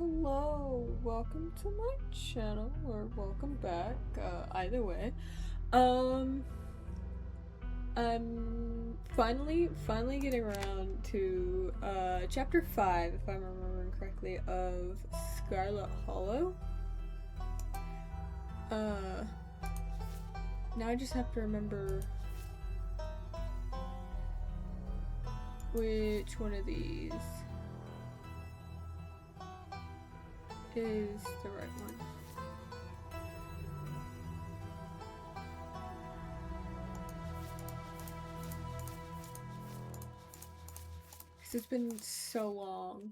Hello, welcome to my channel, or welcome back, either way. Um, I'm finally getting around to, chapter 5, if I'm remembering correctly, of Scarlet Hollow. Now I just have to remember which one of these is the right one. Because it's been so long.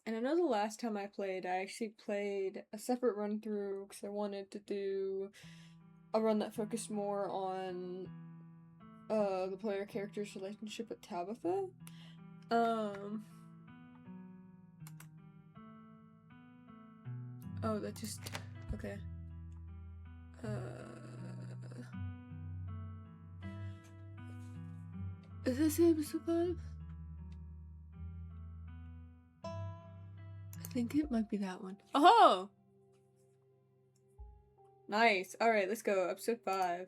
And I know the last time I played, I actually played a separate run through because I wanted to do a run that focused more on the player character's relationship with Tabitha. Oh, that just okay. Is this episode 5? I think it might be that one. Oh! Nice. Alright, let's go. Episode 5.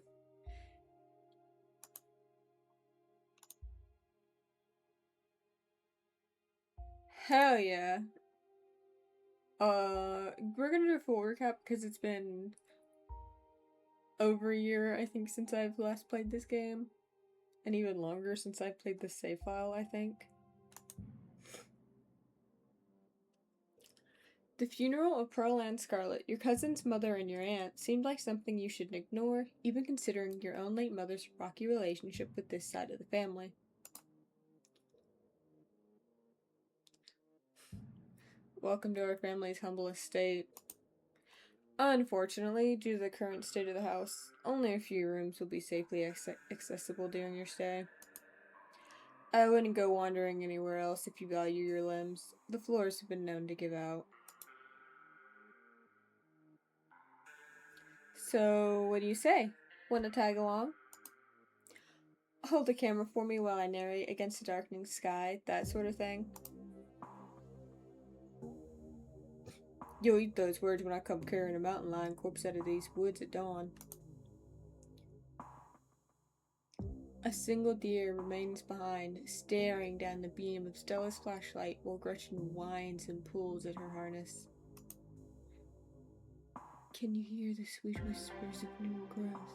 Hell yeah. We're gonna do a full recap because it's been over a year, I think, since I've last played this game. And even longer since I've played the save file, I think. The funeral of Pearl and Scarlet, your cousin's mother and your aunt, seemed like something you should ignore, even considering your own late mother's rocky relationship with this side of the family. Welcome to our family's humble estate. Unfortunately, due to the current state of the house, only a few rooms will be safely accessible during your stay. I wouldn't go wandering anywhere else if you value your limbs. The floors have been known to give out. So, what do you say? Want to tag along? Hold the camera for me while I narrate against the darkening sky, that sort of thing. You'll eat those words when I come carrying a mountain lion corpse out of these woods at dawn. A single deer remains behind, staring down the beam of Stella's flashlight while Gretchen whines and pulls at her harness. Can you hear the sweet whispers of new growth?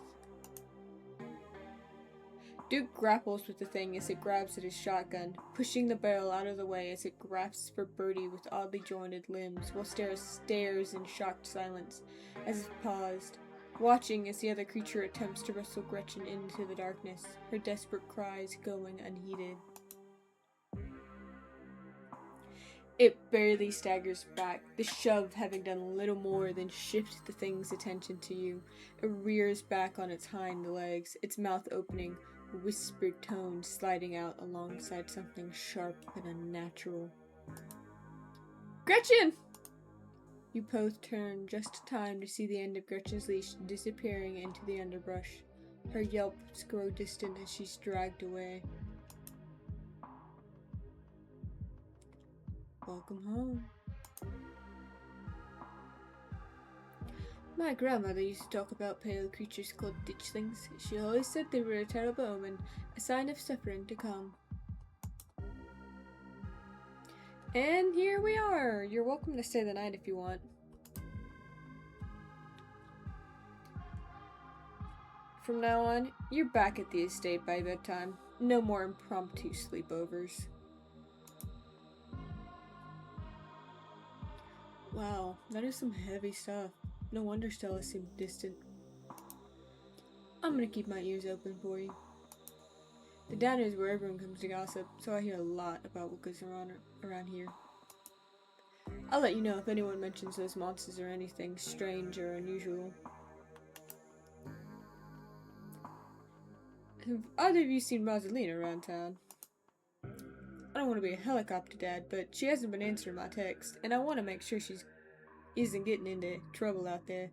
Duke grapples with the thing as it grabs at his shotgun, pushing the barrel out of the way as it grasps for Birdie with oddly jointed limbs, while stares in shocked silence, as if paused, watching as the other creature attempts to wrestle Gretchen into the darkness, her desperate cries going unheeded. It barely staggers back, the shove having done little more than shift the thing's attention to you. It rears back on its hind legs, its mouth opening, whispered tones sliding out alongside something sharp and unnatural. Gretchen! You both turn just in time to see the end of Gretchen's leash disappearing into the underbrush. Her yelps grow distant as she's dragged away. Welcome home. My grandmother used to talk about pale creatures called ditchlings. She always said they were a terrible omen, a sign of suffering to come. And here we are! You're welcome to stay the night if you want. From now on, you're back at the estate by bedtime. No more impromptu sleepovers. Wow, that is some heavy stuff. No wonder Stella seemed distant. I'm gonna keep my ears open for you. The diner is where everyone comes to gossip, so I hear a lot about what goes on around here. I'll let you know if anyone mentions those monsters or anything strange or unusual. Have either of you seen Rosalina around town? I don't want to be a helicopter dad, but she hasn't been answering my text, and I want to make sure she isn't getting into trouble out there.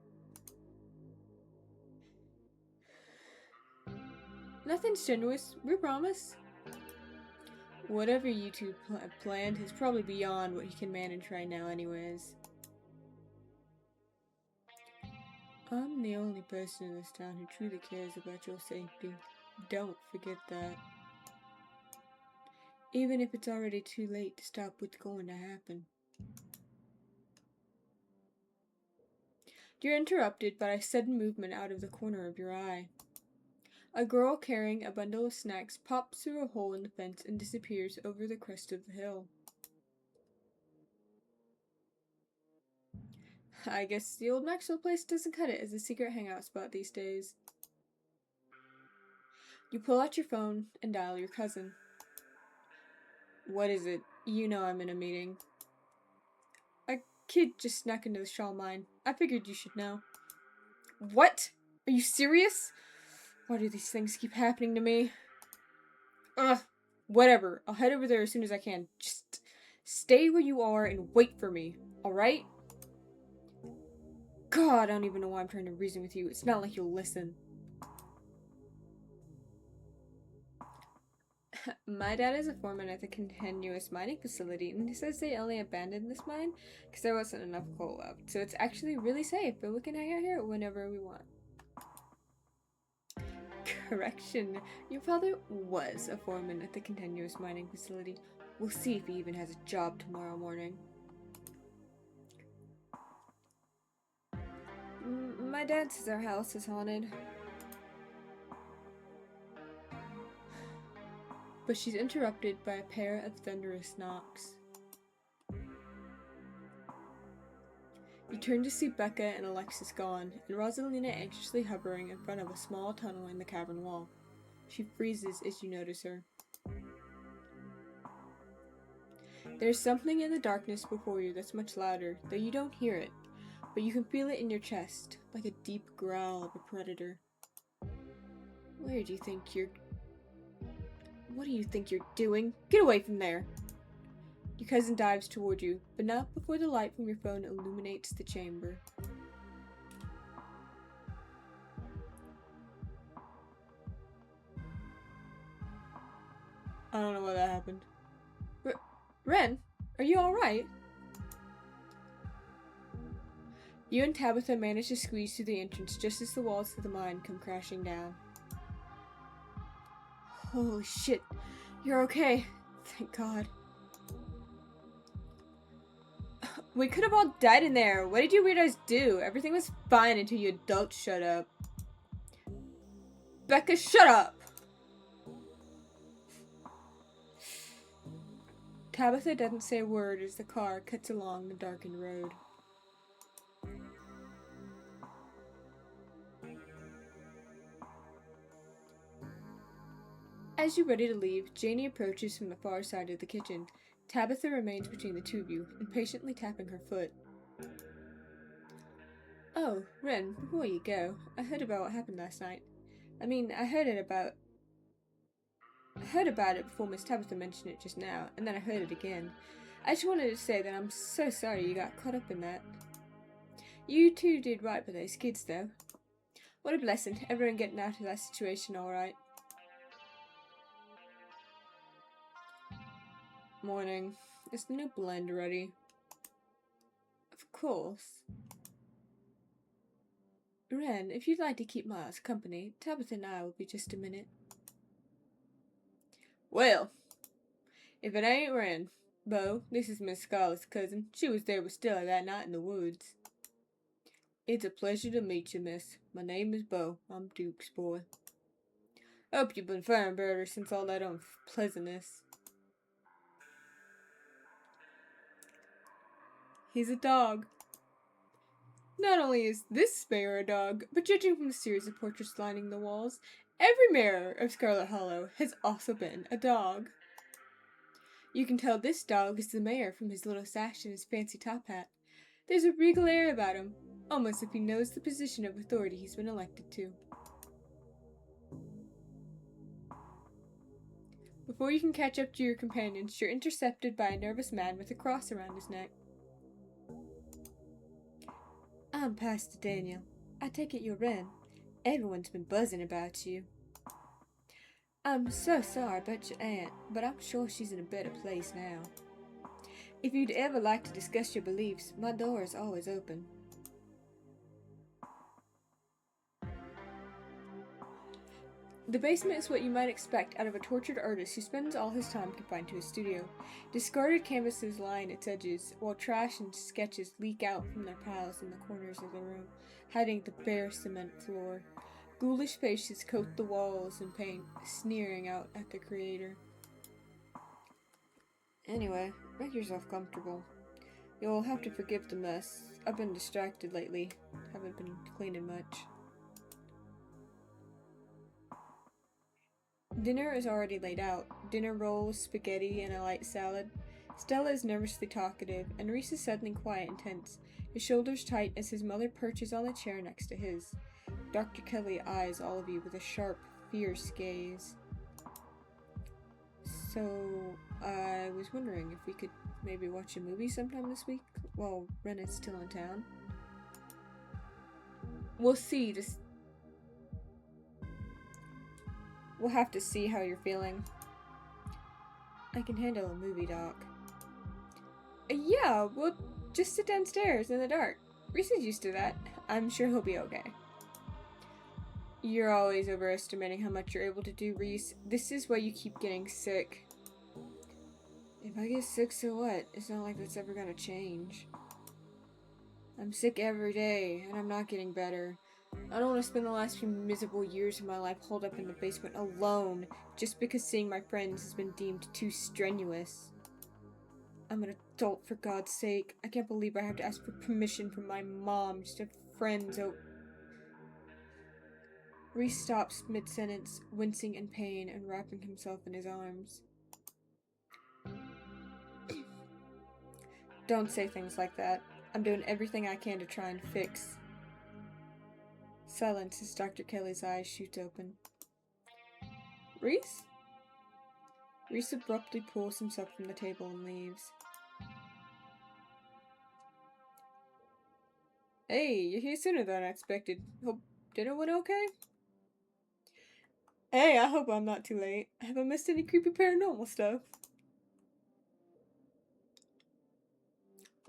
Nothing strenuous, we promise. Whatever you two planned is probably beyond what he can manage right now anyways. I'm the only person in this town who truly cares about your safety. Don't forget that. Even if it's already too late to stop what's going to happen. You're interrupted by a sudden movement out of the corner of your eye. A girl carrying a bundle of snacks pops through a hole in the fence and disappears over the crest of the hill. I guess the old Maxwell place doesn't cut it as a secret hangout spot these days. You pull out your phone and dial your cousin. What is it? You know I'm in a meeting. A kid just snuck into the shawl mine. I figured you should know. What? Are you serious? Why do these things keep happening to me? Ugh. Whatever. I'll head over there as soon as I can. Just stay where you are and wait for me. Alright? God, I don't even know why I'm trying to reason with you. It's not like you'll listen. My dad is a foreman at the continuous mining facility, and he says they only abandoned this mine because there wasn't enough coal left. So it's actually really safe, but we can hang out here whenever we want. Correction, your father was a foreman at the continuous mining facility. We'll see if he even has a job tomorrow morning. My dad says our house is haunted. But she's interrupted by a pair of thunderous knocks. You turn to see Becca and Alexis gone, and Rosalina anxiously hovering in front of a small tunnel in the cavern wall. She freezes as you notice her. There's something in the darkness before you that's much louder, though you don't hear it, but you can feel it in your chest, like a deep growl of a predator. What do you think you're doing? Get away from there! Your cousin dives toward you, but not before the light from your phone illuminates the chamber. I don't know why that happened. Ren, are you alright? You and Tabitha manage to squeeze through the entrance just as the walls of the mine come crashing down. Holy shit, you're okay. Thank God. We could have all died in there. What did you weirdos do? Everything was fine until you adults shut up. Becca, shut up! Tabitha doesn't say a word as the car cuts along the darkened road. As you're ready to leave, Janie approaches from the far side of the kitchen. Tabitha remains between the two of you, impatiently tapping her foot. Oh, Ren, before you go, I heard about what happened last night. I heard about it before Miss Tabitha mentioned it just now, and then I heard it again. I just wanted to say that I'm so sorry you got caught up in that. You two did right by those kids, though. What a blessing, everyone getting out of that situation alright. Morning. Is the new blend ready? Of course. Ren, if you'd like to keep Miles company, Tabitha and I will be just a minute. Well, if it ain't Ren. Bo, this is Miss Scarlet's cousin. She was there with Stella that night in the woods. It's a pleasure to meet you, miss. My name is Bo. I'm Duke's boy. Hope you've been faring better since all that unpleasantness. He's a dog. Not only is this mayor a dog, but judging from the series of portraits lining the walls, every mayor of Scarlet Hollow has also been a dog. You can tell this dog is the mayor from his little sash and his fancy top hat. There's a regal air about him, almost if he knows the position of authority he's been elected to. Before you can catch up to your companions, you're intercepted by a nervous man with a cross around his neck. I'm Pastor Daniel. I take it you're Ren. Everyone's been buzzing about you. I'm so sorry about your aunt, but I'm sure she's in a better place now. If you'd ever like to discuss your beliefs, my door is always open. The basement is what you might expect out of a tortured artist who spends all his time confined to his studio. Discarded canvases line its edges, while trash and sketches leak out from their piles in the corners of the room, hiding the bare cement floor. Ghoulish faces coat the walls in paint, sneering out at the creator. Anyway, make yourself comfortable. You'll have to forgive the mess. I've been distracted lately. Haven't been cleaning much. Dinner is already laid out. Dinner rolls, spaghetti, and a light salad. Stella is nervously talkative, and Reese is suddenly quiet and tense, his shoulders tight as his mother perches on the chair next to his. Dr. Kelly eyes all of you with a sharp, fierce gaze. So, I was wondering if we could maybe watch a movie sometime this week while Ren is still in town. We'll see. We'll have to see how you're feeling. I can handle a movie, Doc. Yeah, we'll just sit downstairs in the dark. Reese is used to that. I'm sure he'll be okay. You're always overestimating how much you're able to do, Reese. This is why you keep getting sick. If I get sick, so what? It's not like that's ever gonna change. I'm sick every day, and I'm not getting better. I don't want to spend the last few miserable years of my life holed up in the basement alone, just because seeing my friends has been deemed too strenuous. I'm an adult, for God's sake. I can't believe I have to ask for permission from my mom just to have friends. Reese stops mid-sentence, wincing in pain and wrapping himself in his arms. Don't say things like that. I'm doing everything I can to try and fix. Silence as Dr. Kelly's eyes shoot open. Reese? Reese abruptly pulls himself from the table and leaves. Hey, you're here sooner than I expected. Hope dinner went okay? Hey, I hope I'm not too late. Have I missed any creepy paranormal stuff?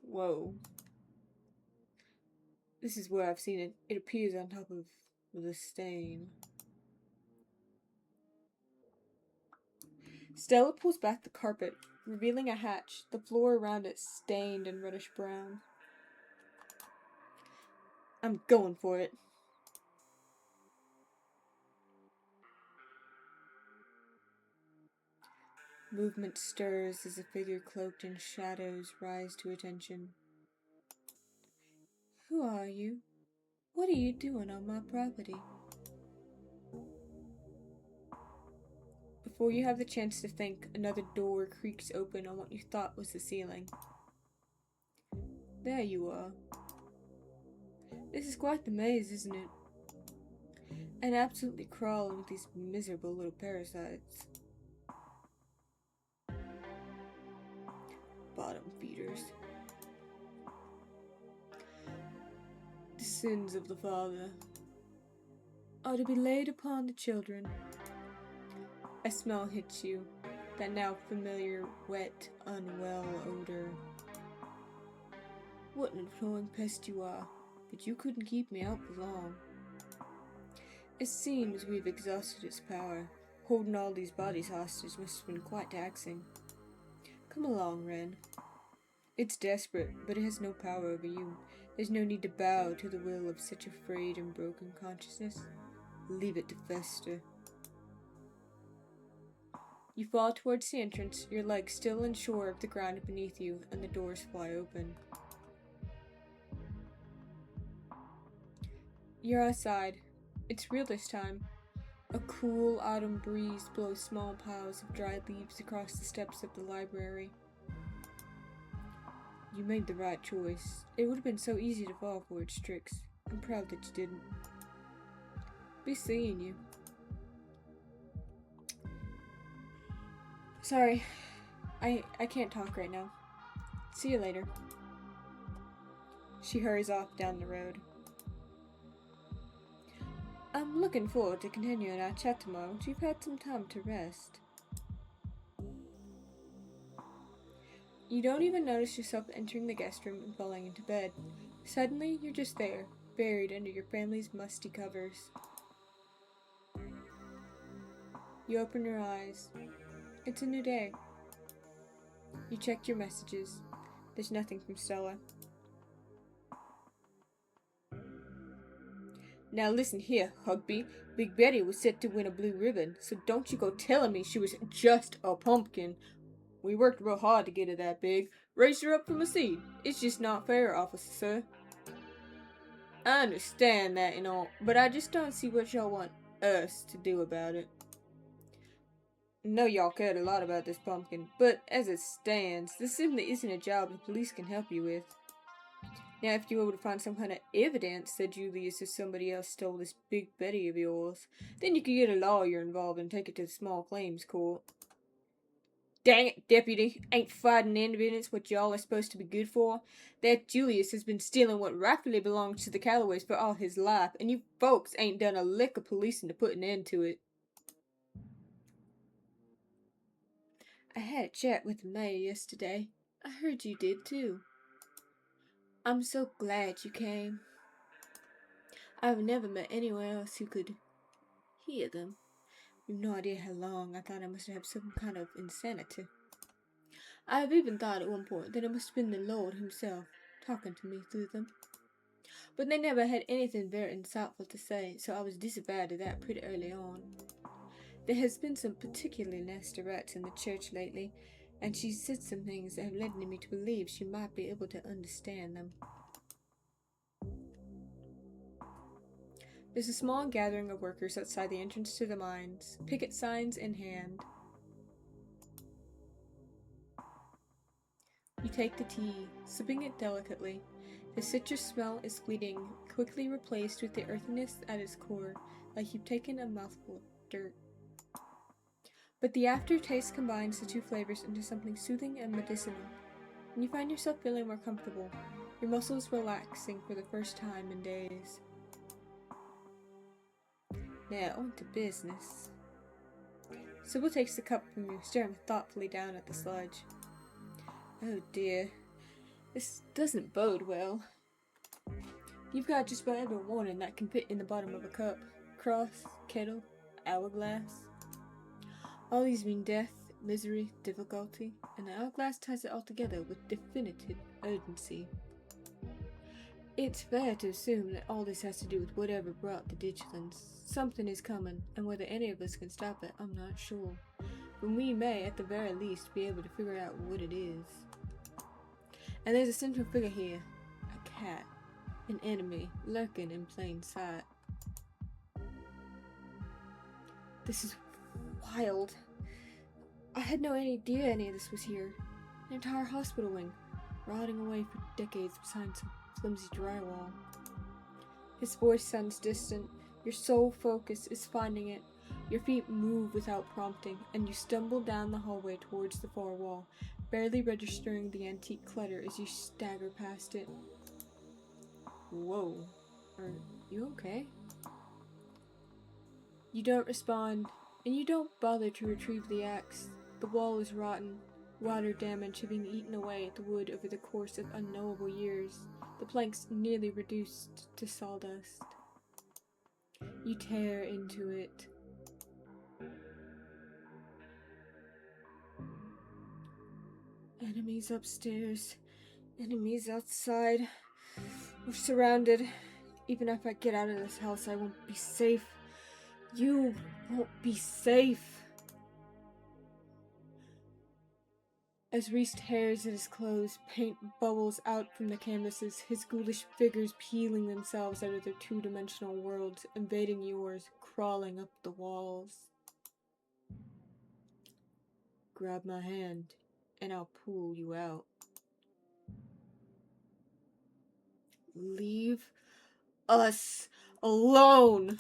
Whoa. This is where I've seen it. It appears on top of the stain. Stella pulls back the carpet, revealing a hatch, the floor around it stained and reddish brown. I'm going for it. Movement stirs as a figure cloaked in shadows rise to attention. Who are you? What are you doing on my property? Before you have the chance to think, another door creaks open on what you thought was the ceiling. There you are. This is quite the maze, isn't it? And absolutely crawling with these miserable little parasites. Bottom feeders. The sins of the father are to be laid upon the children. A smell hits you, that now familiar, wet, unwell odor. What an annoying pest you are, but you couldn't keep me out for long. It seems we've exhausted its power. Holding all these bodies hostage must have been quite taxing. Come along, Ren. It's desperate, but it has no power over you. There's no need to bow to the will of such a frayed and broken consciousness. Leave it to fester. You fall towards the entrance, your legs still unsure of the ground beneath you, and the doors fly open. You're outside. It's real this time. A cool autumn breeze blows small piles of dried leaves across the steps of the library. You made the right choice. It would have been so easy to fall for its tricks. I'm proud that you didn't. Be seeing you. Sorry, I can't talk right now. See you later. She hurries off down the road. I'm looking forward to continuing our chat tomorrow once you've had some time to rest. You don't even notice yourself entering the guest room and falling into bed. Suddenly, you're just there, buried under your family's musty covers. You open your eyes. It's a new day. You check your messages. There's nothing from Stella. Now listen here, Hugby. Big Betty was set to win a blue ribbon, so don't you go telling me she was just a pumpkin. We worked real hard to get her that big. Raised her up from a seed. It's just not fair, officer, sir. I understand that and all, but I just don't see what y'all want us to do about it. Know y'all cared a lot about this pumpkin, but as it stands, this simply isn't a job the police can help you with. Now, if you were able to find some kind of evidence that Julius or somebody else stole this Big Betty of yours, then you could get a lawyer involved and take it to the small claims court. Dang it, deputy, ain't fighting evidence what y'all are supposed to be good for? That Julius has been stealing what rightfully belongs to the Callaways for all his life, and you folks ain't done a lick of policing to put an end to it. I had a chat with the mayor yesterday. I heard you did too. I'm so glad you came. I've never met anyone else who could hear them. You've no idea how long I thought I must have some kind of insanity. I have even thought at one point that it must have been the Lord himself talking to me through them. But they never had anything very insightful to say, so I was disavowed of that pretty early on. There has been some particularly nasty rats in the church lately, and she said some things that have led me to believe she might be able to understand them. There's a small gathering of workers outside the entrance to the mines, picket signs in hand. You take the tea, sipping it delicately. The citrus smell is fleeting, quickly replaced with the earthiness at its core, like you've taken a mouthful of dirt. But the aftertaste combines the two flavors into something soothing and medicinal, and you find yourself feeling more comfortable, your muscles relaxing for the first time in days. Now, on to business. Sybil takes the cup from you, staring thoughtfully down at the sludge. Oh dear, this doesn't bode well. You've got just about every warning that can fit in the bottom of a cup. Cross, kettle, hourglass. All these mean death, misery, difficulty, and the hourglass ties it all together with definitive urgency. It's fair to assume that all this has to do with whatever brought the vigilance. Something is coming, and whether any of us can stop it, I'm not sure. But we may, at the very least, be able to figure out what it is. And there's a central figure here. A cat. An enemy, lurking in plain sight. This is wild. I had no idea any of this was here. An entire hospital wing, rotting away for decades behind some flimsy drywall. His voice sounds distant. Your sole focus is finding it. Your feet move without prompting, and you stumble down the hallway towards the far wall, barely registering the antique clutter as you stagger past it. Whoa. Are you okay? You don't respond, and you don't bother to retrieve the axe. The wall is rotten, water damage having eaten away at the wood over the course of unknowable years, the planks nearly reduced to sawdust. You tear into it. Enemies upstairs, enemies outside. We're surrounded. Even if I get out of this house, I won't be safe. You won't be safe. As Reese tears at his clothes, paint bubbles out from the canvases, his ghoulish figures peeling themselves out of their two-dimensional worlds, invading yours, crawling up the walls. Grab my hand, and I'll pull you out. Leave us alone!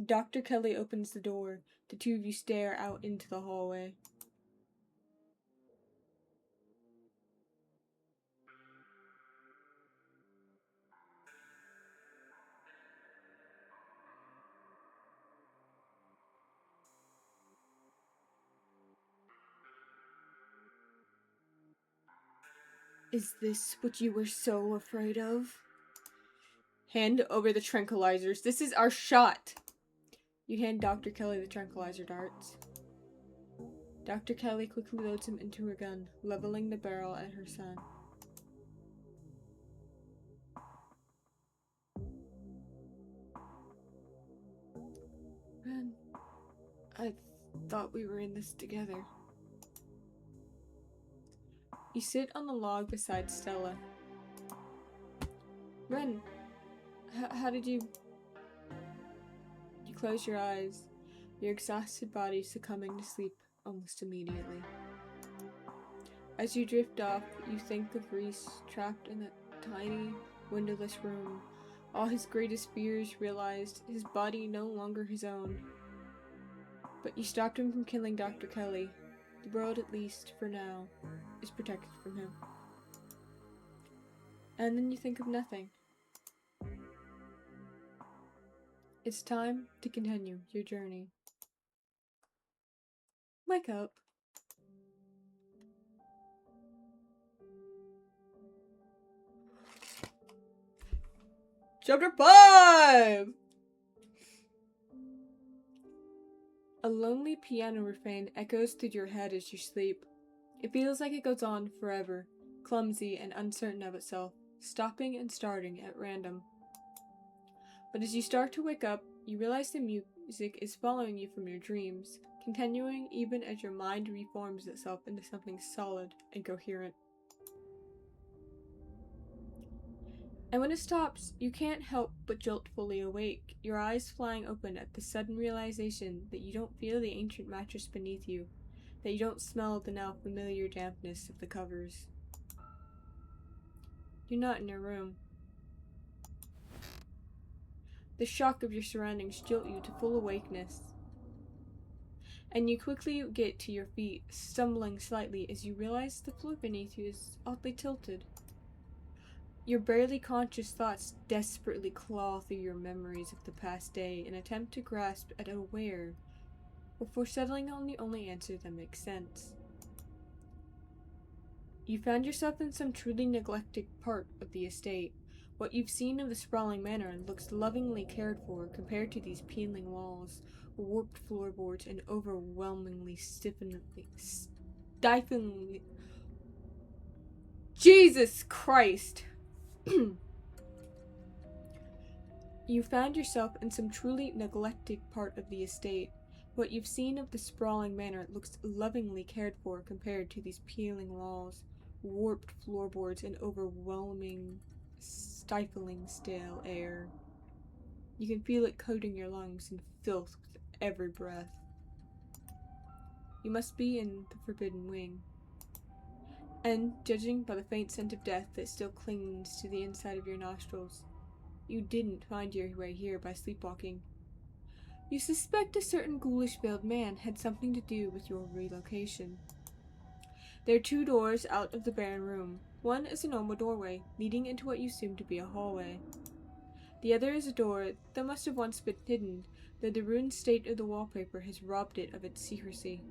Dr. Kelly opens the door. The two of you stare out into the hallway. Is this what you were so afraid of? Hand over the tranquilizers. This is our shot. You hand Dr. Kelly the tranquilizer darts. Dr. Kelly quickly loads him into her gun, leveling the barrel at her son. Man, I thought we were in this together. You sit on the log beside Stella. Ren, how did you... You close your eyes, your exhausted body succumbing to sleep almost immediately. As you drift off, you think of Reese trapped in that tiny, windowless room. All his greatest fears realized, his body no longer his own. But you stopped him from killing Dr. Kelly. The world, at least for now, is protected from him. And then you think of nothing. It's time to continue your journey. Wake up. Chapter 5! A lonely piano refrain echoes through your head as you sleep. It feels like it goes on forever, clumsy and uncertain of itself, stopping and starting at random. But as you start to wake up, you realize the music is following you from your dreams, continuing even as your mind reforms itself into something solid and coherent. And when it stops, you can't help but jolt fully awake, your eyes flying open at the sudden realization that you don't feel the ancient mattress beneath you, that you don't smell the now familiar dampness of the covers. You're not in your room. The shock of your surroundings jolt you to full awakeness, and you quickly get to your feet, stumbling slightly as you realize the floor beneath you is oddly tilted. Your barely conscious thoughts desperately claw through your memories of the past day in an attempt to grasp at a where, before settling on the only answer that makes sense. You found yourself in some truly neglected part of the estate. What you've seen of the sprawling manor looks lovingly cared for compared to these peeling walls, warped floorboards, and overwhelmingly stiflingly... Jesus Christ! You found yourself in some truly neglected part of the estate. What you've seen of the sprawling manor looks lovingly cared for compared to these peeling walls, warped floorboards, and overwhelming, stifling stale air. You can feel it coating your lungs in filth with every breath. You must be in the Forbidden Wing. And, judging by the faint scent of death that still clings to the inside of your nostrils, you didn't find your way here by sleepwalking. You suspect a certain ghoulish-veiled man had something to do with your relocation. There are 2 doors out of the barren room. One is a normal doorway, leading into what you assume to be a hallway. The other is a door that must have once been hidden, though the ruined state of the wallpaper has robbed it of its secrecy.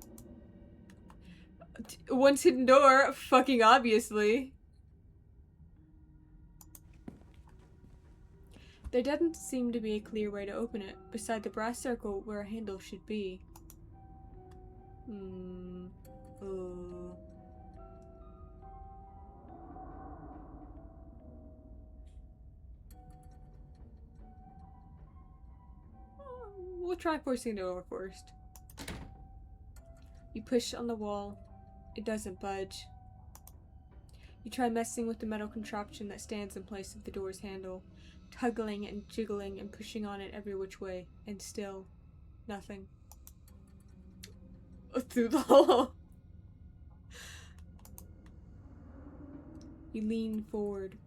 Once hidden door, fucking obviously. There doesn't seem to be a clear way to open it, beside the brass circle where a handle should be. We'll try forcing the door first. You push on the wall. It doesn't budge. You try messing with the metal contraption that stands in place of the door's handle, tugging and jiggling and pushing on it every which way, and still, nothing. Through the hole. You lean forward.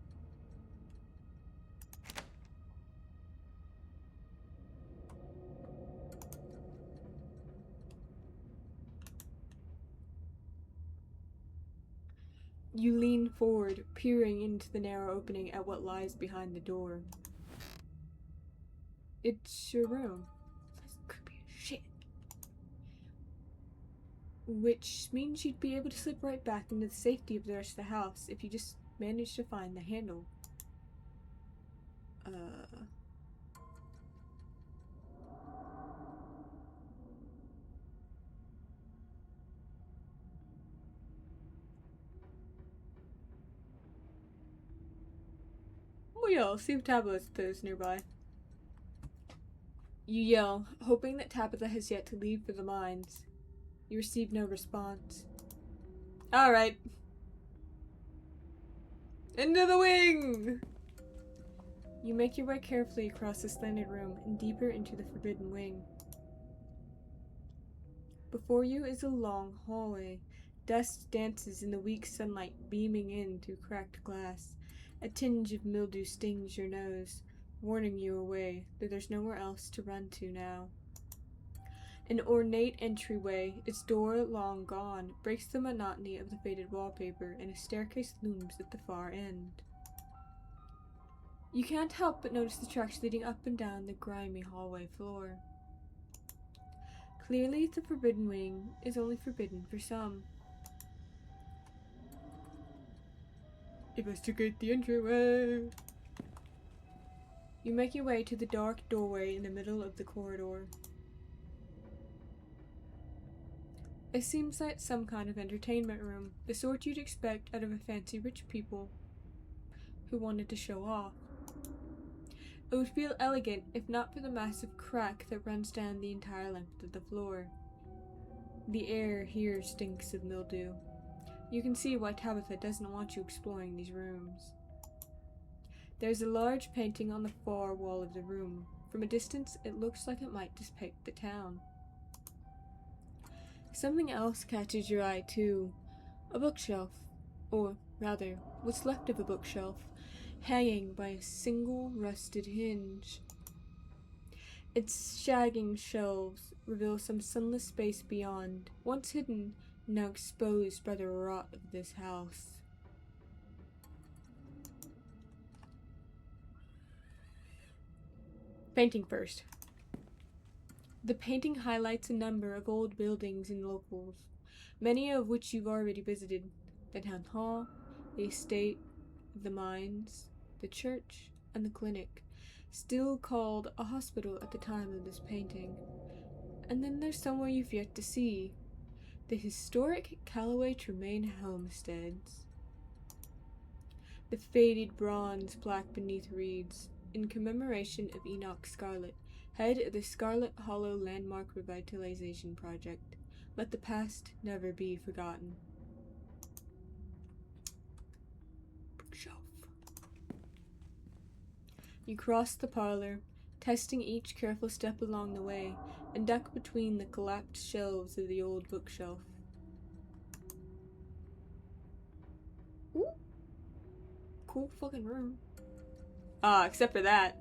You lean forward, peering into the narrow opening at what lies behind the door. It's your room. That's creepy as shit. Which means you'd be able to slip right back into the safety of the rest of the house if you just managed to find the handle. Oh yeah, see if Tabitha is nearby. You yell, hoping that Tabitha has yet to leave for the mines. You receive no response. Alright. Into the wing! You make your way carefully across the slanted room and deeper into the forbidden wing. Before you is a long hallway. Dust dances in the weak sunlight beaming in through cracked glass. A tinge of mildew stings your nose, warning you away that there's nowhere else to run to now. An ornate entryway, its door long gone, breaks the monotony of the faded wallpaper, and a staircase looms at the far end. You can't help but notice the tracks leading up and down the grimy hallway floor. Clearly, the forbidden wing is only forbidden for some. Investigate the entryway. You make your way to the dark doorway in the middle of the corridor. It seems like some kind of entertainment room, the sort you'd expect out of a fancy rich people who wanted to show off. It would feel elegant if not for the massive crack that runs down the entire length of the floor. The air here stinks of mildew. You can see why Tabitha doesn't want you exploring these rooms. There's a large painting on the far wall of the room. From a distance, it looks like it might depict the town. Something else catches your eye too. A bookshelf, or rather, what's left of a bookshelf, hanging by a single rusted hinge. Its shagging shelves reveal some sunless space beyond, once hidden, now exposed by the rot of this house. Painting first. The painting highlights a number of old buildings and locals, many of which you've already visited. The town hall, the estate, the mines, the church, and the clinic, still called a hospital at the time of this painting. And then there's somewhere you've yet to see, the historic Callaway Tremaine homesteads. The faded bronze plaque beneath reads, "In commemoration of Enoch Scarlet, head of the Scarlet Hollow Landmark Revitalization Project. Let the past never be forgotten." Bookshelf. You cross the parlor, testing each careful step along the way, and duck between the collapsed shelves of the old bookshelf. Ooh. Cool fucking room. Except for that.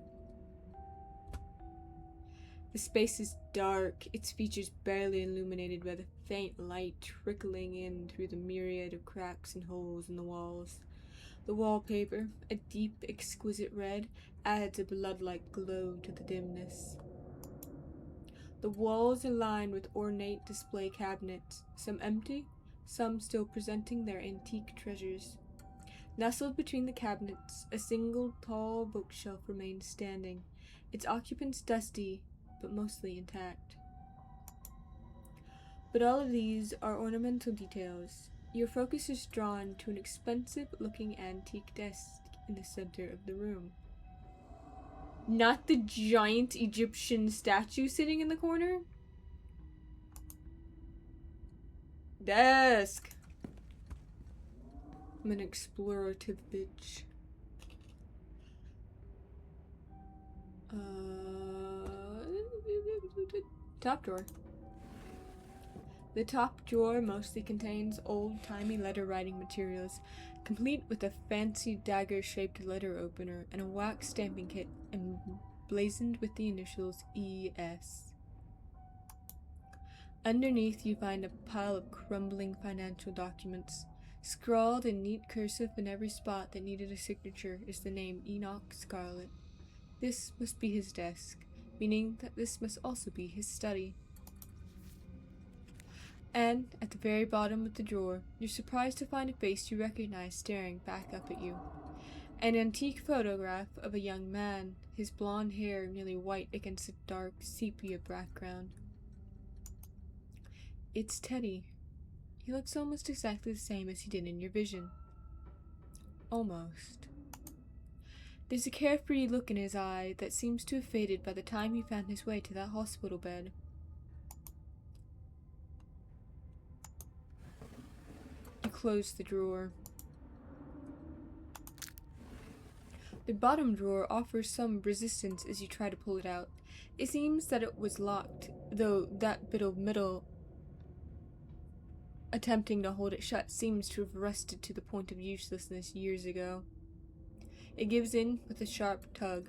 The space is dark, its features barely illuminated by the faint light trickling in through the myriad of cracks and holes in the walls. The wallpaper, a deep, exquisite red, adds a blood-like glow to the dimness. The walls are lined with ornate display cabinets, some empty, some still presenting their antique treasures. Nestled between the cabinets, a single tall bookshelf remains standing, its occupants dusty, but mostly intact. But all of these are ornamental details. Your focus is drawn to an expensive-looking antique desk in the center of the room. Not the giant Egyptian statue sitting in the corner? Desk! I'm an explorative bitch. Top drawer. The top drawer mostly contains old-timey letter-writing materials, complete with a fancy dagger-shaped letter opener and a wax stamping kit emblazoned with the initials E.S. Underneath you find a pile of crumbling financial documents. Scrawled in neat cursive in every spot that needed a signature is the name Enoch Scarlet. This must be his desk, meaning that this must also be his study. And at the very bottom of the drawer, you're surprised to find a face you recognize staring back up at you. An antique photograph of a young man, his blonde hair nearly white against a dark sepia background. It's Teddy. He looks almost exactly the same as he did in your vision. Almost. There's a carefree look in his eye that seems to have faded by the time he found his way to that hospital bed. You close the drawer. The bottom drawer offers some resistance as you try to pull it out. It seems that it was locked, though that bit of metal attempting to hold it shut seems to have rusted to the point of uselessness years ago. It gives in with a sharp tug,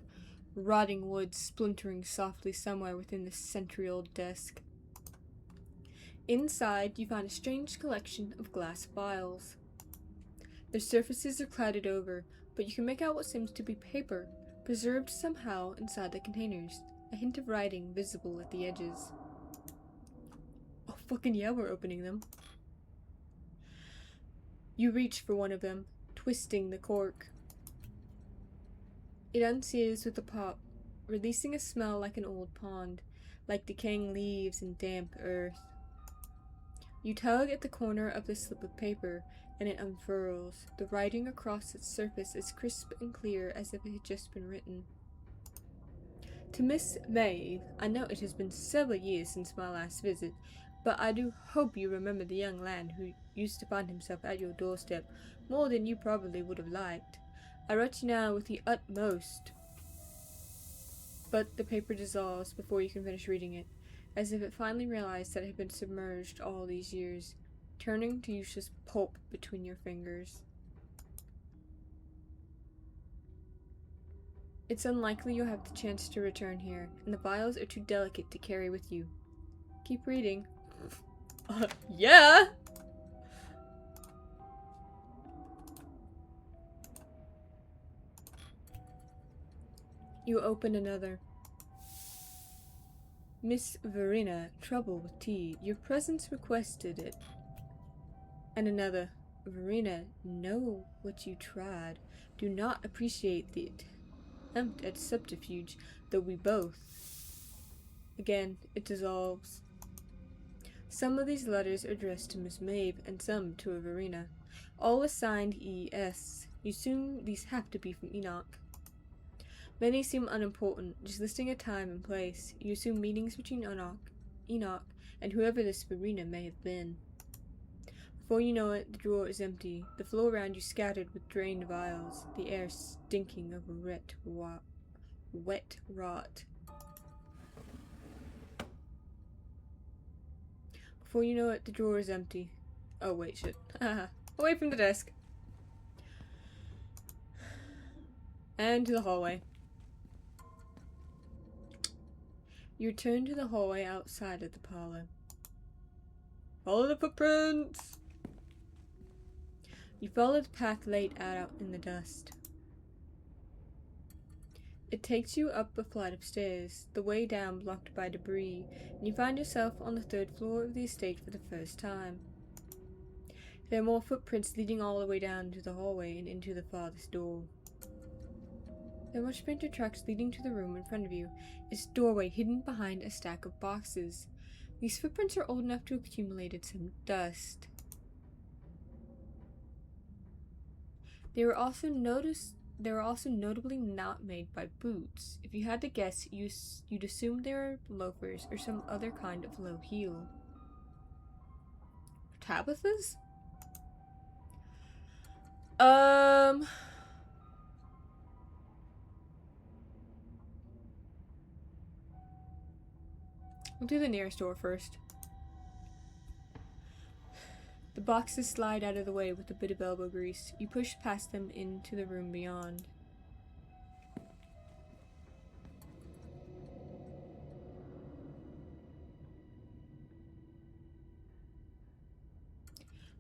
rotting wood splintering softly somewhere within the century-old desk. Inside, you find a strange collection of glass vials. Their surfaces are clouded over, but you can make out what seems to be paper, preserved somehow inside the containers, a hint of writing visible at the edges. Oh, fucking yeah, we're opening them. You reach for one of them, twisting the cork. It unseals with a pop, releasing a smell like an old pond, like decaying leaves and damp earth. You tug at the corner of the slip of paper, and it unfurls, the writing across its surface as crisp and clear as if it had just been written. To Miss Maeve, I know it has been several years since my last visit, but I do hope you remember the young lad who used to find himself at your doorstep more than you probably would have liked. I write you now with the utmost. But the paper dissolves before you can finish reading it, as if it finally realized that it had been submerged all these years, turning to useless pulp between your fingers. It's unlikely you'll have the chance to return here, and the vials are too delicate to carry with you. Keep reading. Yeah! You open another. Miss Verena, trouble with tea. Your presence requested it. And another. Verena, know what you tried. Do not appreciate the attempt at subterfuge, though we both. Again, it dissolves. Some of these letters are addressed to Miss Maeve, and some to a Verena. All assigned E.S. You assume these have to be from Enoch. Many seem unimportant, just listing a time and place. You assume meetings between Enoch, and whoever this Verena may have been. Before you know it, the drawer is empty, the floor around you scattered with drained vials, the air stinking of wet rot. Before you know it, the drawer is empty. Oh wait, shit. Away from the desk. And to the hallway. You return to the hallway outside of the parlor. Follow the footprints! You follow the path laid out in the dust. It takes you up a flight of stairs, the way down blocked by debris, and you find yourself on the third floor of the estate for the first time. There are more footprints leading all the way down to the hallway and into the farthest door. There are much fainter tracks leading to the room in front of you, its doorway hidden behind a stack of boxes. These footprints are old enough to have accumulated some dust. They were also notably not made by boots. If you had to guess, you'd assume they were loafers or some other kind of low heel. Tabitha's? I'll do the nearest door first. The boxes slide out of the way with a bit of elbow grease. You push past them into the room beyond.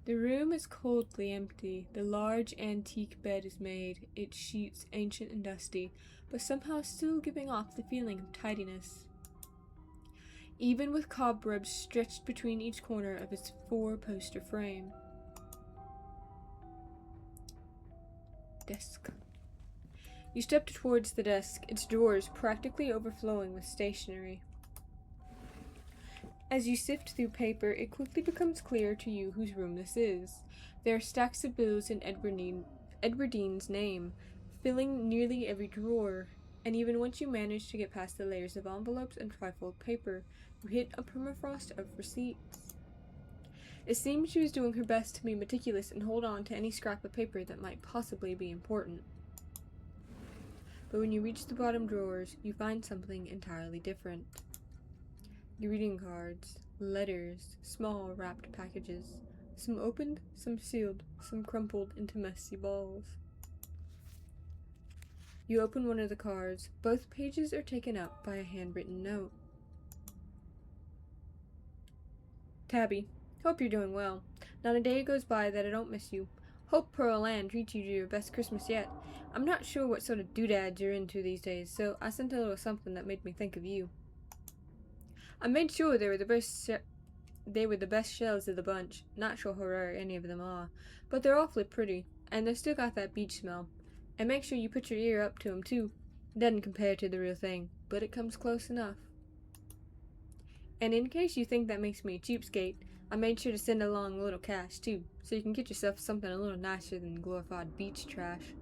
The room is coldly empty. The large antique bed is made, its sheets ancient and dusty, but somehow still giving off the feeling of tidiness. even with cobwebs stretched between each corner of its four-poster frame. Desk. You stepped towards the desk, its drawers practically overflowing with stationery. As you sift through paper, it quickly becomes clear to you whose room this is. There are stacks of bills in Edward's name, filling nearly every drawer, and even once you manage to get past the layers of envelopes and trifold paper, you hit a permafrost of receipts. It seems she was doing her best to be meticulous and hold on to any scrap of paper that might possibly be important. But when you reach the bottom drawers, you find something entirely different. Greeting cards, letters, small wrapped packages, some opened, some sealed, some crumpled into messy balls. You open one of the cards. Both pages are taken up by a handwritten note. Tabby, hope you're doing well. Not a day goes by that I don't miss you. Hope Pearl Ann treats you to your best Christmas yet. I'm not sure what sort of doodads you're into these days, so I sent a little something that made me think of you. I made sure they were the best shells of the bunch. Not sure how rare any of them are, but they're awfully pretty, and they've still got that beach smell. And make sure you put your ear up to 'em too. Doesn't compare to the real thing, but it comes close enough. And in case you think that makes me a cheapskate, I made sure to send along a little cash too, so you can get yourself something a little nicer than glorified beach trash.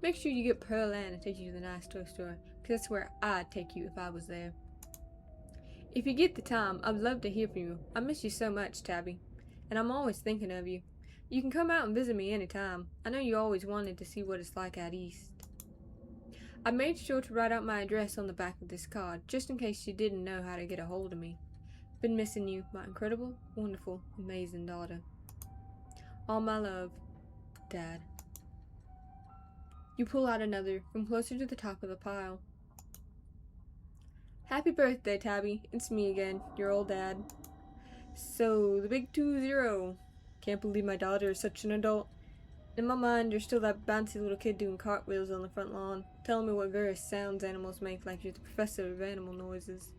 Make sure you get Pearl Ann to take you to the nice toy store, 'cause that's where I'd take you if I was there. If you get the time, I'd love to hear from you. I miss you so much, Tabby, and I'm always thinking of you. You can come out and visit me any time. I know you always wanted to see what it's like out east. I made sure to write out my address on the back of this card, just in case you didn't know how to get a hold of me. Been missing you, my incredible, wonderful, amazing daughter. All my love, Dad. You pull out another from closer to the top of the pile. Happy birthday, Tabby. It's me again, your old dad. So, the big 2-0. Can't believe my daughter is such an adult. In my mind, you're still that bouncy little kid doing cartwheels on the front lawn, telling me what various sounds animals make like you're the professor of animal noises.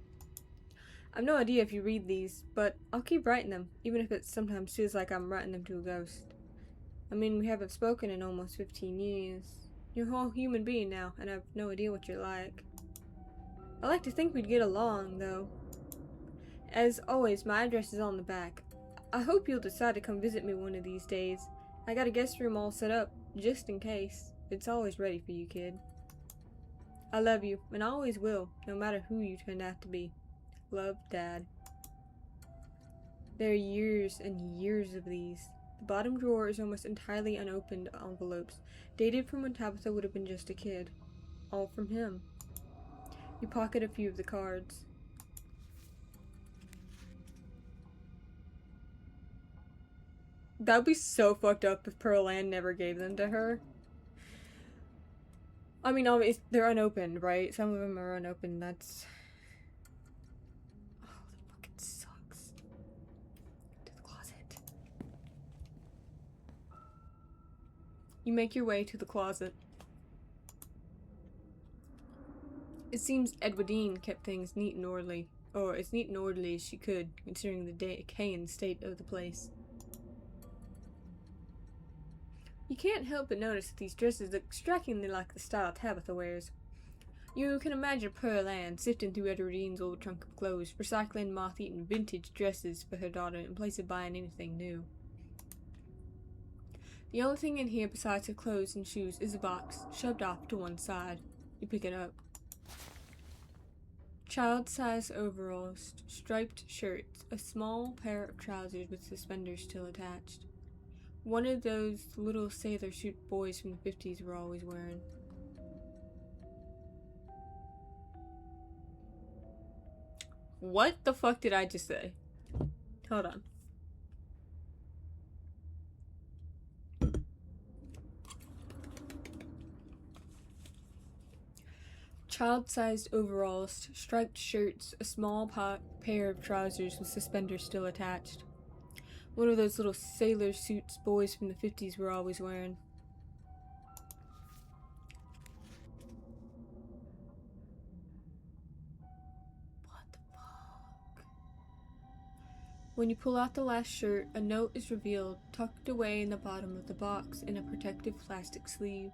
I've no idea if you read these, but I'll keep writing them, even if it sometimes feels like I'm writing them to a ghost. I mean, we haven't spoken in almost 15 years. You're a whole human being now, and I've no idea what you're like. I like to think we'd get along, though. As always, my address is on the back. I hope you'll decide to come visit me one of these days. I got a guest room all set up, just in case. It's always ready for you, kid. I love you, and I always will, no matter who you turn out to be. Love, Dad. There are years and years of these. The bottom drawer is almost entirely unopened envelopes, dated from when Tabitha would have been just a kid. All from him. You pocket a few of the cards. That would be so fucked up if Pearl Ann never gave them to her. I mean, they're unopened, right? Some of them are unopened. That's... Oh, that fucking sucks. To the closet. You make your way to the closet. It seems Edwardine kept things neat and orderly. Or as neat and orderly as she could, considering the decaying state of the place. You can't help but notice that these dresses look strikingly like the style Tabitha wears. You can imagine Pearl Ann sifting through Edwardine's old trunk of clothes, recycling moth-eaten vintage dresses for her daughter in place of buying anything new. The only thing in here besides her clothes and shoes is a box, shoved off to one side. You pick it up. Child-size overalls, striped shirts, a small pair of trousers with suspenders still attached. One of those little sailor suit boys from the 50s were always wearing. What the fuck did I just say? Hold on. Child-sized overalls, striped shirts, a small pair of trousers with suspenders still attached. One of those little sailor suits boys from the 50s were always wearing. What the fuck? When you pull out the last shirt, a note is revealed, tucked away in the bottom of the box in a protective plastic sleeve.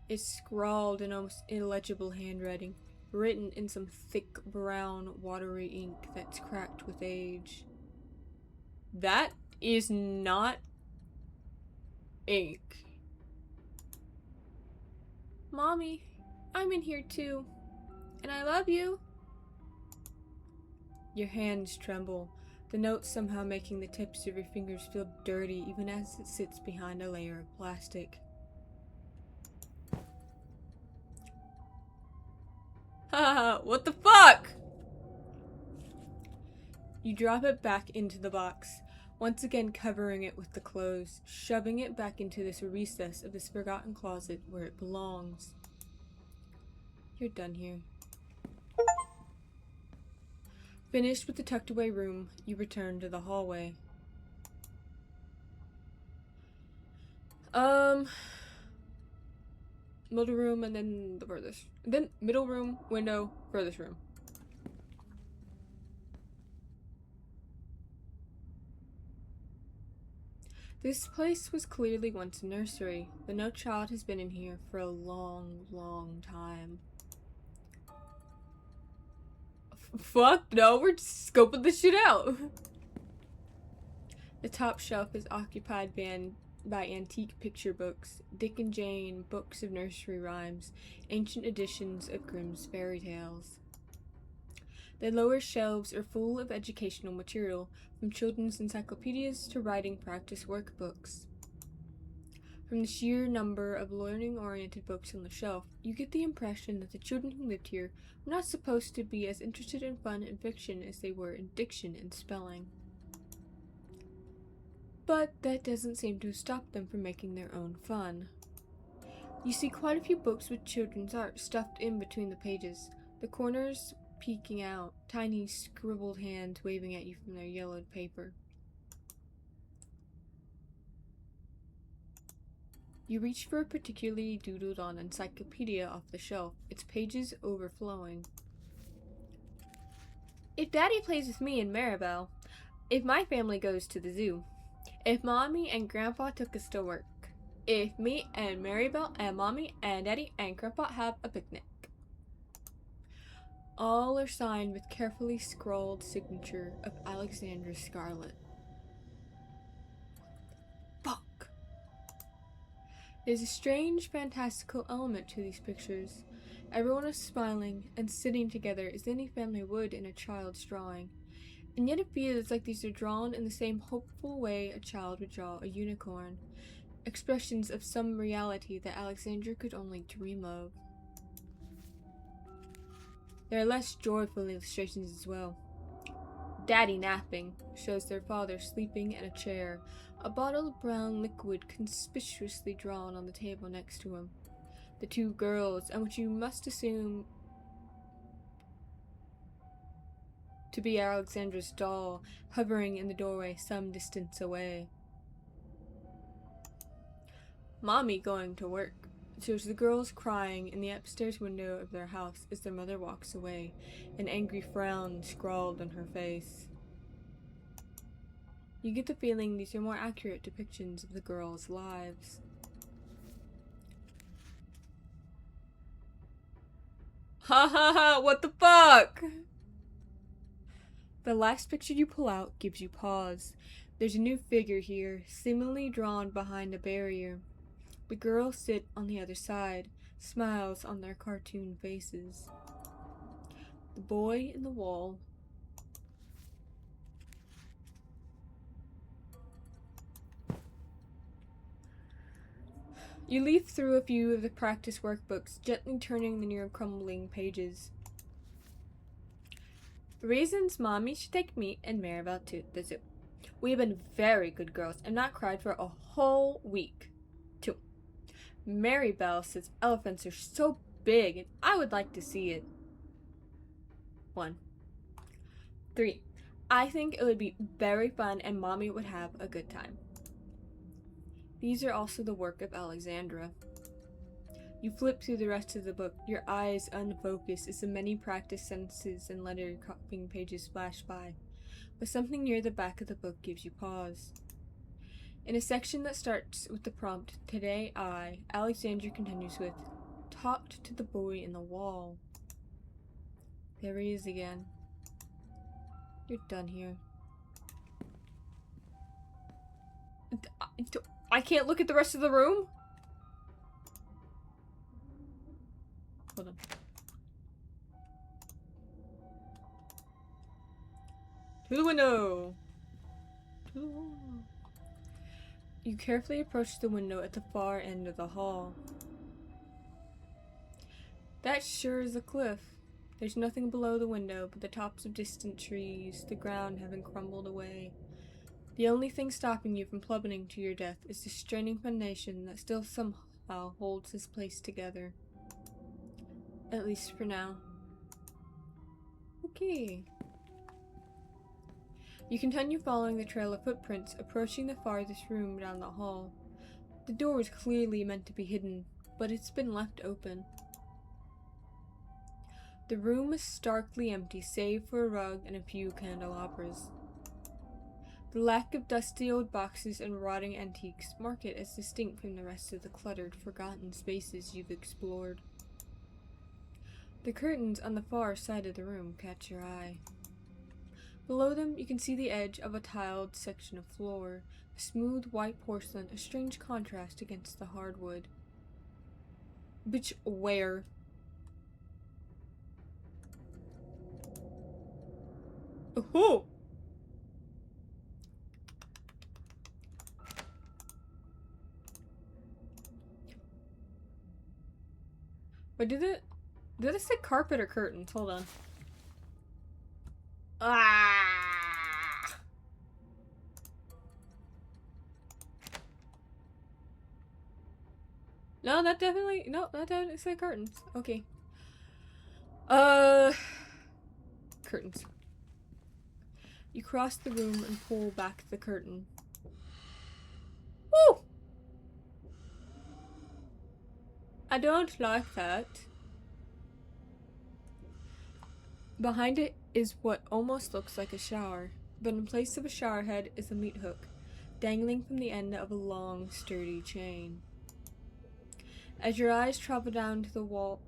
It's scrawled in almost illegible handwriting, written in some thick brown watery ink that's cracked with age. That is not ink. Mommy, I'm in here too, and I love you. Your hands tremble, the note somehow making the tips of your fingers feel dirty even as it sits behind a layer of plastic. Haha, what the fuck? You drop it back into the box, once again covering it with the clothes, shoving it back into this recess of this forgotten closet where it belongs. You're done here. Finished with the tucked away room, you return to the hallway. Middle room and then the furthest. Then middle room, window, furthest room. This place was clearly once a nursery, but no child has been in here for a long, long time. Fuck no, we're just scoping this shit out. The top shelf is occupied by antique picture books, Dick and Jane, books of nursery rhymes, ancient editions of Grimm's fairy tales. The lower shelves are full of educational material, from children's encyclopedias to writing practice workbooks. From the sheer number of learning-oriented books on the shelf, you get the impression that the children who lived here were not supposed to be as interested in fun and fiction as they were in diction and spelling. But that doesn't seem to have stopped them from making their own fun. You see quite a few books with children's art stuffed in between the pages, the corners peeking out, tiny scribbled hands waving at you from their yellowed paper. You reach for a particularly doodled on encyclopedia off the shelf, its pages overflowing. If Daddy plays with me and Maribel, if my family goes to the zoo, if Mommy and Grandpa took us to work, if me and Maribel and Mommy and Daddy and Grandpa have a picnic. All are signed with carefully scrawled signature of Alexandra Scarlet. Fuck. There's a strange, fantastical element to these pictures. Everyone is smiling and sitting together as any family would in a child's drawing. And yet it feels like these are drawn in the same hopeful way a child would draw a unicorn. Expressions of some reality that Alexandra could only dream of. There are less joyful illustrations as well. Daddy napping shows their father sleeping in a chair, a bottle of brown liquid conspicuously drawn on the table next to him. The two girls, and what you must assume to be Alexandra's doll, hovering in the doorway some distance away. Mommy going to work shows the girls crying in the upstairs window of their house as their mother walks away, an angry frown scrawled on her face. You get the feeling these are more accurate depictions of the girls' lives. Ha ha ha, what the fuck? The last picture you pull out gives you pause. There's a new figure here, seemingly drawn behind a barrier. The girls sit on the other side, smiles on their cartoon faces. The boy in the wall. You leaf through a few of the practice workbooks, gently turning the near crumbling pages. Reasons Mommy should take me and Maribel to the zoo. We have been very good girls and not cried for a whole week. 2. Maribel says elephants are so big and I would like to see it. 1. 3. I think it would be very fun and Mommy would have a good time. These are also the work of Alexandra. You flip through the rest of the book, your eyes unfocused as the many practice sentences and letter copying pages flash by. but something near the back of the book gives you pause. In a section that starts with the prompt, "Today I," Alexandra continues with, "talked to the boy in the wall." There he is again. You're done here. I can't look at the rest of the room? Hold on. To the window! To the wall. You carefully approach the window at the far end of the hall. That sure is a cliff. There's nothing below the window but the tops of distant trees, the ground having crumbled away. The only thing stopping you from plummeting to your death is the straining foundation that still somehow holds this place together. At least for now. Okay. You continue following the trail of footprints, approaching the farthest room down the hall. The door was clearly meant to be hidden, but it's been left open. The room is starkly empty, save for a rug and a few candelabras. The lack of dusty old boxes and rotting antiques mark it as distinct from the rest of the cluttered, forgotten spaces you've explored. The curtains on the far side of the room catch your eye. Below them, you can see the edge of a tiled section of floor, the smooth white porcelain, a strange contrast against the hardwood. Bitch, where? Oh! Wait, did it say carpet or curtains? Hold on. Ah! No, that definitely said curtains. Okay. Curtains. You cross the room and pull back the curtain. Woo! I don't like that. Behind it is what almost looks like a shower, but in place of a shower head is a meat hook, dangling from the end of a long, sturdy chain. As your eyes travel down to the wall...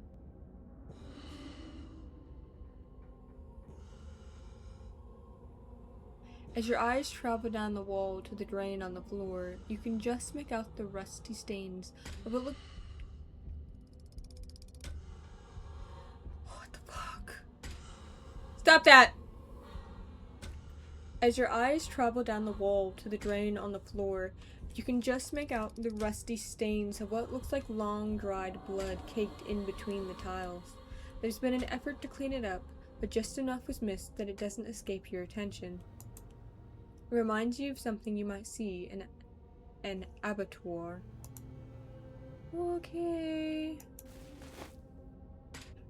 As your eyes travel down the wall to the drain on the floor, you can just make out the rusty stains of what look... What the fuck? Stop that! As your eyes travel down the wall to the drain on the floor, you can just make out the rusty stains of what looks like long dried blood caked in between the tiles. There's been an effort to clean it up, but just enough was missed that it doesn't escape your attention. It reminds you of something you might see in an abattoir. Okay.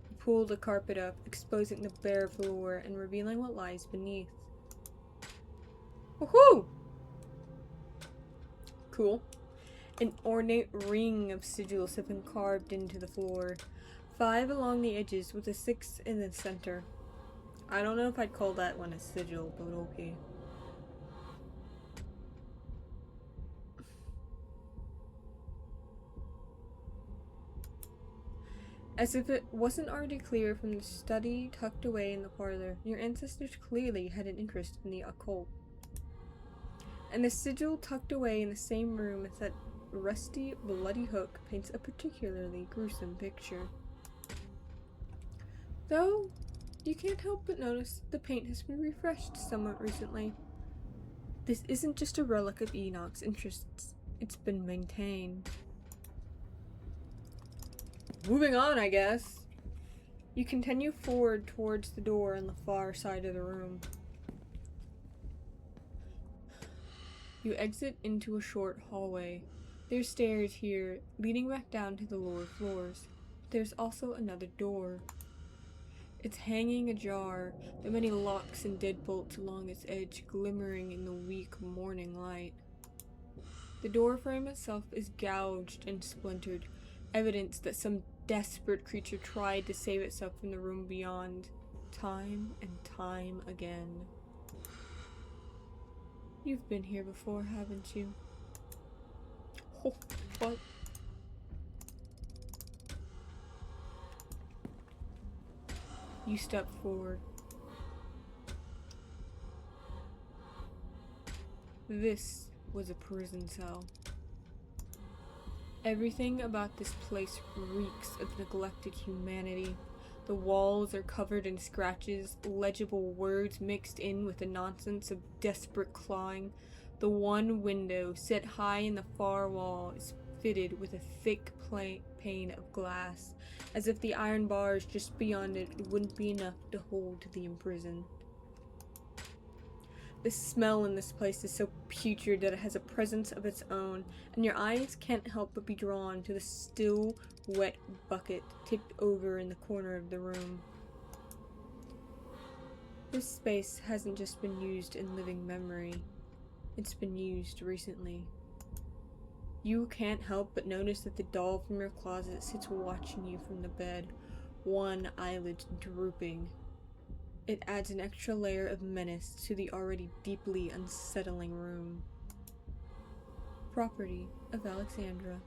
You pull the carpet up, exposing the bare floor and revealing what lies beneath. Woohoo! Cool. An ornate ring of sigils have been carved into the floor. 5 along the edges with a 6 in the center. I don't know if I'd call that one a sigil, but okay. As if it wasn't already clear from the study tucked away in the parlor, your ancestors clearly had an interest in the occult. And the sigil tucked away in the same room as that rusty, bloody hook paints a particularly gruesome picture. Though, you can't help but notice the paint has been refreshed somewhat recently. This isn't just a relic of Enoch's interests, it's been maintained. Moving on, I guess. You continue forward towards the door on the far side of the room. You exit into a short hallway. There's stairs here, leading back down to the lower floors. There's also another door. It's hanging ajar, the many locks and deadbolts along its edge glimmering in the weak morning light. The door frame itself is gouged and splintered, evidence that some desperate creature tried to save itself from the room beyond, time and time again. You've been here before, haven't you? Oh, what? You step forward. This was a prison cell. Everything about this place reeks of neglected humanity. The walls are covered in scratches, legible words mixed in with the nonsense of desperate clawing. The one window, set high in the far wall, is fitted with a thick pane of glass, as if the iron bars just beyond it wouldn't be enough to hold the imprisoned. The smell in this place is so putrid that it has a presence of its own, and your eyes can't help but be drawn to the still, wet bucket tipped over in the corner of the room. This space hasn't just been used in living memory, it's been used recently. You can't help but notice that the doll from your closet sits watching you from the bed, one eyelid drooping. It adds an extra layer of menace to the already deeply unsettling room. Property of Alexandra.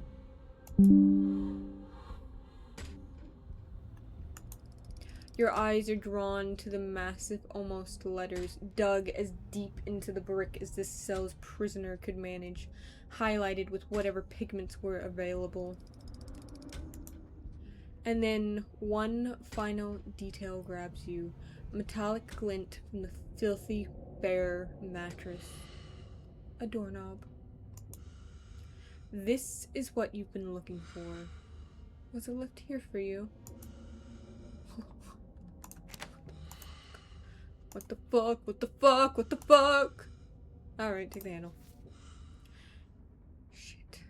Your eyes are drawn to the massive, almost letters, dug as deep into the brick as this cell's prisoner could manage, highlighted with whatever pigments were available. And then one final detail grabs you. A metallic glint from the filthy, bare mattress. A doorknob. This is what you've been looking for. Was it left here for you? What the fuck? What the fuck? What the fuck? Alright, take the handle. Shit.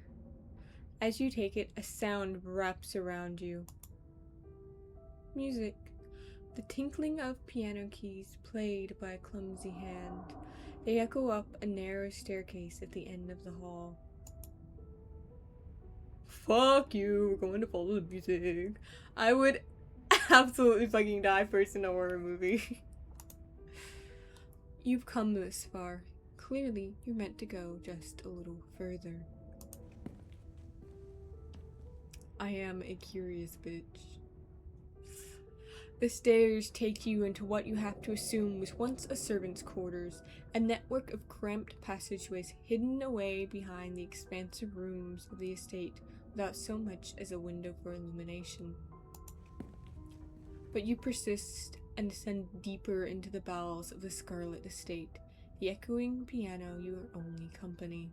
As you take it, a sound wraps around you. Music. The tinkling of piano keys played by a clumsy hand. They echo up a narrow staircase at the end of the hall. Fuck you, we're going to follow the music. I would absolutely fucking die first in a horror movie. You've come this far. Clearly, you're meant to go just a little further. I am a curious bitch. The stairs take you into what you have to assume was once a servant's quarters, a network of cramped passageways hidden away behind the expansive rooms of the estate without so much as a window for illumination. But you persist and descend deeper into the bowels of the Scarlet Estate, the echoing piano your only company.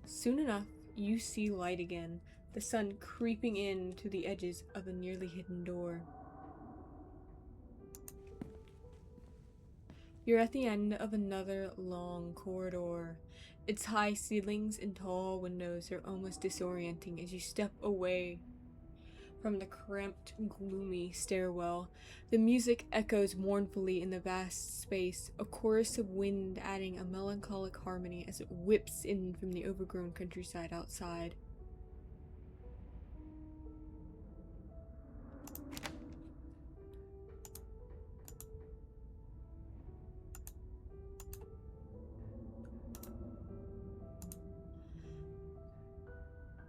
Soon enough, you see light again, the sun creeping in to the edges of a nearly hidden door. You're at the end of another long corridor. Its high ceilings and tall windows are almost disorienting as you step away from the cramped, gloomy stairwell. The music echoes mournfully in the vast space, a chorus of wind adding a melancholic harmony as it whips in from the overgrown countryside outside.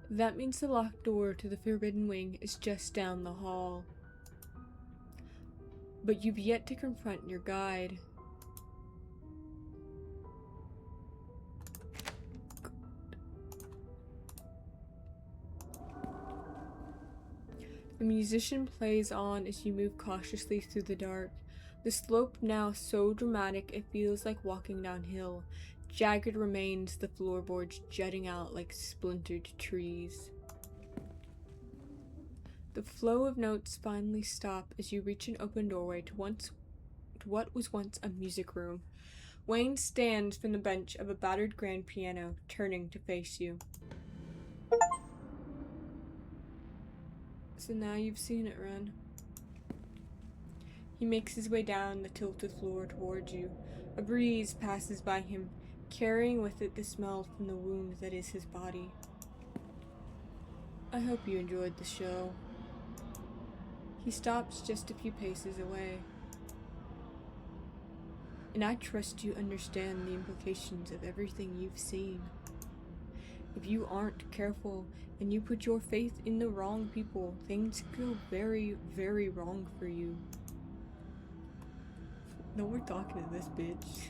That means the locked door to the Forbidden Wing is just down the hall. But you've yet to confront your guide. The musician plays on as you move cautiously through the dark. The slope now so dramatic it feels like walking downhill. Jagged remains, the floorboards jutting out like splintered trees. The flow of notes finally stop as you reach an open doorway to what was once a music room. Wayne stands from the bench of a battered grand piano, turning to face you. So now you've seen it, Ren. He makes his way down the tilted floor towards you. A breeze passes by him, carrying with it the smell from the wound that is his body. I hope you enjoyed the show. He stops just a few paces away. and I trust you understand the implications of everything you've seen. If you aren't careful and you put your faith in the wrong people, things go very, very wrong for you. No, we're talking to this bitch.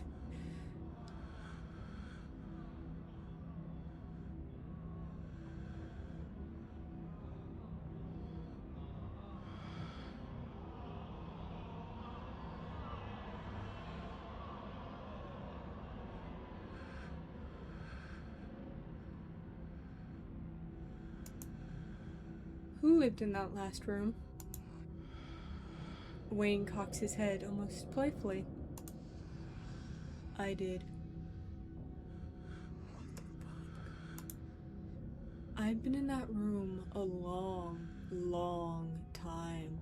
Who lived in that last room? Wayne cocks his head almost playfully. I did. I've been in that room a long, long time.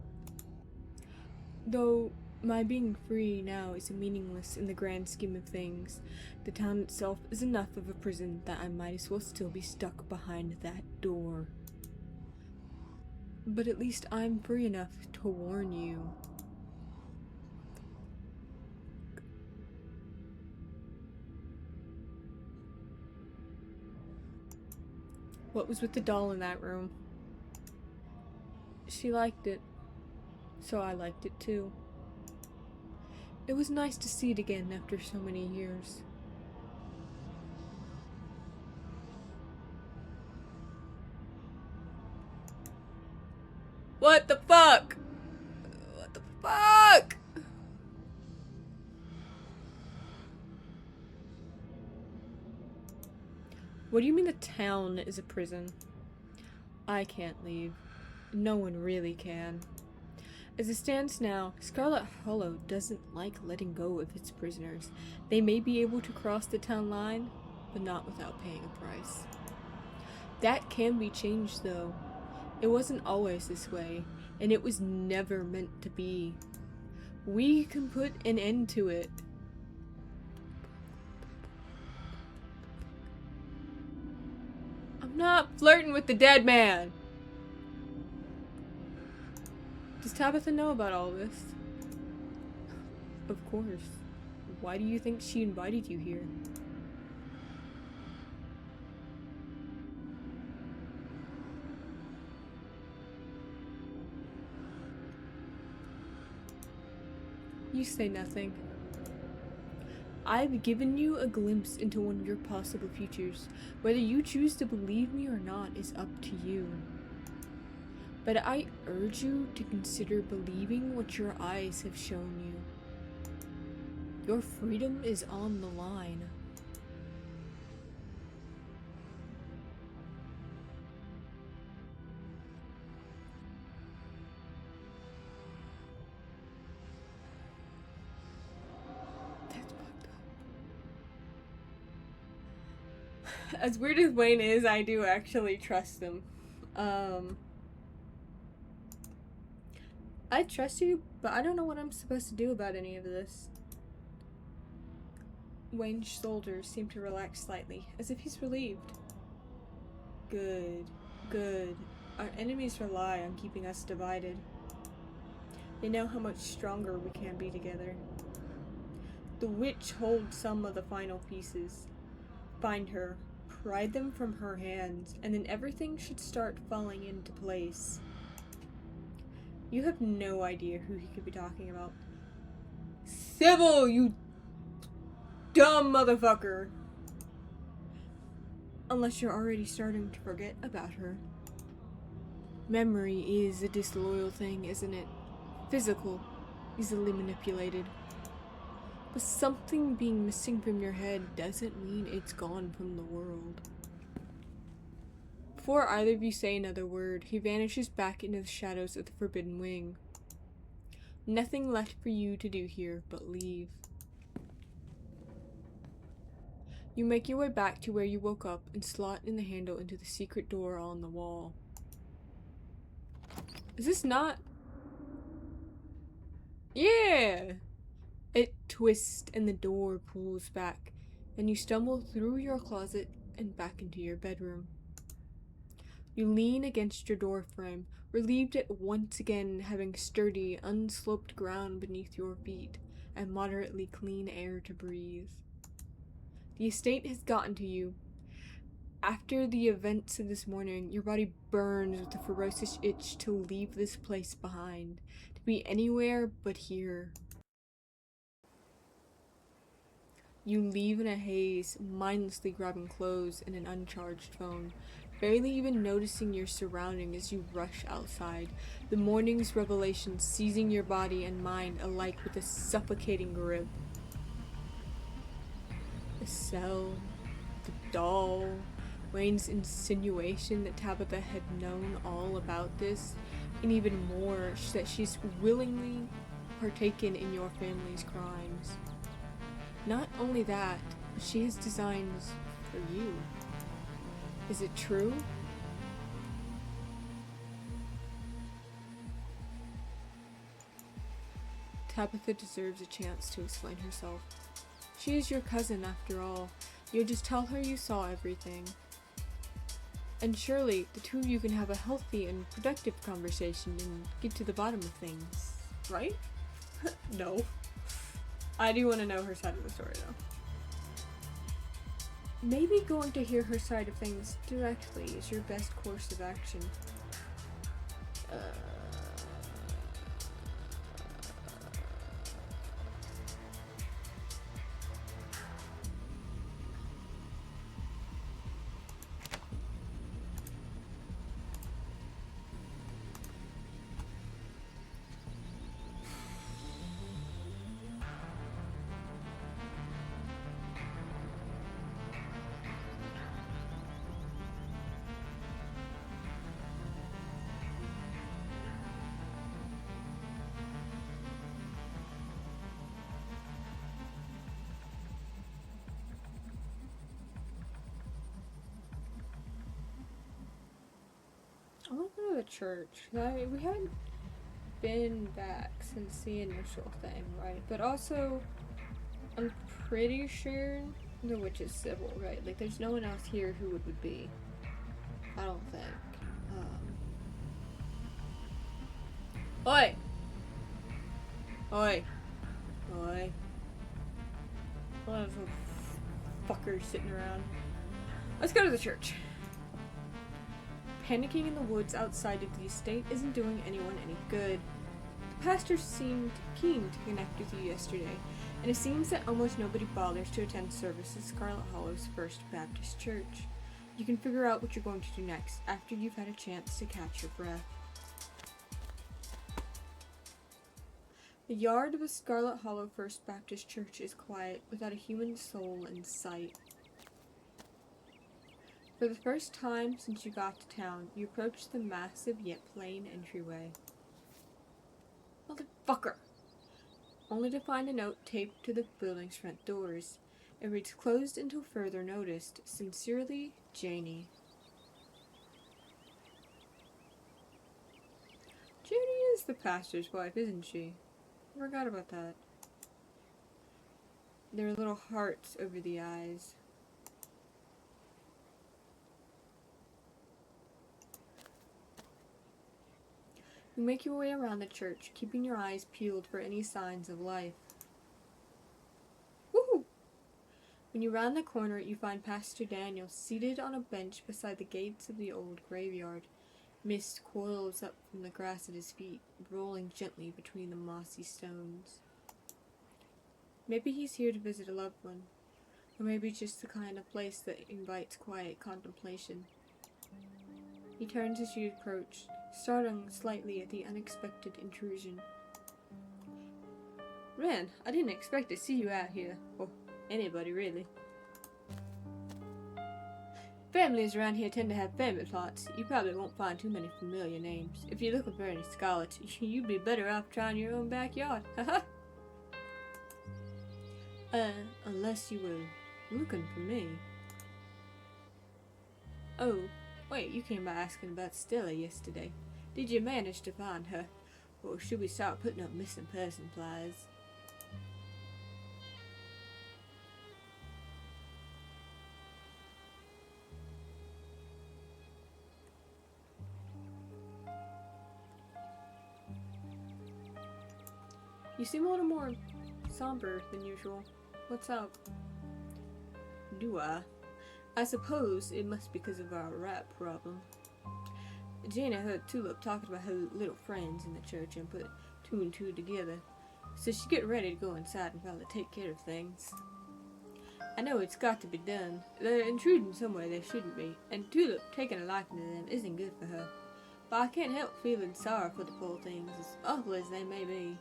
Though my being free now is meaningless in the grand scheme of things, the town itself is enough of a prison that I might as well still be stuck behind that door. But at least I'm free enough to warn you. What was with the doll in that room? She liked it, so I liked it too. It was nice to see it again after so many years. What the fuck? What the fuck? What do you mean the town is a prison? I can't leave. No one really can. As it stands now, Scarlet Hollow doesn't like letting go of its prisoners. They may be able to cross the town line, but not without paying a price. That can be changed though. It wasn't always this way, and it was never meant to be. We can put an end to it. I'm not flirting with the dead man! Does Tabitha know about all this? Of course. Why do you think she invited you here? You say nothing. I've given you a glimpse into one of your possible futures. Whether you choose to believe me or not is up to you. But I urge you to consider believing what your eyes have shown you. Your freedom is on the line. That's fucked up. As weird as Wayne is, I do actually trust him. I trust you, but I don't know what I'm supposed to do about any of this. Wayne's shoulders seem to relax slightly, as if he's relieved. Good, good. Our enemies rely on keeping us divided. They know how much stronger we can be together. The witch holds some of the final pieces. Find her, pry them from her hands, and then everything should start falling into place. You have no idea who he could be talking about. Sybil, you dumb motherfucker! Unless you're already starting to forget about her. Memory is a disloyal thing, isn't it? Physical, easily manipulated. But something being missing from your head doesn't mean it's gone from the world. Before either of you say another word, he vanishes back into the shadows of the Forbidden Wing. Nothing left for you to do here but leave. You make your way back to where you woke up and slot in the handle into the secret door on the wall. Is this not? Yeah! It twists and the door pulls back, and you stumble through your closet and back into your bedroom. You lean against your doorframe, relieved at once again having sturdy, unsloped ground beneath your feet, and moderately clean air to breathe. The estate has gotten to you. After the events of this morning, your body burns with a ferocious itch to leave this place behind, to be anywhere but here. You leave in a haze, mindlessly grabbing clothes and an uncharged phone, barely even noticing your surroundings as you rush outside, the morning's revelation seizing your body and mind alike with a suffocating grip. The cell, the doll, Wayne's insinuation that Tabitha had known all about this, and even more, that she's willingly partaken in your family's crimes. Not only that, but she has designs for you. Is it true? Tabitha deserves a chance to explain herself. She is your cousin, after all. You'll just tell her you saw everything. And surely, the two of you can have a healthy and productive conversation and get to the bottom of things, right? No. I do want to know her side of the story, though. Maybe going to hear her side of things directly is your best course of action. I want to go to the church. We haven't been back since the initial thing, right? But also, I'm pretty sure the witch is civil, right? Like, there's no one else here who it would be. I don't think. Oi! Oi! Oi. A lot of fuckers sitting around. Let's go to the church. Panicking in the woods outside of the estate isn't doing anyone any good. The pastor seemed keen to connect with you yesterday, and it seems that almost nobody bothers to attend service at Scarlet Hollow's First Baptist Church. You can figure out what you're going to do next after you've had a chance to catch your breath. The yard of the Scarlet Hollow First Baptist Church is quiet, without a human soul in sight. For the first time since you got to town, you approach the massive yet plain entryway. Motherfucker! Only to find a note taped to the building's front doors. It reads, "Closed until further noticed. Sincerely, Janie." Janie is the pastor's wife, isn't she? I forgot about that. There are little hearts over the eyes. You make your way around the church, keeping your eyes peeled for any signs of life. Woohoo! When you round the corner, you find Pastor Daniel seated on a bench beside the gates of the old graveyard. Mist coils up from the grass at his feet, rolling gently between the mossy stones. Maybe he's here to visit a loved one, or maybe just the kind of place that invites quiet contemplation. He turns as you approach, starting slightly at the unexpected intrusion. "Man, I didn't expect to see you out here, or anybody really. Families around here tend to have family plots. You probably won't find too many familiar names. If you're looking for any Scarlets, you'd be better off trying your own backyard. Haha." Unless you were looking for me. Oh, wait, you came by asking about Stella yesterday. Did you manage to find her? Or should we start putting up missing person flyers? You seem a little more somber than usual. What's up? Do I? I suppose it must be because of our rat problem. Jaina heard Tulip talking about her little friends in the church and put two and two together. So she's getting ready to go inside and probably take care of things. I know it's got to be done. They're intruding somewhere they shouldn't be, and Tulip taking a liking to them isn't good for her. But I can't help feeling sorry for the poor things, as awful as they may be.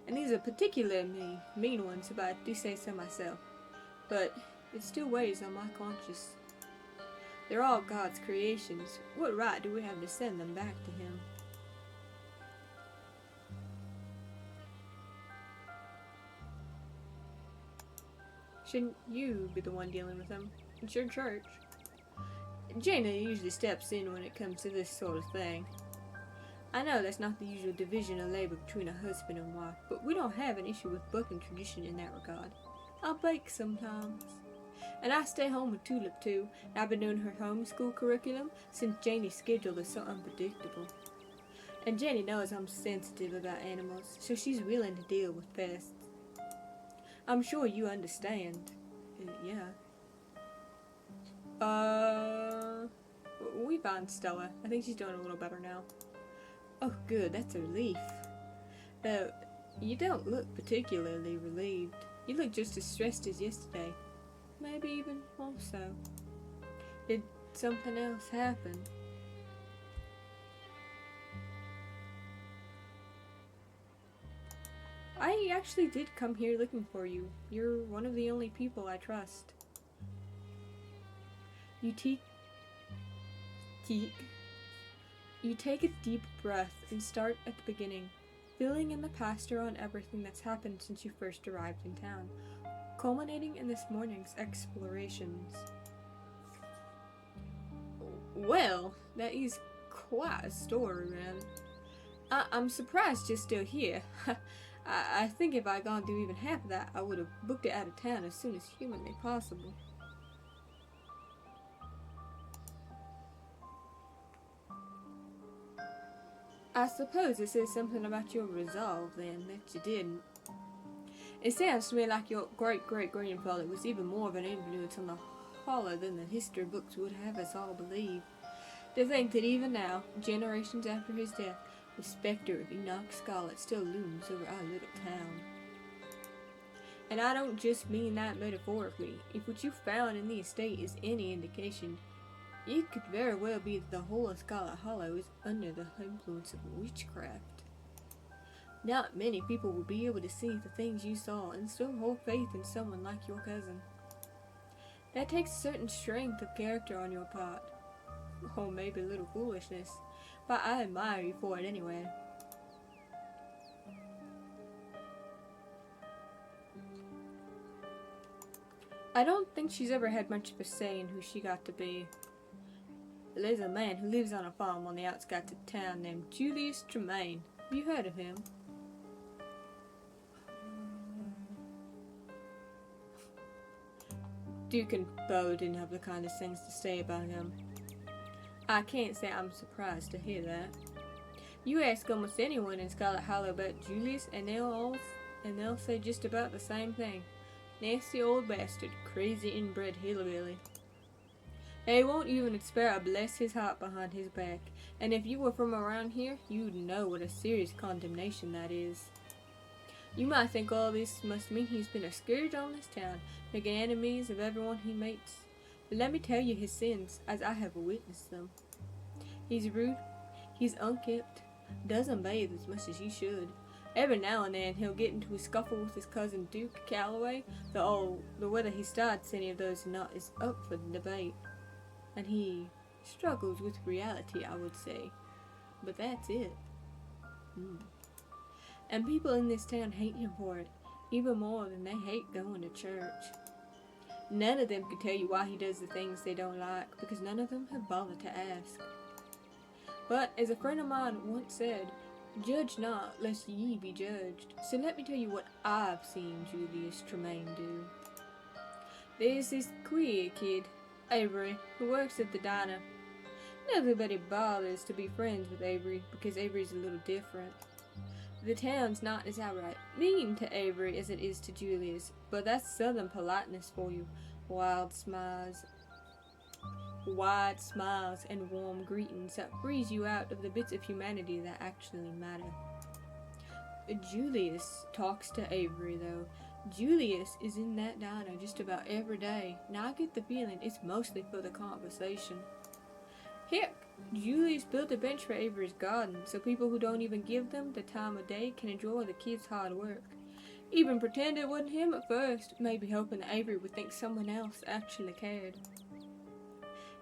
And these are particularly mean ones, if I do say so myself. But it still weighs on my conscience. They're all God's creations. What right do we have to send them back to Him? Shouldn't you be the one dealing with them? It's your church. Jaina usually steps in when it comes to this sort of thing. I know that's not the usual division of labor between a husband and wife, but we don't have an issue with bucking tradition in that regard. I'll bake sometimes. And I stay home with Tulip too, and I've been doing her homeschool curriculum since Janie's schedule is so unpredictable. And Janie knows I'm sensitive about animals, so she's willing to deal with pests. I'm sure you understand. Yeah. We found Stella. I think she's doing a little better now. Oh good, that's a relief. Though, you don't look particularly relieved. You look just as stressed as yesterday. Maybe even more so. Did something else happen? I actually did come here looking for you. You're one of the only people I trust. You take a deep breath and start at the beginning, filling in the pasture on everything that's happened since you first arrived in town, culminating in this morning's explorations. Well, that is quite a story, man. I'm surprised you're still here. I think if I'd gone through even half of that, I would have booked it out of town as soon as humanly possible. I suppose it says something about your resolve, then, that you didn't. It sounds to me like your great-great-grandfather was even more of an influence on the Hollow than the history books would have us all believe. To think that even now, generations after his death, the specter of Enoch Scarlet still looms over our little town. And I don't just mean that metaphorically. If what you found in the estate is any indication, it could very well be that the whole of Scarlet Hollow is under the influence of witchcraft. Not many people will be able to see the things you saw and still hold faith in someone like your cousin. That takes a certain strength of character on your part. Or maybe a little foolishness. But I admire you for it anyway. I don't think she's ever had much of a say in who she got to be. There's a man who lives on a farm on the outskirts of town named Julius Tremaine. Have you heard of him? Duke and Bo didn't have the kindest things to say about him. I can't say I'm surprised to hear that. You ask almost anyone in Scarlet Hollow about Julius, and they'll say just about the same thing. Nasty old bastard, crazy inbred hillbilly. They won't even spare a bless his heart behind his back, and if you were from around here, you'd know what a serious condemnation that is. You might think all this must mean he's been a scourge on this town, making enemies of everyone he meets. But let me tell you his sins, as I have witnessed them. He's rude, he's unkempt, doesn't bathe as much as he should. Every now and then he'll get into a scuffle with his cousin Duke Calloway, though whether he starts any of those or not is up for the debate. And he struggles with reality, I would say. But that's it. And people in this town hate him for it, even more than they hate going to church. None of them can tell you why he does the things they don't like, because none of them have bothered to ask. But, as a friend of mine once said, judge not, lest ye be judged. So let me tell you what I've seen Julius Tremaine do. There's this queer kid, Avery, who works at the diner. Nobody bothers to be friends with Avery, because Avery's a little different. The town's not as outright mean to Avery as it is to Julius, but that's southern politeness for you. Wild smiles, wide smiles and warm greetings that freeze you out of the bits of humanity that actually matter. Julius talks to Avery, though. Julius is in that diner just about every day. Now I get the feeling it's mostly for the conversation. Heck, Julius built a bench for Avery's garden so people who don't even give them the time of day can enjoy the kids' hard work. Even pretend it wasn't him at first, maybe hoping that Avery would think someone else actually cared.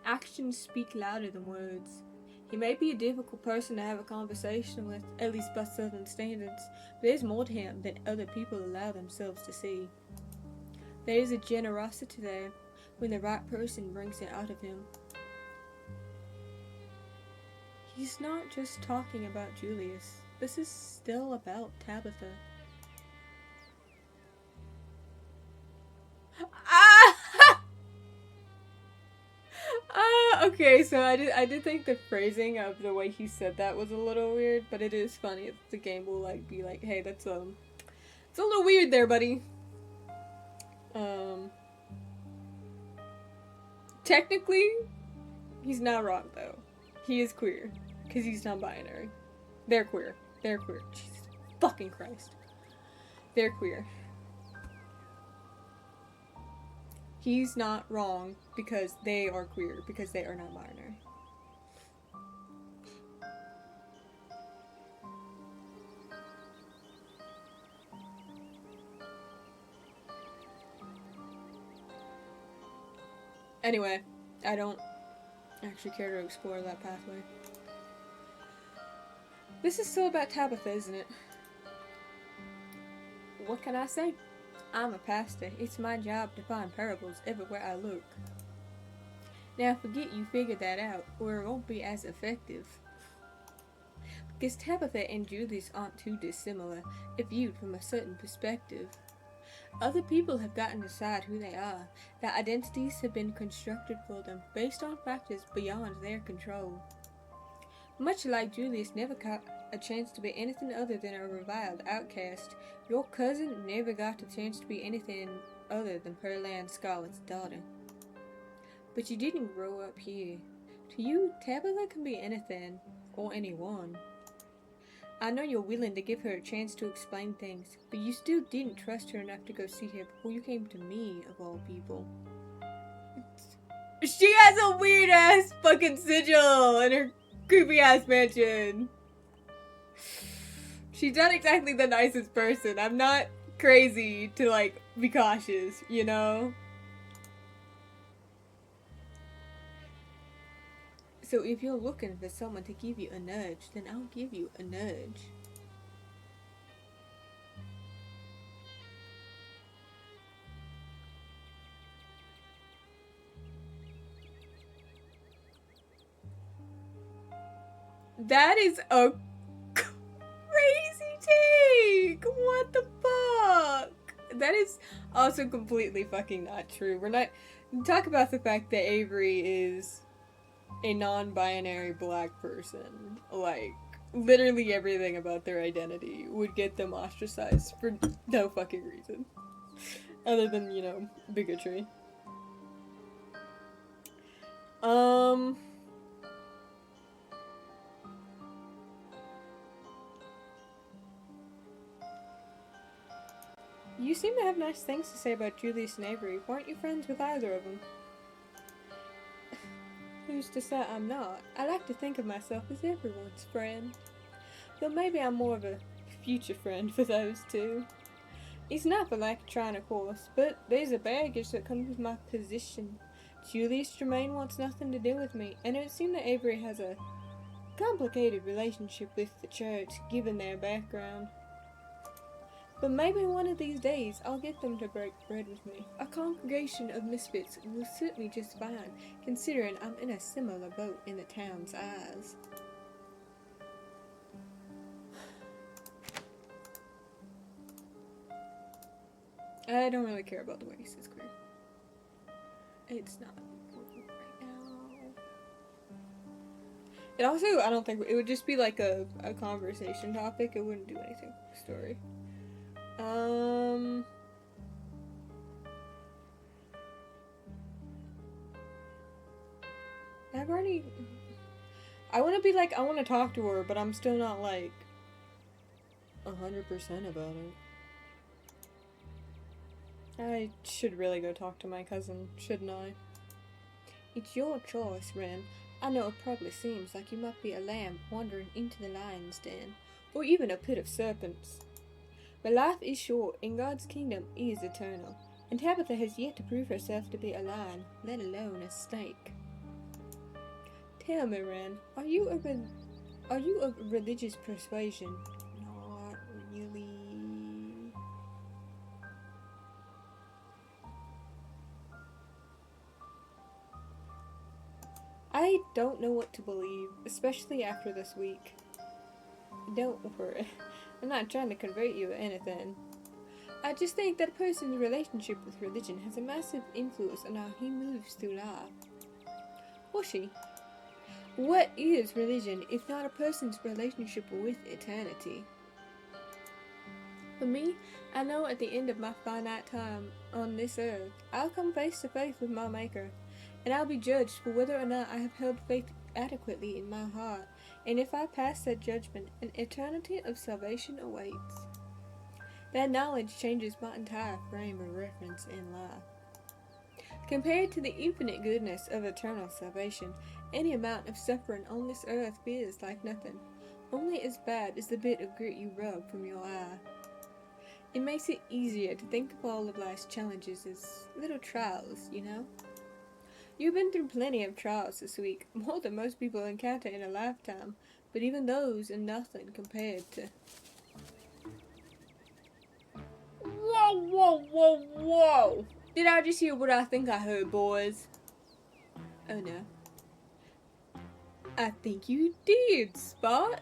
Actions speak louder than words. He may be a difficult person to have a conversation with, at least by Southern standards, but there's more to him than other people allow themselves to see. There is a generosity there when the right person brings it out of him. He's not just talking about Julius. This is still about Tabitha. Okay, so I did think the phrasing of the way he said that was a little weird, but it is funny. The game will like be like, hey, that's it's a little weird there, buddy. Technically, he's not wrong though. He is queer, because he's non-binary. They're queer. They're queer. Jesus fucking Christ. They're queer. He's not wrong because they are queer, because they are non-binary. Anyway, I don't actually care to explore that pathway. This is still about Tabitha, isn't it? What can I say? I'm a pastor. It's my job to find parables everywhere I look. Now forget you figured that out, or it won't be as effective. Because Tabitha and Julius aren't too dissimilar, if viewed from a certain perspective. Other people have gotten to decide who they are. Their identities have been constructed for them, based on factors beyond their control. Much like Julius never got a chance to be anything other than a reviled outcast, your cousin never got a chance to be anything other than Pearland Scarlet's daughter. But you didn't grow up here. To you, Tabitha can be anything, or anyone. I know you're willing to give her a chance to explain things, but you still didn't trust her enough to go see her before you came to me, of all people. She has a weird ass fucking sigil in her creepy ass mansion. She's not exactly the nicest person. I'm not crazy to like be cautious, you know? So if you're looking for someone to give you a nudge, then I'll give you a nudge. That is a crazy take! What the fuck? That is also completely fucking not true. We're not... Talk about the fact that Avery is a non-binary black person. Like, literally everything about their identity would get them ostracized for no fucking reason. Other than, you know, bigotry. You seem to have nice things to say about Julius and Avery. Weren't you friends with either of them? Who's to say I'm not? I like to think of myself as everyone's friend. Though maybe I'm more of a future friend for those two. It's not for lack of trying, of course, but there's a baggage that comes with my position. Julius Germain wants nothing to do with me, and it would seem that Avery has a complicated relationship with the church, given their background. But maybe one of these days, I'll get them to break bread with me. A congregation of misfits will suit me just fine, considering I'm in a similar boat in the town's eyes. I don't really care about the way he says queer. It's not important right now. It also, I don't think, it would just be like a conversation topic. It wouldn't do anything with the story. I've already... I want to be like, I want to talk to her, but I'm still not like 100% about it. I should really go talk to my cousin, shouldn't I? It's your choice, Ren. I know it probably seems like you might be a lamb wandering into the lion's den, or even a pit of serpents. But life is short, and God's kingdom is eternal, and Tabitha has yet to prove herself to be a lion, let alone a snake. Tell me, Ren, are you of religious persuasion? Not really. I don't know what to believe, especially after this week. Don't worry, I'm not trying to convert you or anything. I just think that a person's relationship with religion has a massive influence on how he moves through life. Whooshy. What is religion if not a person's relationship with eternity? For me, I know at the end of my finite time on this earth, I'll come face to face with my Maker, and I'll be judged for whether or not I have held faith adequately in my heart, and if I pass that judgment, an eternity of salvation awaits. That knowledge changes my entire frame of reference in life. Compared to the infinite goodness of eternal salvation, any amount of suffering on this earth feels like nothing, only as bad as the bit of grit you rub from your eye. It makes it easier to think of all of life's challenges as little trials, you know? You've been through plenty of trials this week, more than most people encounter in a lifetime, but even those are nothing compared to... Whoa, whoa, whoa, whoa! Did I just hear what I think I heard, boys? Oh no. I think you did, Spot.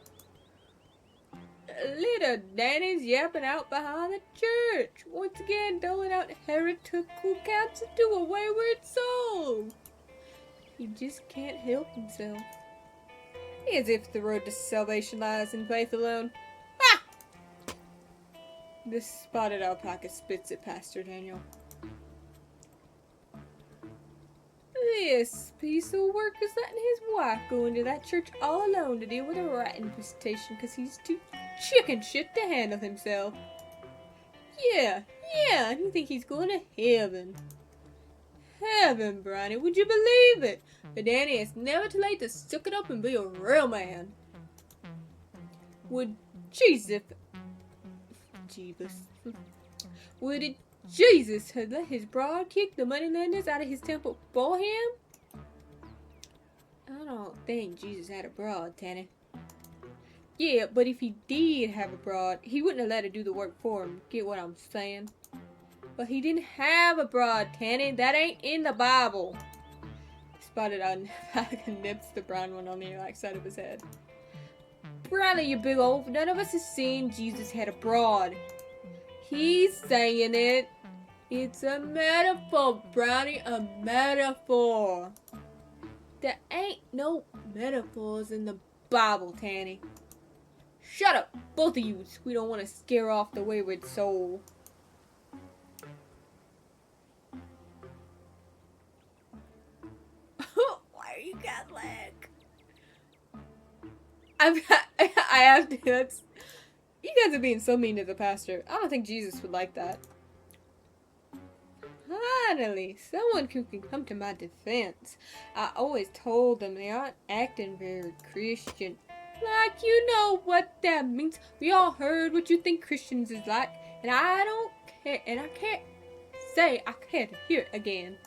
Little Danny's yapping out behind the church, once again doling out heretical counsel to a wayward soul. He just can't help himself. As if the road to salvation lies in faith alone. Ah! The spotted alpaca spits at Pastor Daniel. This piece of work is letting his wife go into that church all alone to deal with a rat infestation because he's too chicken shit to handle himself. Yeah, and you think he's going to heaven. Heaven, Bronny, would you believe it? But Danny, it's never too late to suck it up and be a real man. Would Jesus had let his broad kick the moneylenders out of his temple for him? I don't think Jesus had a broad, Tanny. Yeah, but if he did have a broad, he wouldn't have let her do the work for him. Get what I'm saying? But he didn't have a broad, Tanny. That ain't in the Bible. Spotted out and nips the brown one on the like side of his head. Brother, you big oaf, none of us is saying Jesus had a broad. He's saying it. It's a metaphor, Brownie, a metaphor. There ain't no metaphors in the Bible, Tanny. Shut up, both of you. We don't want to scare off the wayward soul. Why are you Catholic? I have to. You guys are being so mean to the pastor. I don't think Jesus would like that. Finally, someone who can come to my defense. I always told them they aren't acting very Christian. Like, you know what that means. We all heard what you think Christians is like, and I don't care, and I can't say I care to hear it again.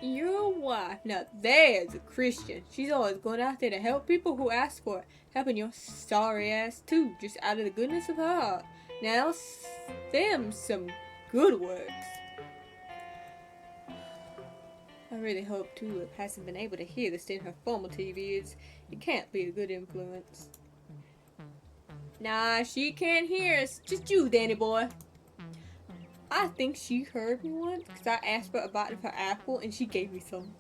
Your wife, now there's a Christian. She's always going out there to help people who ask for it. Helping your sorry ass too, just out of the goodness of her heart. Now, them some good works. I really hope Tulip hasn't been able to hear this in her formal TVs. It can't be a good influence. Nah, she can't hear us. Just you, Danny boy. I think she heard me once because I asked for a bite of her apple and she gave me some.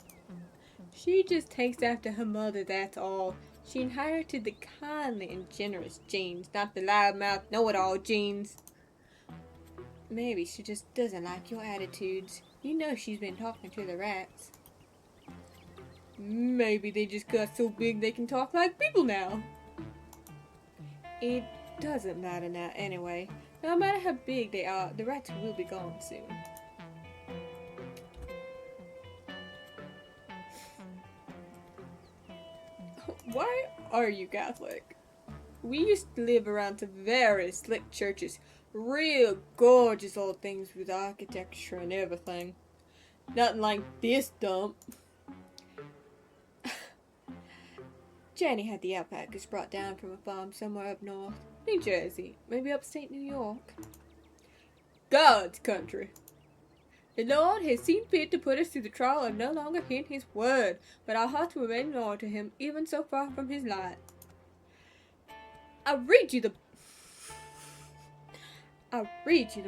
She just takes after her mother, that's all. She inherited the kindly and generous genes, not the loudmouth know-it-all genes. Maybe she just doesn't like your attitudes. You know she's been talking to the rats. Maybe they just got so big they can talk like people now. It doesn't matter now anyway. No matter how big they are, the rats will be gone soon. Why are you Catholic? We used to live around some very slick churches. Real gorgeous old things with architecture and everything. Nothing like this dump. Jenny had the alpacas brought down from a farm somewhere up north. New Jersey, maybe upstate New York. God's country. The Lord has seen fit to put us through the trial of no longer hearing his word, but our hearts remain loyal to him, even so far from his light. I'll read you the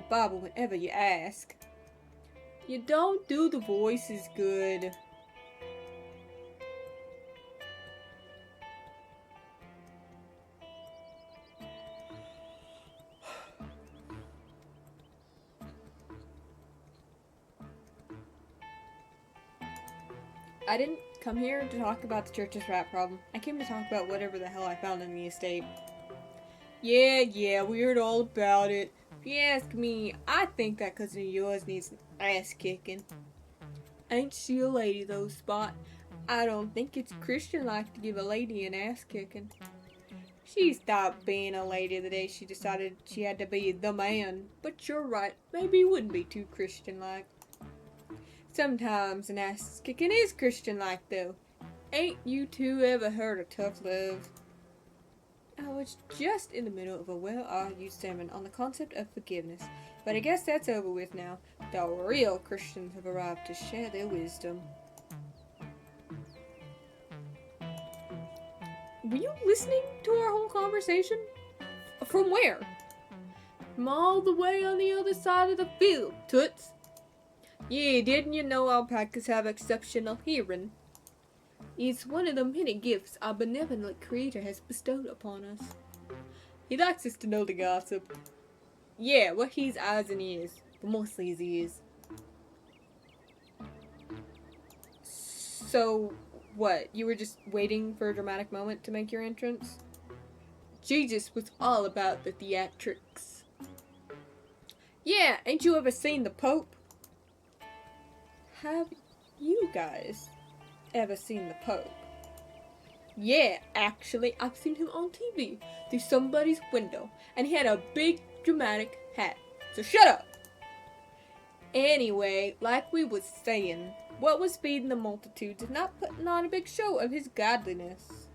Bible whenever you ask. You don't do the voices good. I didn't come here to talk about the church's rat problem. I came to talk about whatever the hell I found in the estate. Yeah, we heard all about it. If you ask me, I think that cousin of yours needs an ass kicking. Ain't she a lady though, Spot? I don't think it's Christian-like to give a lady an ass kicking. She stopped being a lady the day she decided she had to be the man. But you're right, maybe it wouldn't be too Christian-like. Sometimes an ass kicking is Christian-like though. Ain't you two ever heard of tough love? I was just in the middle of a well-argued sermon on the concept of forgiveness, but I guess that's over with now. The real Christians have arrived to share their wisdom. Were you listening to our whole conversation? From where? From all the way on the other side of the field, Toots. Yeah, didn't you know alpacas have exceptional hearing? It's one of the many gifts our benevolent creator has bestowed upon us. He likes us to know the gossip. Yeah, well, he's eyes and ears, but mostly his ears. So, what? You were just waiting for a dramatic moment to make your entrance? Jesus was all about the theatrics. Yeah, ain't you ever seen the Pope? Have you guys ever seen the Pope? Yeah, actually, I've seen him on TV through somebody's window, and he had a big dramatic hat. So shut up! Anyway, like we was saying, what was feeding the multitudes is not putting on a big show of his godliness.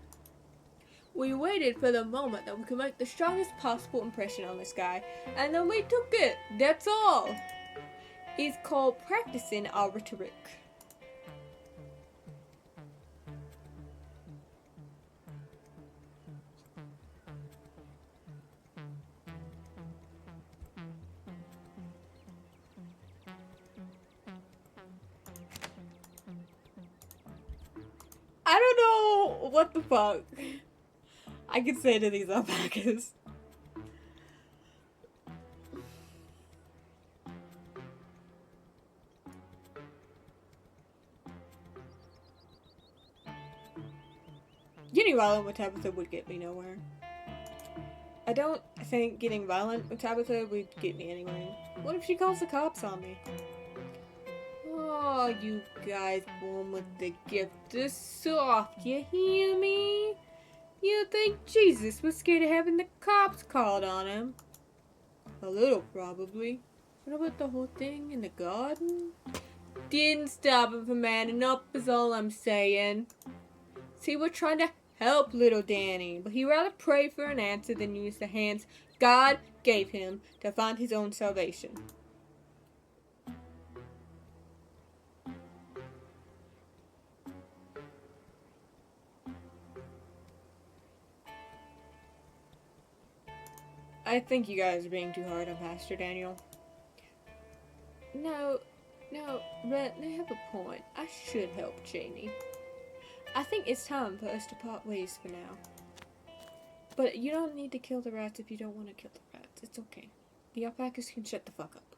We waited for the moment that we could make the strongest possible impression on this guy, and then we took it. That's all. It's called practicing our rhetoric. I don't know what the fuck I could say to these alpacas. Getting violent with Tabitha would get me nowhere. I don't think getting violent with Tabitha would get me anywhere. What if she calls the cops on me? Oh, you guys born with the gift of soft, you hear me? You think Jesus was scared of having the cops called on him? A little, probably. What about the whole thing in the garden? Didn't stop him from manning up, is all I'm saying. See, we're trying to help little Danny, but he'd rather pray for an answer than use the hands God gave him to find his own salvation. I think you guys are being too hard on Pastor Daniel. No, but they have a point. I should help Janie. I think it's time for us to part ways for now. But you don't need to kill the rats if you don't want to kill the rats. It's okay. The alpacas can shut the fuck up.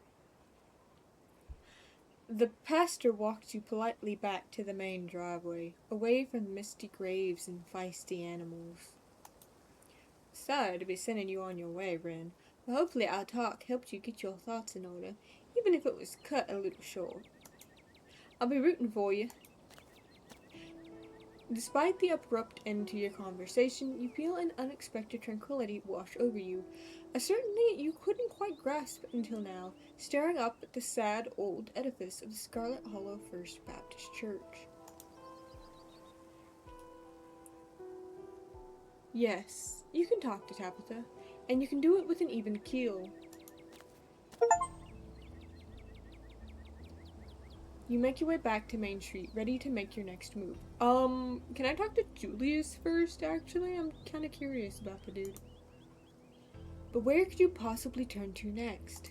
The pastor walked you politely back to the main driveway, away from the misty graves and feisty animals. Sorry to be sending you on your way, Ren, but hopefully our talk helped you get your thoughts in order, even if it was cut a little short. I'll be rooting for you. Despite the abrupt end to your conversation, you feel an unexpected tranquility wash over you, a certainty you couldn't quite grasp until now, staring up at the sad old edifice of the Scarlet Hollow First Baptist Church. Yes, you can talk to Tabitha, and you can do it with an even keel. You make your way back to Main Street, ready to make your next move. Can I talk to Julius first, actually? I'm kind of curious about the dude. But where could you possibly turn to next?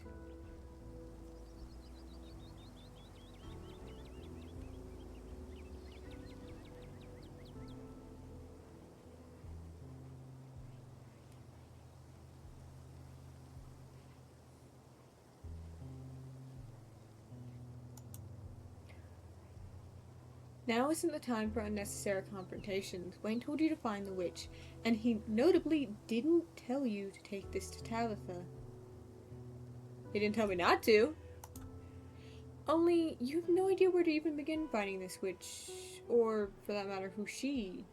Now isn't the time for unnecessary confrontations. Wayne told you to find the witch, and he notably didn't tell you to take this to Tabitha. He didn't tell me not to. Only, you have no idea where to even begin finding this witch, or, for that matter, who she,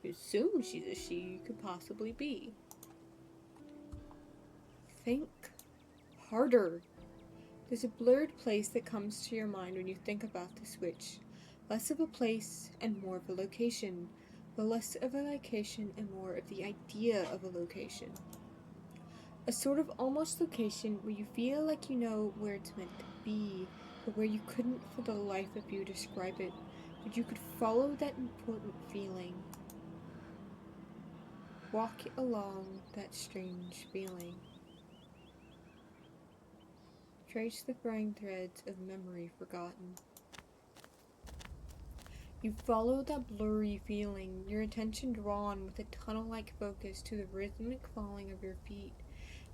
assumes she's a she, could possibly be. Think harder. There's a blurred place that comes to your mind when you think about this witch. Less of a place and more of a location, but less of a location and more of the idea of a location. A sort of almost location where you feel like you know where it's meant to be, but where you couldn't for the life of you describe it, but you could follow that important feeling. Walk along that strange feeling. Trace the fraying threads of memory forgotten. You follow that blurry feeling, your attention drawn with a tunnel-like focus to the rhythmic falling of your feet,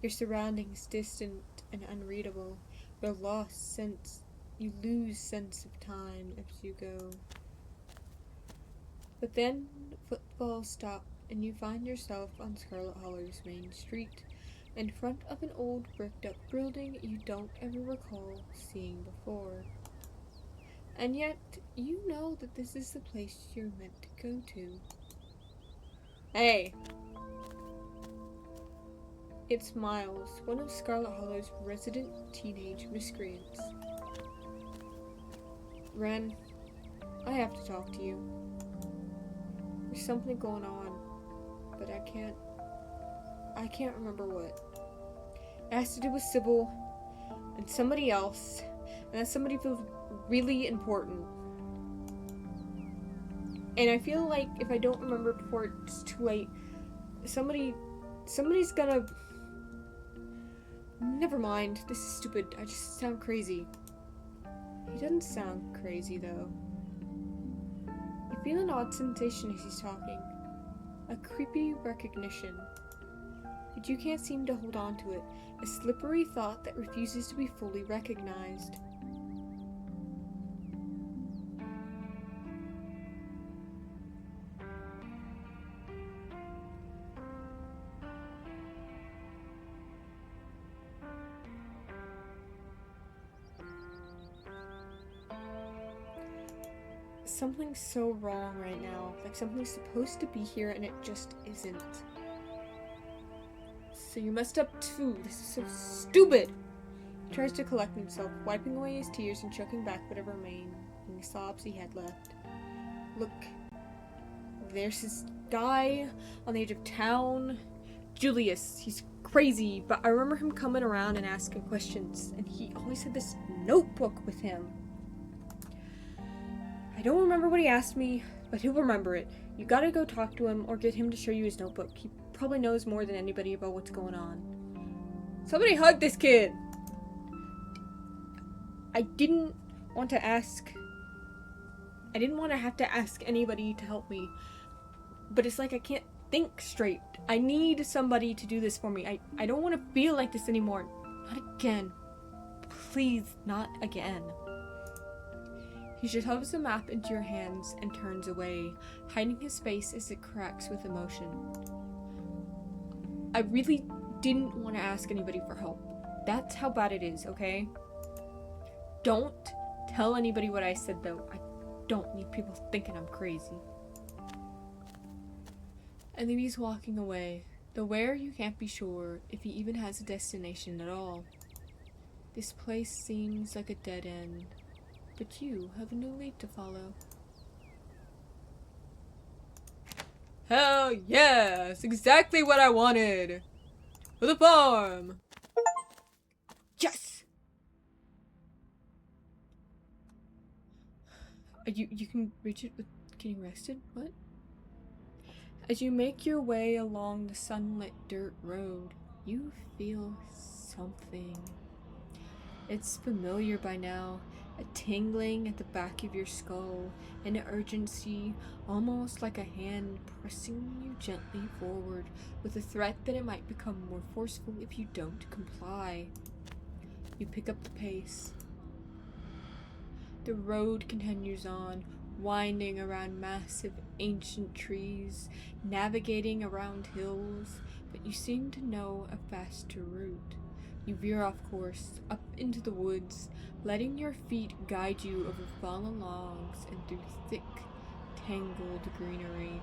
your surroundings distant and unreadable, you lose sense of time as you go. But then, footfalls stop, and you find yourself on Scarlet Hollow's main street, in front of an old bricked-up building you don't ever recall seeing before. And yet, you know that this is the place you're meant to go to. Hey! It's Miles, one of Scarlet Hollow's resident teenage miscreants. Ren, I have to talk to you. There's something going on, but I can't remember what. It has to do with Sybil and somebody else, and that somebody feels really important. And I feel like if I don't remember before it's too late, somebody's gonna... Never mind, this is stupid. I just sound crazy. He doesn't sound crazy though. You feel an odd sensation as he's talking. A creepy recognition. But you can't seem to hold on to it. A slippery thought that refuses to be fully recognized. Something's so wrong right now. Like something's supposed to be here and it just isn't. So you messed up too. This is so stupid. He tries to collect himself, wiping away his tears and choking back whatever remaining sobs he had left. Look, there's this guy on the edge of town. Julius. He's crazy, but I remember him coming around and asking questions, and he always had this notebook with him. I don't remember what he asked me, but he'll remember it. You gotta go talk to him or get him to show you his notebook. He probably knows more than anybody about what's going on. Somebody hug this kid! I didn't want to ask I didn't want to have to ask anybody to help me. But it's like I can't think straight. I need somebody to do this for me. I don't want to feel like this anymore. Not again. Please, not again. He shoves the map into your hands and turns away, hiding his face as it cracks with emotion. I really didn't want to ask anybody for help. That's how bad it is, okay? Don't tell anybody what I said, though. I don't need people thinking I'm crazy. And then he's walking away, though where you can't be sure if he even has a destination at all. This place seems like a dead end, but you have a new lead to follow. Hell yes! Exactly what I wanted! For the farm! Yes! You can reach it with getting rested? What? As you make your way along the sunlit dirt road, you feel something. It's familiar by now, a tingling at the back of your skull, an urgency, almost like a hand pressing you gently forward, with the threat that it might become more forceful if you don't comply. You pick up the pace. The road continues on, winding around massive ancient trees, navigating around hills, but you seem to know a faster route. You veer off course, up into the woods, letting your feet guide you over fallen logs and through thick, tangled greenery.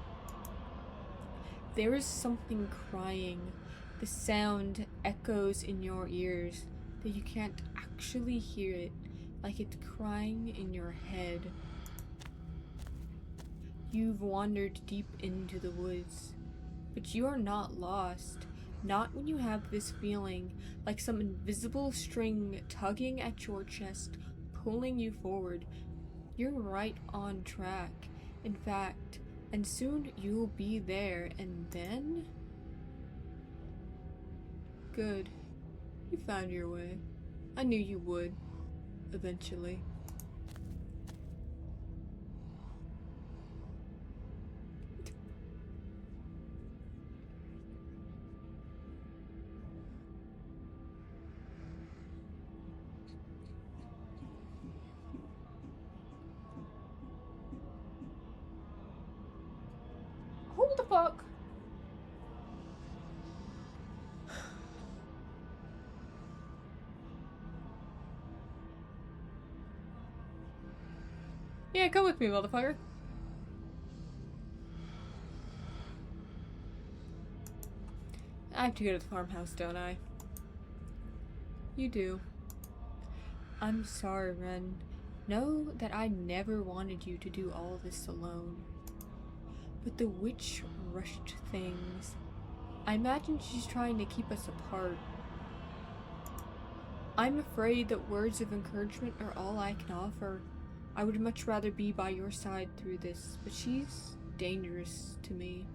There is something crying. The sound echoes in your ears, but you can't actually hear it, like it's crying in your head. You've wandered deep into the woods, but you are not lost. Not when you have this feeling, like some invisible string tugging at your chest, pulling you forward. You're right on track, in fact, and soon you'll be there, and then... Good. You found your way. I knew you would. Eventually. Hold the fuck. Yeah, come with me, motherfucker. I have to go to the farmhouse, don't I? You do. I'm sorry, Ren. Know that I never wanted you to do all this alone. But the witch rushed things. I imagine she's trying to keep us apart. I'm afraid that words of encouragement are all I can offer. I would much rather be by your side through this, but she's dangerous to me.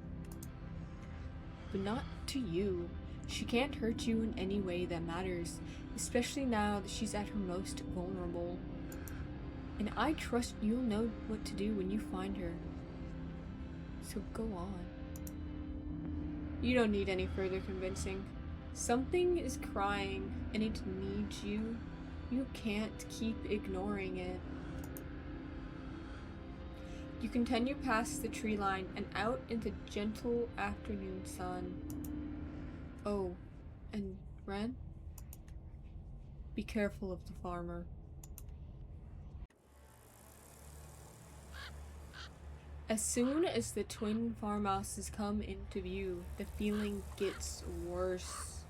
But not to you. She can't hurt you in any way that matters, especially now that she's at her most vulnerable. And I trust you'll know what to do when you find her. So go on. You don't need any further convincing. Something is crying, and it needs you. You can't keep ignoring it. You continue past the tree line and out into gentle afternoon sun. Oh, and Ren? Be careful of the farmer. As soon as the twin farmhouses come into view, the feeling gets worse.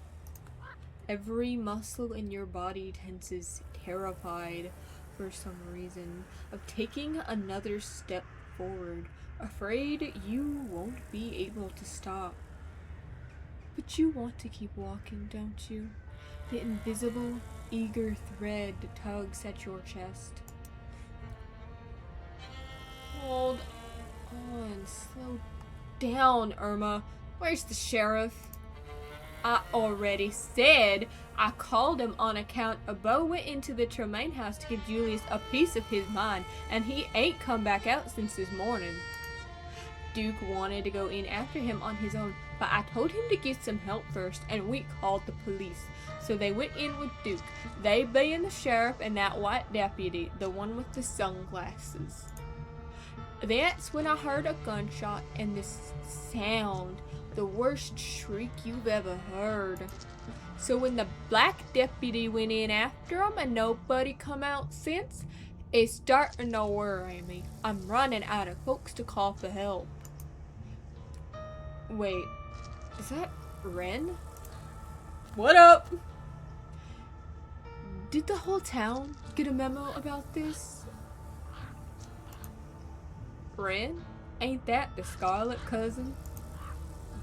Every muscle in your body tenses, terrified for some reason of taking another step forward, afraid you won't be able to stop. But you want to keep walking, don't you? The invisible, eager thread tugs at your chest. Hold on, slow down, Irma. Where's the sheriff? I already said I called him on account of Bo went into the Tremaine house to give Julius a piece of his mind, and he ain't come back out since this morning. Duke wanted to go in after him on his own, but I told him to get some help first, and we called the police. So they went in with Duke, they being the sheriff and that white deputy, the one with the sunglasses. That's when I heard a gunshot and this sound, the worst shriek you've ever heard. So when the black deputy went in after him and nobody come out since, it's starting to worry me. I'm running out of folks to call for help. Wait, is that Ren? What up? Did the whole town get a memo about this? Ren? Ain't that the Scarlet cousin?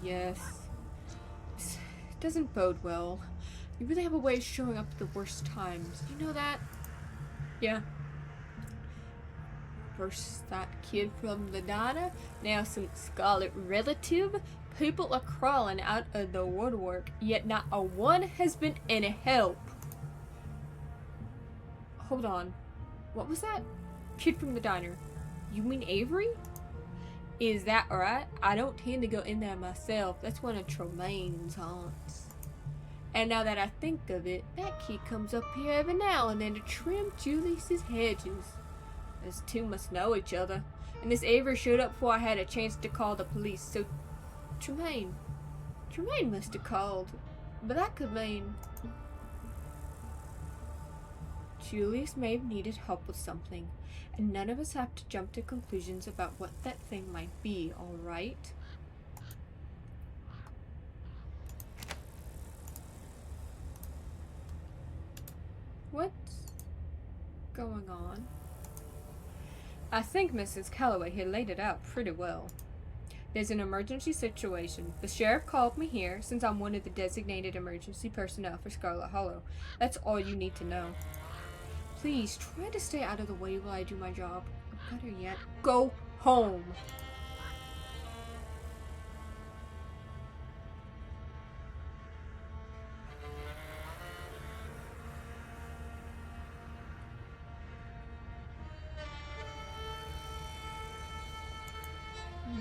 Yes. This doesn't bode well. You really have a way of showing up at the worst times. You know that? Yeah. First that kid from the diner, now some Scarlet relative. People are crawling out of the woodwork, yet not a one has been any help. Hold on. What was that? Kid from the diner. You mean Avery? Is that right? I don't tend to go in there myself. That's one of Tremaine's haunts. And now that I think of it, that kid comes up here every now and then to trim Julius's hedges. Those two must know each other. And this Avery showed up before I had a chance to call the police, so Tremaine must have called. But that could mean Julius may have needed help with something, and none of us have to jump to conclusions about what that thing might be, alright? What's going on? I think Mrs. Calloway had laid it out pretty well. There's an emergency situation. The sheriff called me here since I'm one of the designated emergency personnel for Scarlet Hollow. That's all you need to know. Please, try to stay out of the way while I do my job. Or better yet, go home.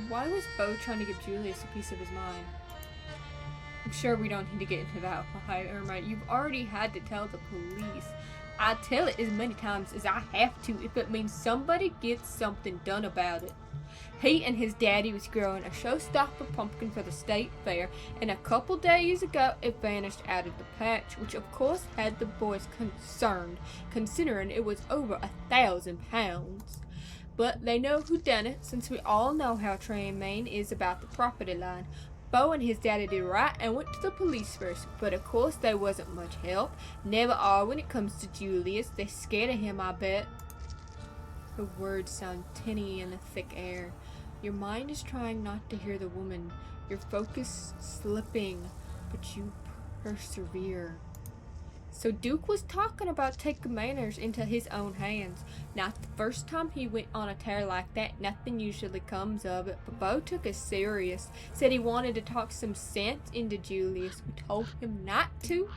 Why was Bo trying to give Julius a piece of his mind? I'm sure we don't need to get into that. Why, Irma, you've already had to tell the police. I tell it as many times as I have to if it means somebody gets something done about it. He and his daddy was growing a showstopper pumpkin for the state fair, and a couple days ago it vanished out of the patch, which of course had the boys concerned, considering it was over 1,000 pounds. But they know who done it, since we all know how Tremaine is about the property line. Bo and his daddy did right and went to the police first, but of course they wasn't much help. Never are when it comes to Julius. They're scared of him, I bet. The words sound tinny in the thick air. Your mind is trying not to hear the woman. Your focus slipping, but you persevere. So Duke was talking about taking manners into his own hands. Not the first time he went on a tear like that, nothing usually comes of it, but Bo took it serious. Said he wanted to talk some sense into Julius. We told him not to,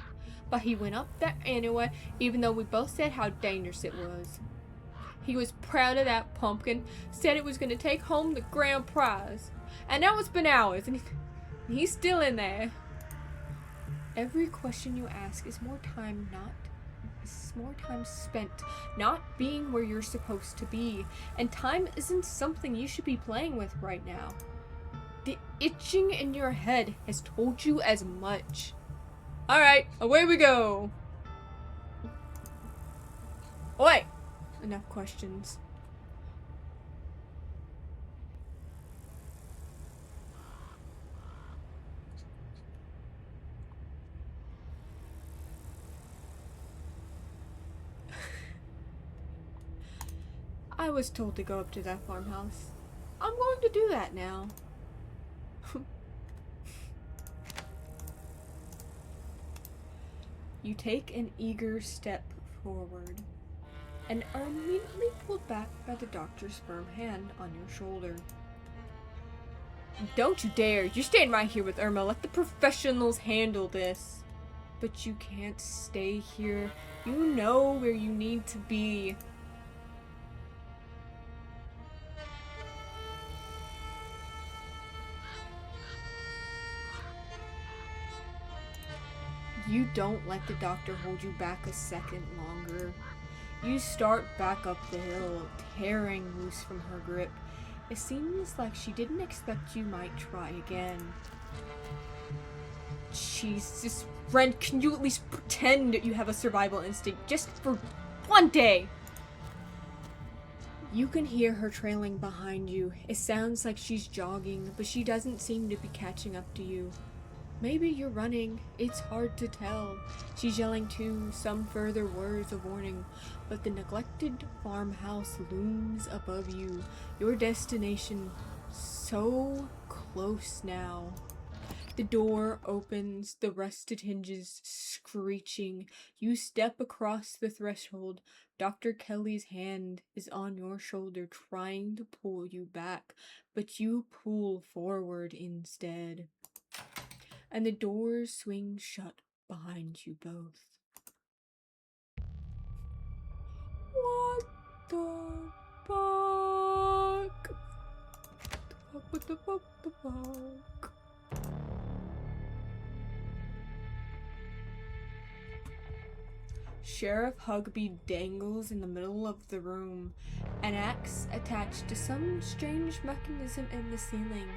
but he went up there anyway, even though we both said how dangerous it was. He was proud of that pumpkin, said it was going to take home the grand prize. And now it's been hours, and he's still in there. Every question you ask is more time spent not being where you're supposed to be, and time isn't something you should be playing with right now. The itching in your head has told you as much. Alright, away we go. Oi! Enough questions. I was told to go up to that farmhouse. I'm going to do that now. You take an eager step forward and are immediately pulled back by the doctor's firm hand on your shoulder. Don't you dare. You're staying right here with Irma. Let the professionals handle this. But you can't stay here. You know where you need to be. You don't let the doctor hold you back a second longer. You start back up the hill, tearing loose from her grip. It seems like she didn't expect you might try again. Jesus, Ren, can you at least pretend you have a survival instinct just for one day? You can hear her trailing behind you. It sounds like she's jogging, but she doesn't seem to be catching up to you. Maybe you're running. It's hard to tell. She's yelling too, some further words of warning, but the neglected farmhouse looms above you. Your destination so close now. The door opens, the rusted hinges screeching. You step across the threshold. Dr. Kelly's hand is on your shoulder, trying to pull you back, but you pull forward instead. And the doors swing shut behind you both. What the fuck? What the fuck? Sheriff Hugby dangles in the middle of the room. An axe attached to some strange mechanism in the ceiling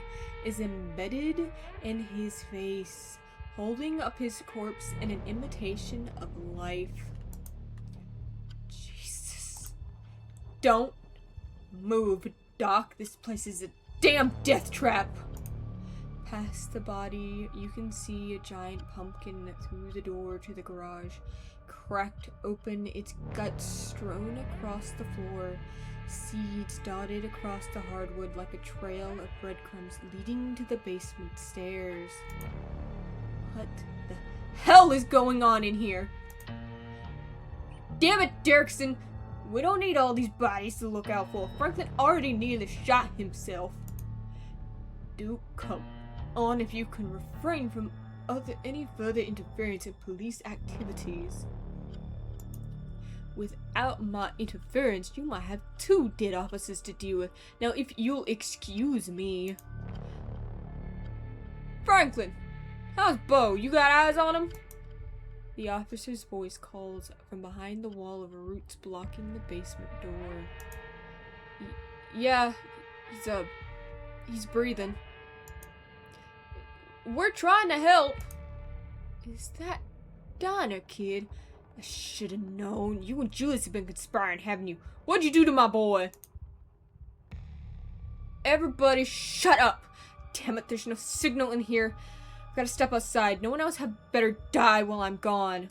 is embedded in his face, holding up his corpse in an imitation of life. Jesus. Don't move, Doc. This place is a damn death trap. Past the body, you can see a giant pumpkin through the door to the garage. Cracked open, its guts strewn across the floor, seeds dotted across the hardwood like a trail of breadcrumbs leading to the basement stairs. What the hell is going on in here? Damn it, Derrickson! We don't need all these bodies to look out for. Franklin already nearly shot himself. Do come on if you can refrain from any further interference in police activities. Without my interference, you might have 2 dead officers to deal with. Now, if you'll excuse me. Franklin, how's Bo? You got eyes on him? The officer's voice calls from behind the wall of roots blocking the basement door. Yeah, he's breathing. We're trying to help. Is that Donner kid? I should have known. You and Julius have been conspiring, haven't you? What'd you do to my boy? Everybody shut up! Damn it, there's no signal in here. I've gotta step outside. No one else had better die while I'm gone.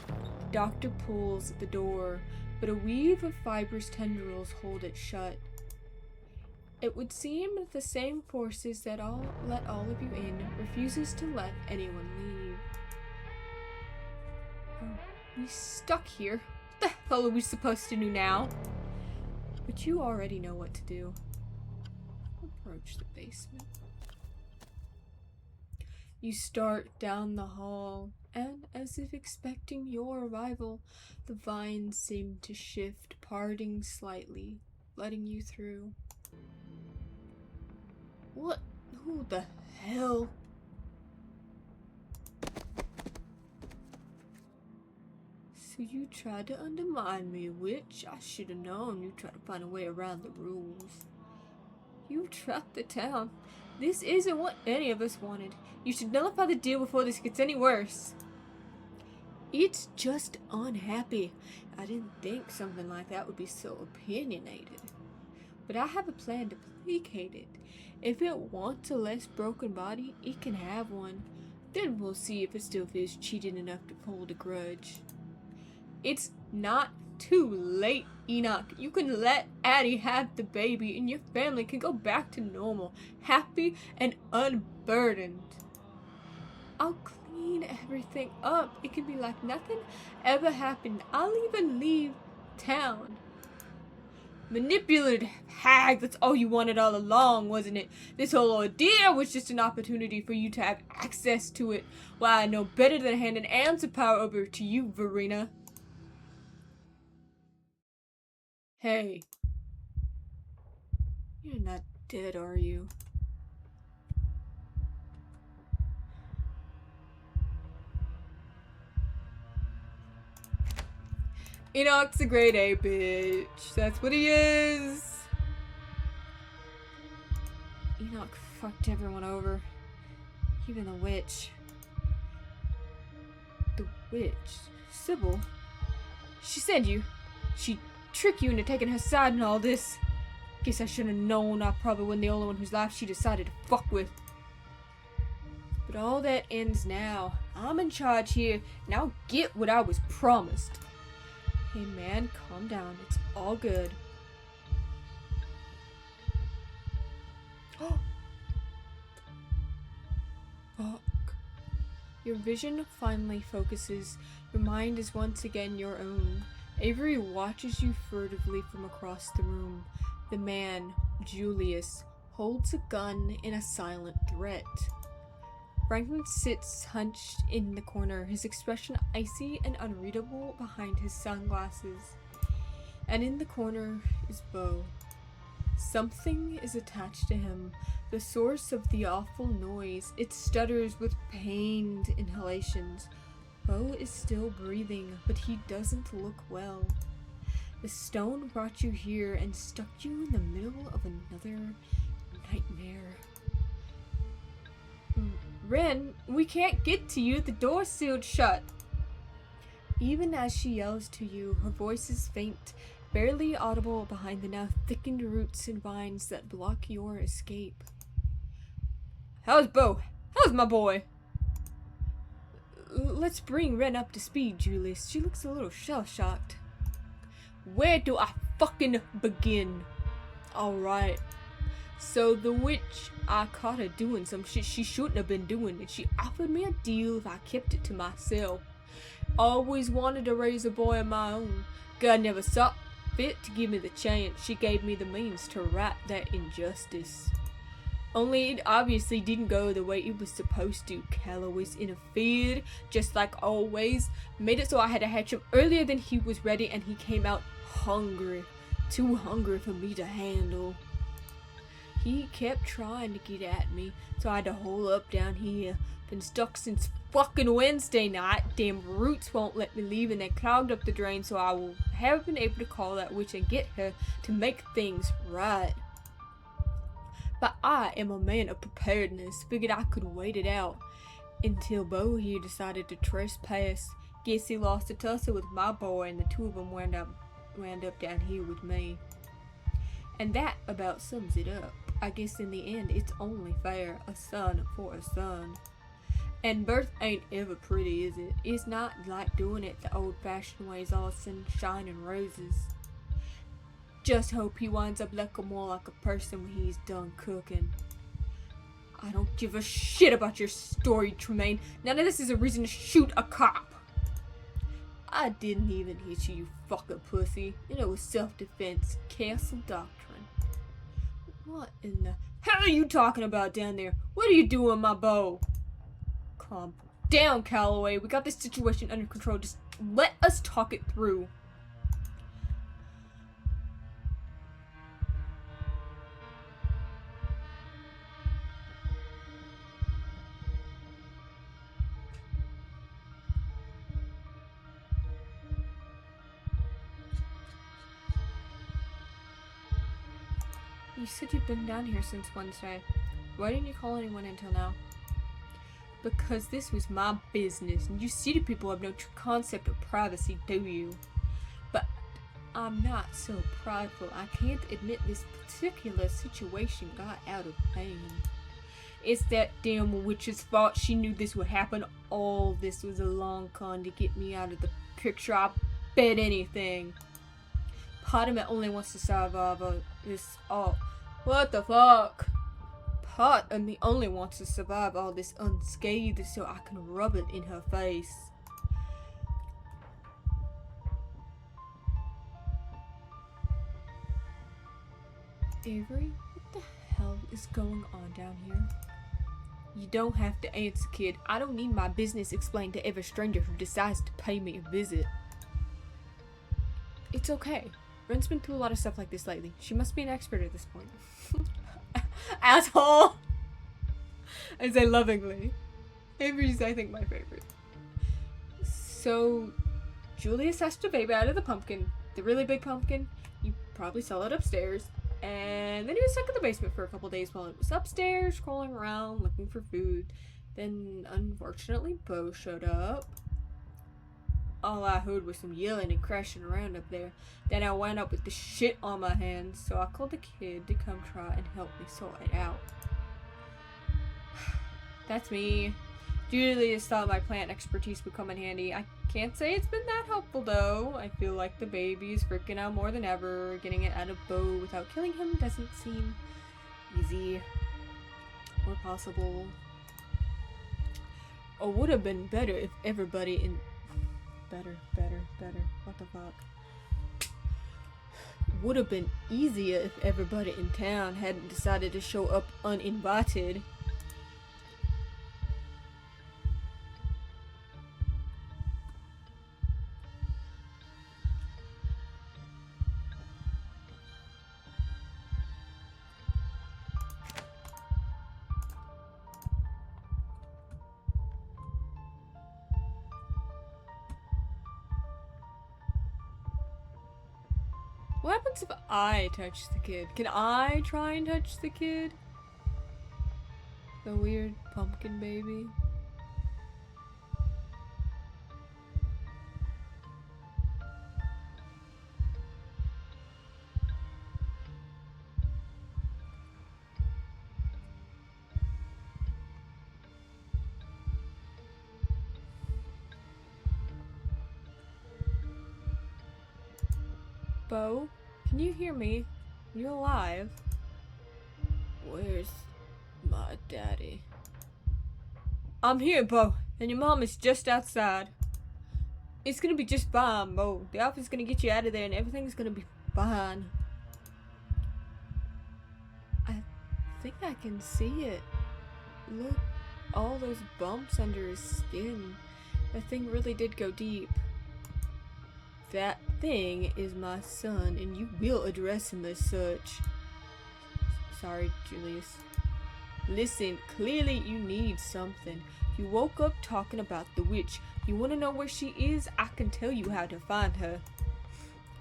The doctor pulls at the door, but a weave of fibrous tendrils hold it shut. It would seem that the same forces that let all of you in refuses to let anyone leave. We stuck here. What the hell are we supposed to do now? But you already know what to do. Approach the basement. You start down the hall, and as if expecting your arrival, the vines seem to shift, parting slightly, letting you through. What? Who the hell? So you tried to undermine me, witch. I should have known you tried to find a way around the rules. You trapped the town. This isn't what any of us wanted. You should nullify the deal before this gets any worse. It's just unhappy. I didn't think something like that would be so opinionated. But I have a plan to placate it. If it wants a less broken body, it can have one. Then we'll see if it still feels cheated enough to hold a grudge. It's not too late, Enoch. You can let Addie have the baby and your family can go back to normal, happy and unburdened. I'll clean everything up. It can be like nothing ever happened. I'll even leave town. Manipulative hag, that's all you wanted all along, wasn't it? This whole ordeal was just an opportunity for you to have access to it. Well, I know better than to hand an ounce of power over to you, Verena. Hey. You're not dead, are you? Enoch's a grade A bitch. That's what he is. Enoch fucked everyone over. Even the witch. The witch? Sybil? She sent you. She tricked you into taking her side in all this. Guess I should have known I probably wasn't the only one whose life she decided to fuck with. But all that ends now. I'm in charge here, and I'll get what I was promised. Hey man, calm down. It's all good. Fuck. Your vision finally focuses. Your mind is once again your own. Avery watches you furtively from across the room. The man, Julius, holds a gun in a silent threat. Franklin sits hunched in the corner, his expression icy and unreadable behind his sunglasses. And in the corner is Bo. Something is attached to him, the source of the awful noise. It stutters with pained inhalations. Bo is still breathing, but he doesn't look well. The stone brought you here and stuck you in the middle of another nightmare. Ren, we can't get to you. The door's sealed shut. Even as she yells to you, her voice is faint, barely audible behind the now thickened roots and vines that block your escape. How's Bo? How's my boy? Let's bring Ren up to speed, Julius. She looks a little shell-shocked. Where do I fucking begin? Alright. So the witch, I caught her doing some shit she shouldn't have been doing, and she offered me a deal if I kept it to myself. Always wanted to raise a boy of my own. God never saw fit to give me the chance. She gave me the means to right that injustice. Only it obviously didn't go the way it was supposed to. Calloway's interfered, just like always. Made it so I had to hatch him earlier than he was ready, and he came out hungry. Too hungry for me to handle. He kept trying to get at me, so I had to hole up down here. Been stuck since fucking Wednesday night. Damn roots won't let me leave, and they clogged up the drain, so I will have been able to call that witch and get her to make things right. But I am a man of preparedness. Figured I could wait it out until Bo here decided to trespass. Guess he lost a tussle with my boy, and the two of them wound up down here with me. And that about sums it up. I guess in the end, it's only fair, a son for a son. And birth ain't ever pretty, is it? It's not like doing it the old-fashioned ways, all sunshine and roses. Just hope he winds up looking more like a person when he's done cooking. I don't give a shit about your story, Tremaine. None of this is a reason to shoot a cop. I didn't even hit you, you fucking pussy. And it was self-defense. Castle doctrine. What in the hell are you talking about down there? What are you doing, my bow? Calm down, Calloway. We got this situation under control. Just let us talk it through. You said you've been down here since Wednesday. Why didn't you call anyone until now? Because this was my business, and you city people have no true concept of privacy, do you? But I'm not so prideful. I can't admit this particular situation got out of hand. It's that damn witch's fault. She knew this would happen. All this was a long con to get me out of the picture. I bet anything. Part of me only wants to survive this all. What the fuck? Part of me only wants to survive all this unscathed so I can rub it in her face. Avery, what the hell is going on down here? You don't have to answer, kid. I don't need my business explained to every stranger who decides to pay me a visit. It's okay. Ren's been through a lot of stuff like this lately. She must be an expert at this point. Asshole! I say lovingly. Avery's, I think, my favorite. So, Julius hatched a baby out of the pumpkin. The really big pumpkin. You probably saw it upstairs. And then he was stuck in the basement for a couple days while it was upstairs, crawling around, looking for food. Then, unfortunately, Bo showed up. All I heard was some yelling and crashing around up there. Then I wound up with the shit on my hands, so I called the kid to come try and help me sort it out. That's me. Julius thought my plant expertise would come in handy. I can't say it's been that helpful though. I feel like the baby is freaking out more than ever. Getting it out of Bo without killing him doesn't seem easy or possible. Or would have been better if everybody in... Better. What the fuck? Would have been easier if everybody in town hadn't decided to show up uninvited. What happens if I touch the kid? Can I try and touch the kid? The weird pumpkin baby? Bo, can you hear me? You alive? Where's my daddy? I'm here, Bo, and your mom is just outside. It's gonna be just fine, Bo. The office is gonna get you out of there and everything's gonna be fine. I think I can see it. Look, all those bumps under his skin. That thing really did go deep. That thing is my son, and you will address him as such. Sorry, Julius. Listen, clearly you need something. You woke up talking about the witch. You want to know where she is? I can tell you how to find her.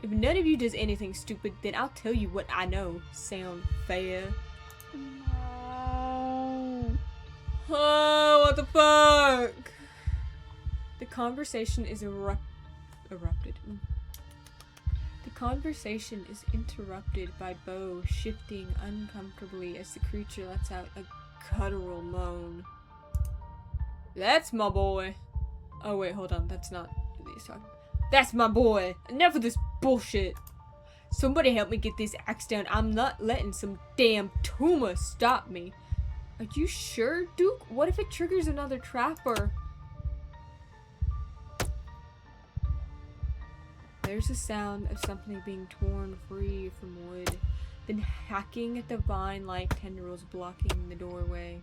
If none of you does anything stupid, then I'll tell you what I know. Sound fair? No. Oh, what the fuck? The conversation is erupted. The conversation is interrupted by Bo shifting uncomfortably as the creature lets out a guttural moan. That's my boy. Oh wait, hold on. That's not who he's talking. That's my boy. Enough of this bullshit. Somebody help me get this axe down. I'm not letting some damn tumor stop me. Are you sure, Duke? What if it triggers another trap or... There's a sound of something being torn free from wood, then hacking at the vine-like tendrils blocking the doorway.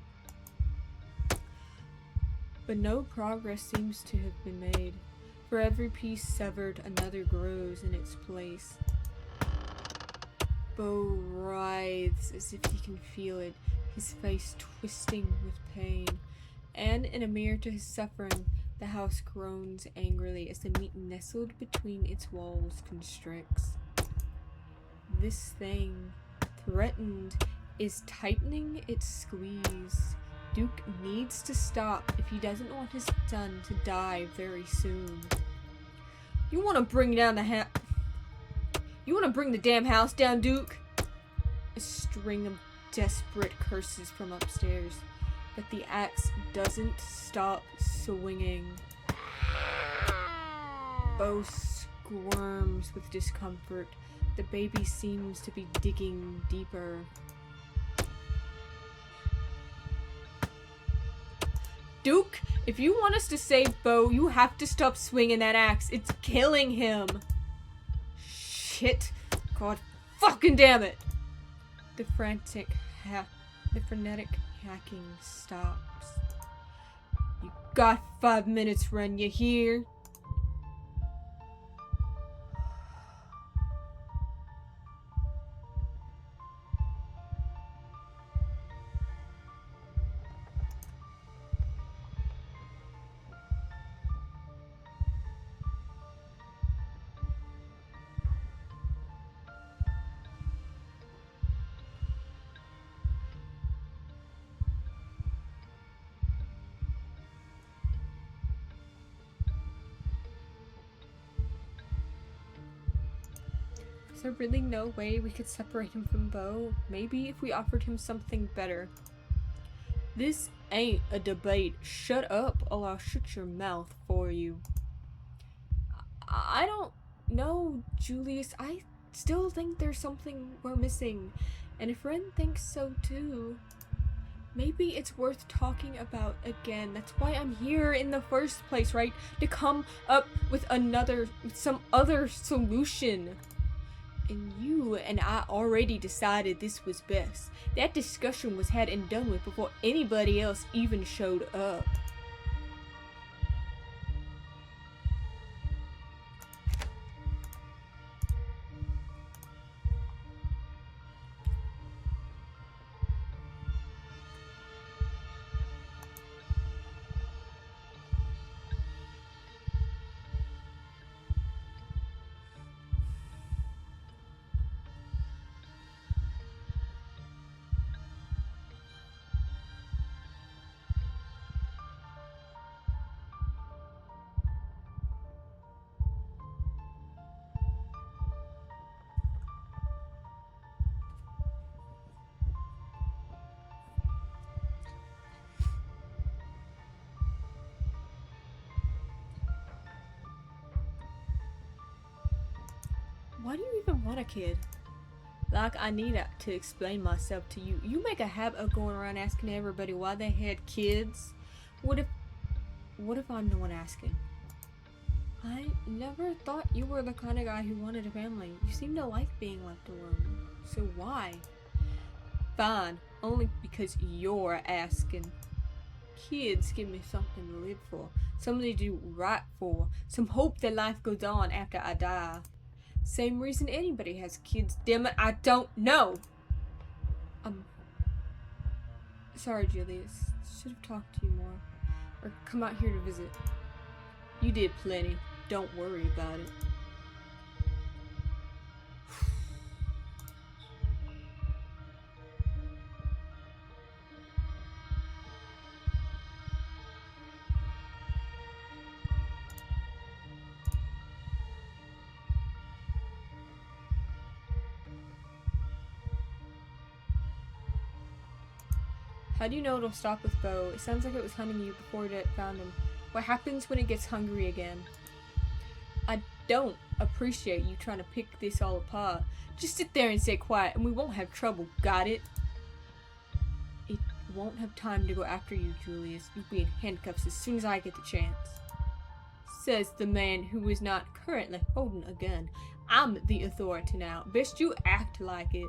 But no progress seems to have been made. For every piece severed, another grows in its place. Bo writhes as if he can feel it, his face twisting with pain. And in a mirror to his suffering, the house groans angrily as the meat nestled between its walls constricts. This thing, threatened, is tightening its squeeze. Duke needs to stop if he doesn't want his son to die very soon. You want to bring down the You want to bring the damn house down, Duke? A string of desperate curses from upstairs. But the axe doesn't stop swinging. Bo squirms with discomfort. The baby seems to be digging deeper. Duke, if you want us to save Bo, you have to stop swinging that axe. It's killing him. Shit. God fucking damn it. The frenetic hacking stops. You got 5 minutes, Ren, you hear? Is there really no way we could separate him from Bo? Maybe if we offered him something better. This ain't a debate. Shut up, or I'll shut your mouth for you. I don't know, Julius. I still think there's something we're missing. And if Ren thinks so too, maybe it's worth talking about again. That's why I'm here in the first place, right? To come up with some other solution. And you and I already decided this was best. That discussion was had and done with before anybody else even showed up. Why do you even want a kid? Like, I need to explain myself to you. You make a habit of going around asking everybody why they had kids. What if I'm the one asking? I never thought you were the kind of guy who wanted a family. You seem to like being left alone. So why? Fine, only because you're asking. Kids give me something to live for, something to do right for, some hope that life goes on after I die. Same reason anybody has kids, damn it, I don't know! Sorry, Julius. Should have talked to you more. Or come out here to visit. You did plenty. Don't worry about it. How do you know it'll stop with Bo? It sounds like it was hunting you before it found him. What happens when it gets hungry again? I don't appreciate you trying to pick this all apart. Just sit there and stay quiet and we won't have trouble, got it? It won't have time to go after you, Julius. You'll be in handcuffs as soon as I get the chance. Says the man who is not currently holding a gun. I'm the authority now. Best you act like it.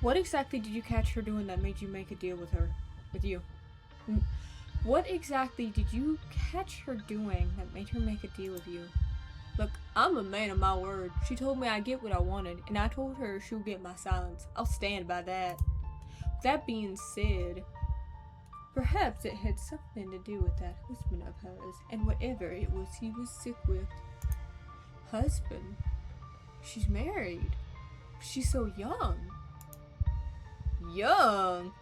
What exactly did you catch her doing that made you make a deal with her? With you? What exactly did you catch her doing that made her make a deal with you? Look, I'm a man of my word. She told me I'd get what I wanted, and I told her she'll get my silence. I'll stand by that. That being said, perhaps it had something to do with that husband of hers, and whatever it was he was sick with. Husband? She's married. She's so young. Young?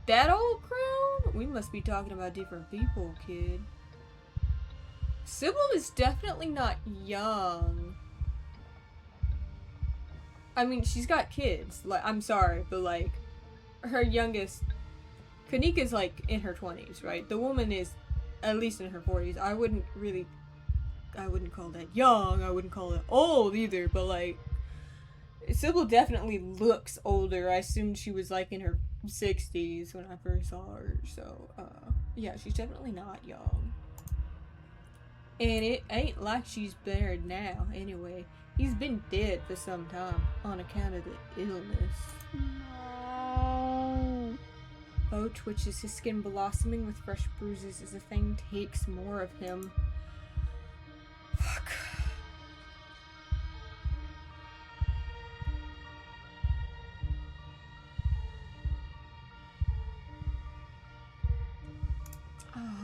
That old crone? We must be talking about different people, kid. Sybil is definitely not young. I mean, she's got kids. Like, I'm sorry, but like, her youngest, Kanika's like in her 20s, right? The woman is at least in her 40s. I wouldn't call that young. I wouldn't call it old either, but like, Sybil definitely looks older. I assumed she was like in her 60s when I first saw her, so yeah, she's definitely not young. And it ain't like she's married now anyway. He's been dead for some time on account of the illness. No. Bo twitches, his skin blossoming with fresh bruises as the thing takes more of him. Fuck.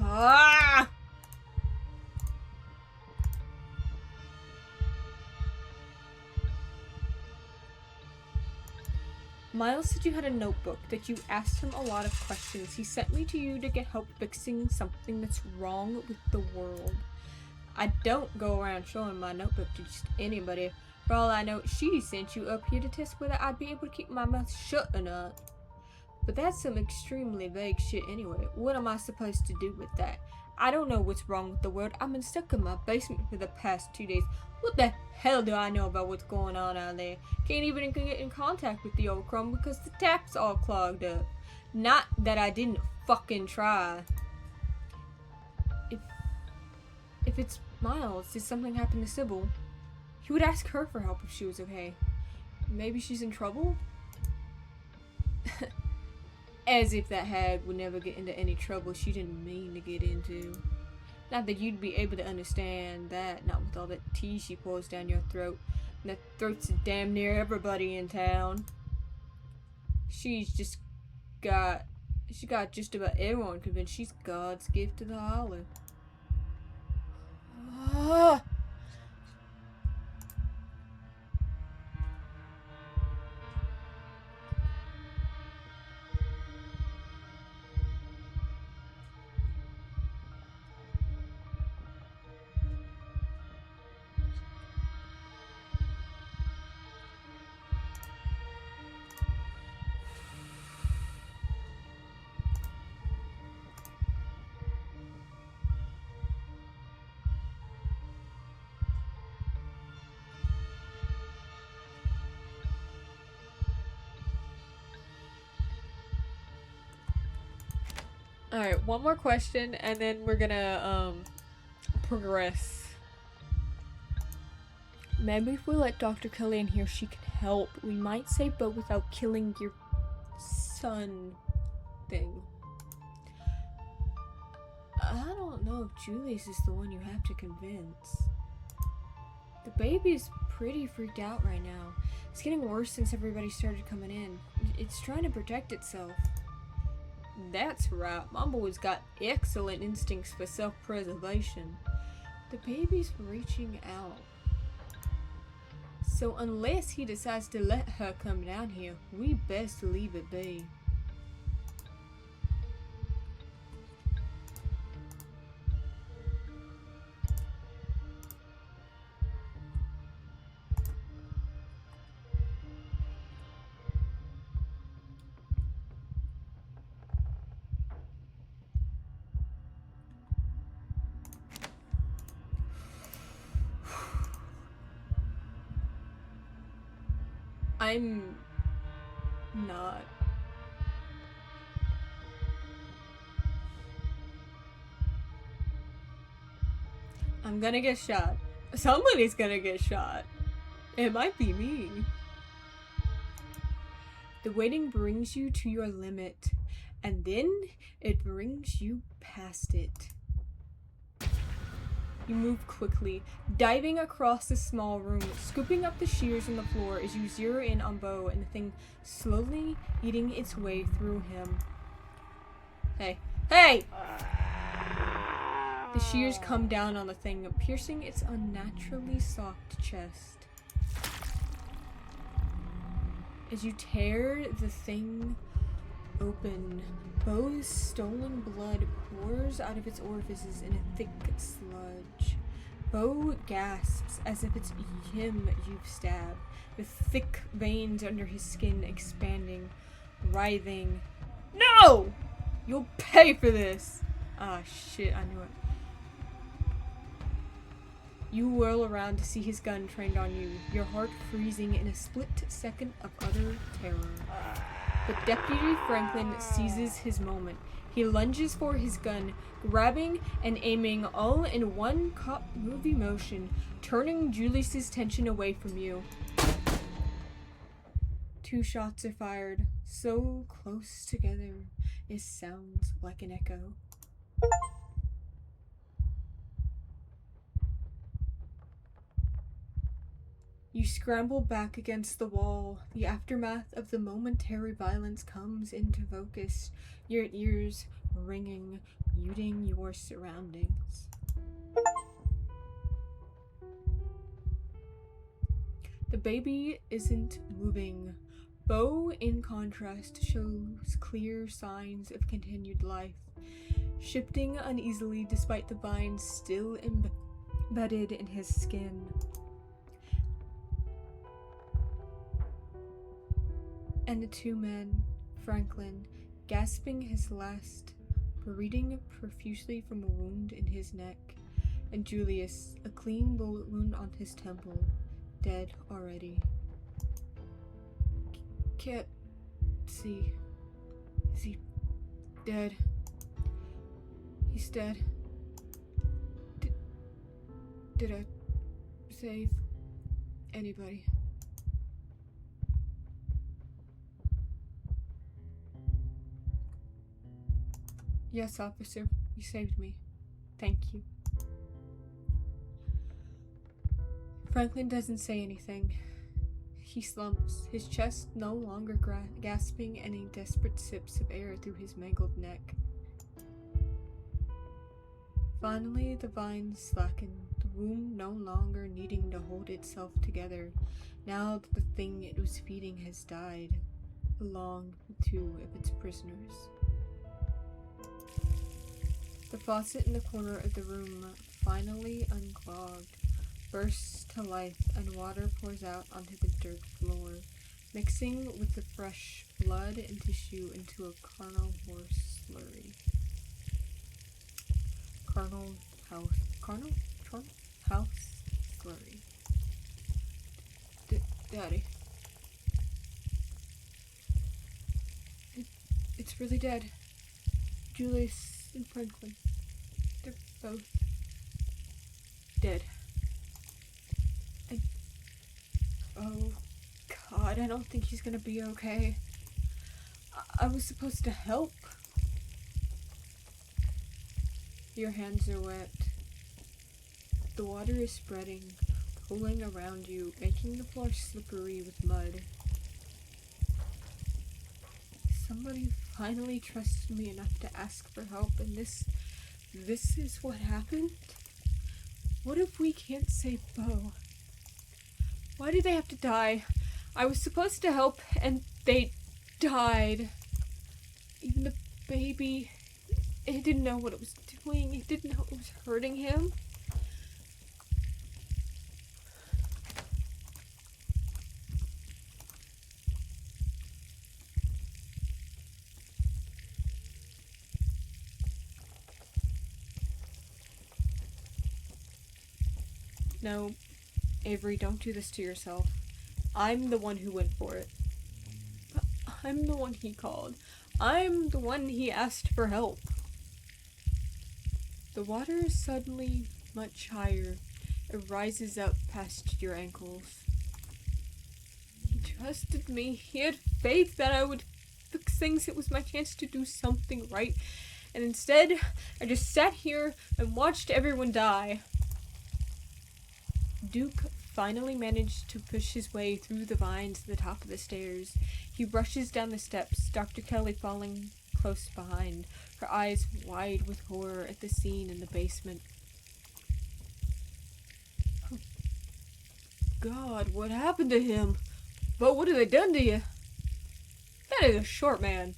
Ah! Miles said you had a notebook, that you asked him a lot of questions. He sent me to you to get help fixing something that's wrong with the world. I don't go around showing my notebook to just anybody. For all I know, she sent you up here to test whether I'd be able to keep my mouth shut or not. But that's some extremely vague shit anyway. What am I supposed to do with that? I don't know what's wrong with the world. I've been stuck in my basement for the past 2 days. What the hell do I know about what's going on out there? Can't even get in contact with the old crumb because the tap's all clogged up. Not that I didn't fucking try. If it's Miles, did something happen to Sybil? He would ask her for help if she was okay. Maybe she's in trouble? As if that hag would never get into any trouble she didn't mean to get into. Not that you'd be able to understand that, not with all that tea she pours down your throat, and the throats of damn near everybody in town. She got just about everyone convinced she's God's gift to the Hollow. Ah! Alright, one more question, and then we're gonna, progress. Maybe if we let Dr. Kelly in here, she can help. We might save Bo without killing your son thing. I don't know if Julius is the one you have to convince. The baby's pretty freaked out right now. It's getting worse since everybody started coming in. It's trying to protect itself. That's right, my boy's got excellent instincts for self-preservation. The baby's reaching out. So unless he decides to let her come down here, we best leave it be. I'm not. I'm gonna get shot. Somebody's gonna get shot. It might be me. The waiting brings you to your limit, and then it brings you past it. You move quickly, diving across the small room, scooping up the shears on the floor as you zero in on Bo and the thing slowly eating its way through him. Hey! Hey! The shears come down on the thing, piercing its unnaturally soft chest. As you tear the thing open, Bo's stolen blood pours out of its orifices in a thick sludge. Bo gasps as if it's him you've stabbed, the thick veins under his skin expanding, writhing. No! You'll pay for this! Ah, shit, I knew it. You whirl around to see his gun trained on you, your heart freezing in a split second of utter terror. But Deputy Franklin seizes his moment. He lunges for his gun, grabbing and aiming all in one cop movie motion, turning Julius's tension away from you. 2 shots are fired, so close together it sounds like an echo. You scramble back against the wall. The aftermath of the momentary violence comes into focus, your ears ringing, muting your surroundings. The baby isn't moving. Bo, in contrast, shows clear signs of continued life, shifting uneasily despite the vines still embedded in his skin. And the 2 men, Franklin, gasping his last, bleeding profusely from a wound in his neck, and Julius, a clean bullet wound on his temple, dead already. Can't see. Is he dead? He's dead. Did I save anybody? Yes, officer. You saved me. Thank you. Franklin doesn't say anything. He slumps, his chest no longer gasping any desperate sips of air through his mangled neck. Finally, the vines slacken, the womb no longer needing to hold itself together, now that the thing it was feeding has died, along with 2 of its prisoners. The faucet in the corner of the room, finally unclogged, bursts to life and water pours out onto the dirt floor, mixing with the fresh blood and tissue into a carnal horse slurry. Carnal house slurry. Daddy. It's really dead. Julius and Franklin. They're both dead. Oh, God, I don't think he's gonna be okay. I was supposed to help. Your hands are wet. The water is spreading, pooling around you, making the floor slippery with mud. Somebody finally trusted me enough to ask for help, and this is what happened? What if we can't save Bo? Why did they have to die? I was supposed to help, and they died. Even the baby, it didn't know what it was doing. It didn't know it was hurting him. No, Avery, don't do this to yourself. I'm the one who went for it. I'm the one he called. I'm the one he asked for help. The water is suddenly much higher. It rises up past your ankles. He trusted me. He had faith that I would fix things. It was my chance to do something right. And instead, I just sat here and watched everyone die. Duke finally managed to push his way through the vines to the top of the stairs. He rushes down the steps, Dr. Kelly falling close behind, her eyes wide with horror at the scene in the basement. Oh, God, what happened to him? But what have they done to you? That is a short man.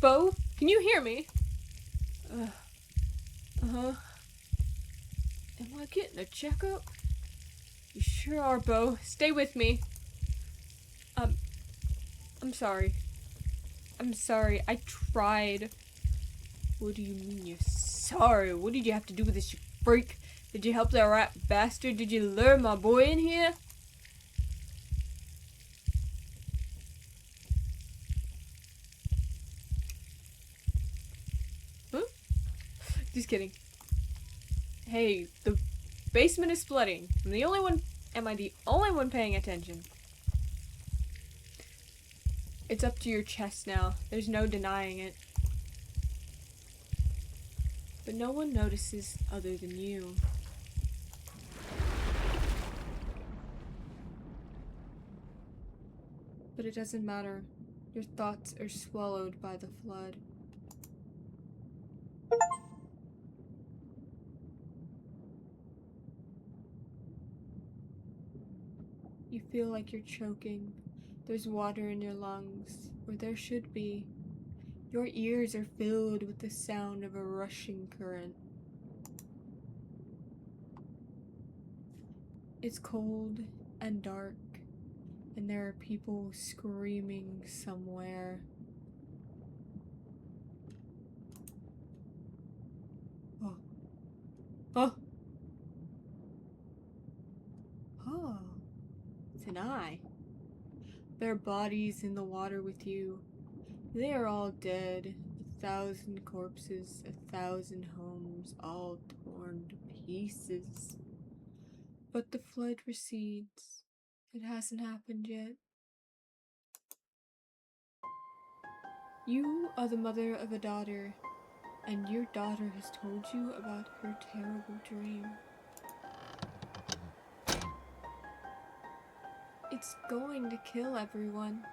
Bo, can you hear me? Uh-huh. Am I getting a checkup? You sure are, Bo. Stay with me. I'm sorry. I'm sorry. I tried. What do you mean you're sorry? What did you have to do with this, you freak? Did you help that rat bastard? Did you lure my boy in here? Huh? Just kidding. Hey, the basement is flooding. Am I the only one paying attention? It's up to your chest now. There's no denying it. But no one notices other than you. But it doesn't matter. Your thoughts are swallowed by the flood. You feel like you're choking. There's water in your lungs, or there should be. Your ears are filled with the sound of a rushing current. It's cold and dark, and there are people screaming somewhere. Oh. Oh. Oh. It's an eye. There are bodies in the water with you. They are all dead. 1,000 corpses, 1,000 homes, all torn to pieces. But the flood recedes. It hasn't happened yet. You are the mother of a daughter, and your daughter has told you about her terrible dream. It's going to kill everyone.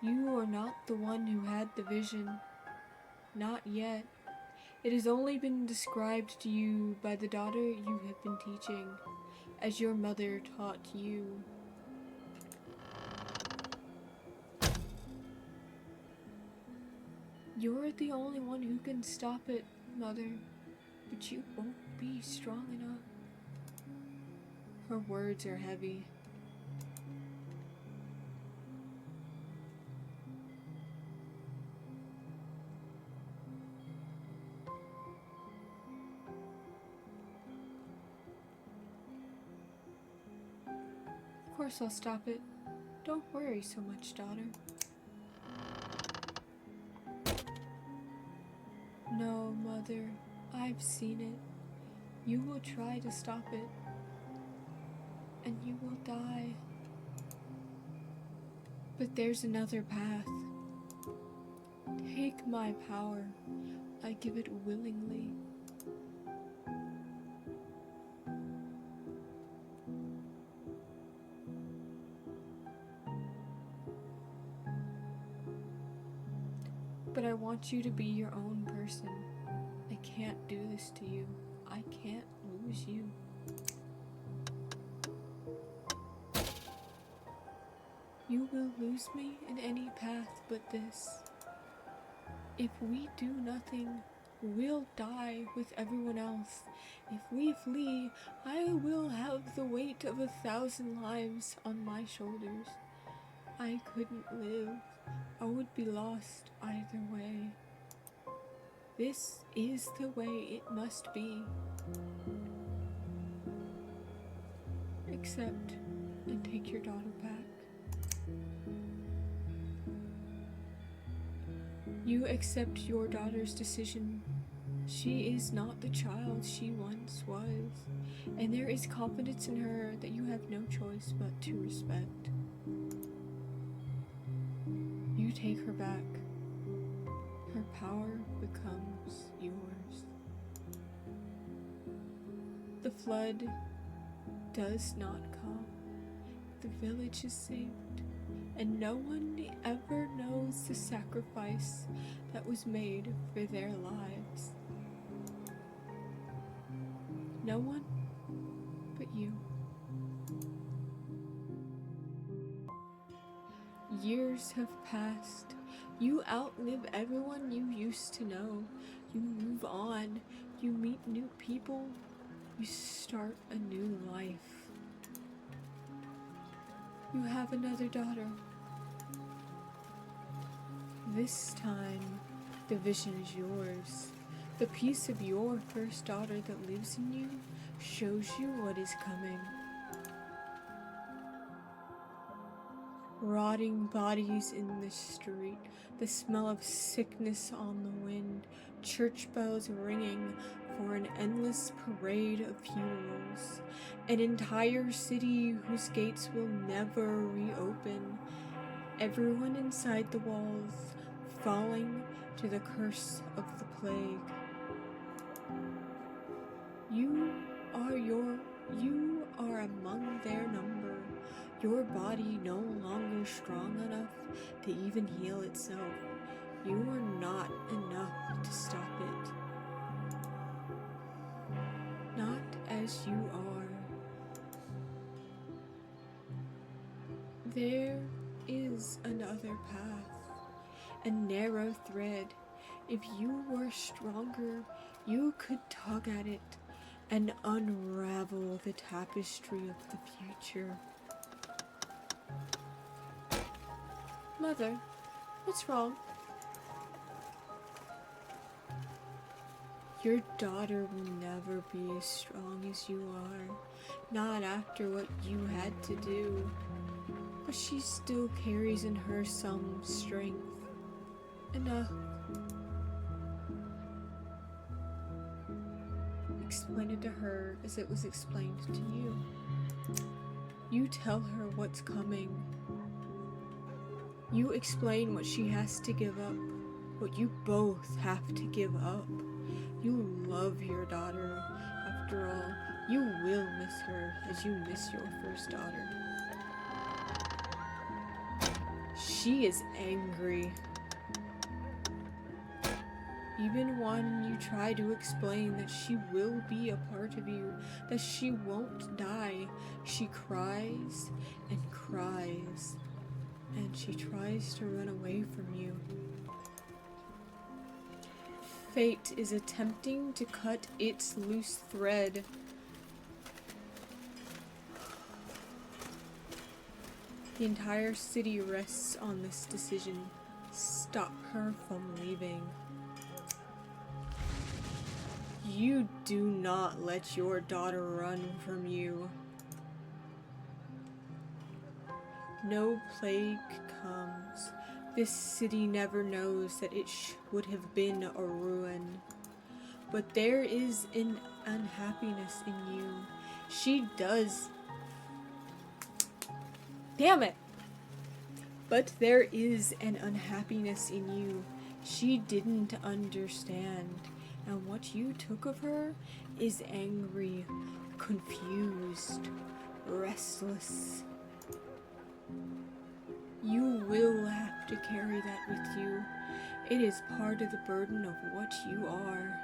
You are not the one who had the vision. Not yet. It has only been described to you by the daughter you have been teaching, as your mother taught you. You're the only one who can stop it, Mother, but you won't be strong enough. Her words are heavy. Of course I'll stop it. Don't worry so much, daughter. No, Mother, I've seen it. You will try to stop it, and you will die. But there's another path. Take my power. I give it willingly. But I want you to be your own person. I can't do this to you. I can't lose you. You will lose me in any path but this. If we do nothing, we'll die with everyone else. If we flee, I will have the weight of 1,000 lives on my shoulders. I couldn't live. I would be lost either way. This is the way it must be. Accept and take your daughter back. You accept your daughter's decision, She is not the child she once was, and there is confidence in her that you have no choice but to respect. You take her back. Her power becomes yours. The flood does not come. The village is saved, and no one ever knows the sacrifice that was made for their lives. No one but you. Years have passed. You outlive everyone you used to know. You move on. You meet new people. You start a new life. You have another daughter. This time, the vision is yours. The piece of your first daughter that lives in you shows you what is coming. Rotting bodies in the street, the smell of sickness on the wind, church bells ringing for an endless parade of funerals, an entire city whose gates will never reopen, everyone inside the walls falling to the curse of the plague. You are among their number. Your body no longer strong enough to even heal itself. You are not enough to stop it. Not as you are. There is another path, a narrow thread. If you were stronger, you could tug at it and unravel the tapestry of the future. Mother, what's wrong? Your daughter will never be as strong as you are, not after what you had to do, but she still carries in her some strength. Enough. Explain it to her as it was explained to you. You tell her what's coming. You explain what she has to give up, what you both have to give up. You love your daughter. After all, you will miss her as you miss your first daughter. She is angry. Even when you try to explain that she will be a part of you, that she won't die, she cries and cries, and she tries to run away from you. Fate is attempting to cut its loose thread. The entire city rests on this decision. Stop her from leaving. You do not let your daughter run from you. No plague comes. This city never knows that it would have been a ruin. But there is an unhappiness in you. She does. Damn it! But there is an unhappiness in you. She didn't understand. And what you took of her is angry, confused, restless. You will have to carry that with you. It is part of the burden of what you are.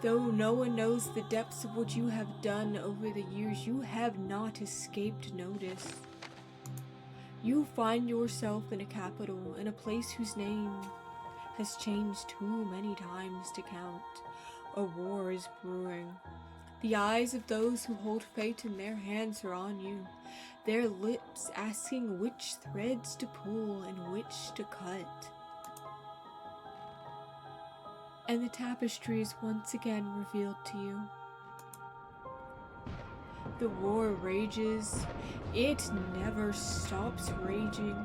Though no one knows the depths of what you have done over the years, you have not escaped notice. You find yourself in a capital, in a place whose name has changed too many times to count. A war is brewing. The eyes of those who hold fate in their hands are on you, their lips asking which threads to pull and which to cut. And the tapestry is once again revealed to you. The war rages. It never stops raging.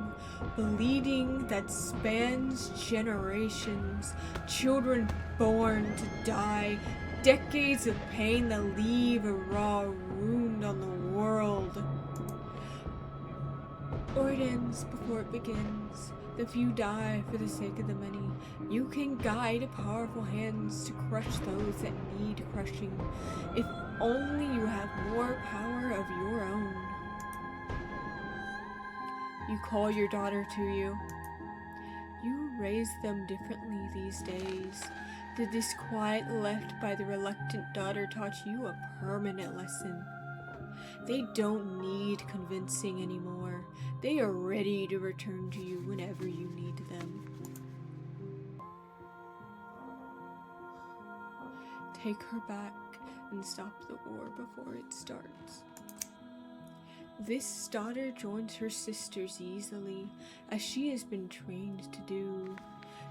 Bleeding that spans generations. Children born to die. Decades of pain that leave a raw wound on the world. Or it ends before it begins. The few die for the sake of the many. You can guide powerful hands to crush those that need crushing. If only you have more power of your own. You call your daughter to you. You raise them differently these days. The disquiet left by the reluctant daughter taught you a permanent lesson. They don't need convincing anymore. They are ready to return to you whenever you need them. Take her back and stop the war before it starts. This daughter joins her sisters easily, as she has been trained to do.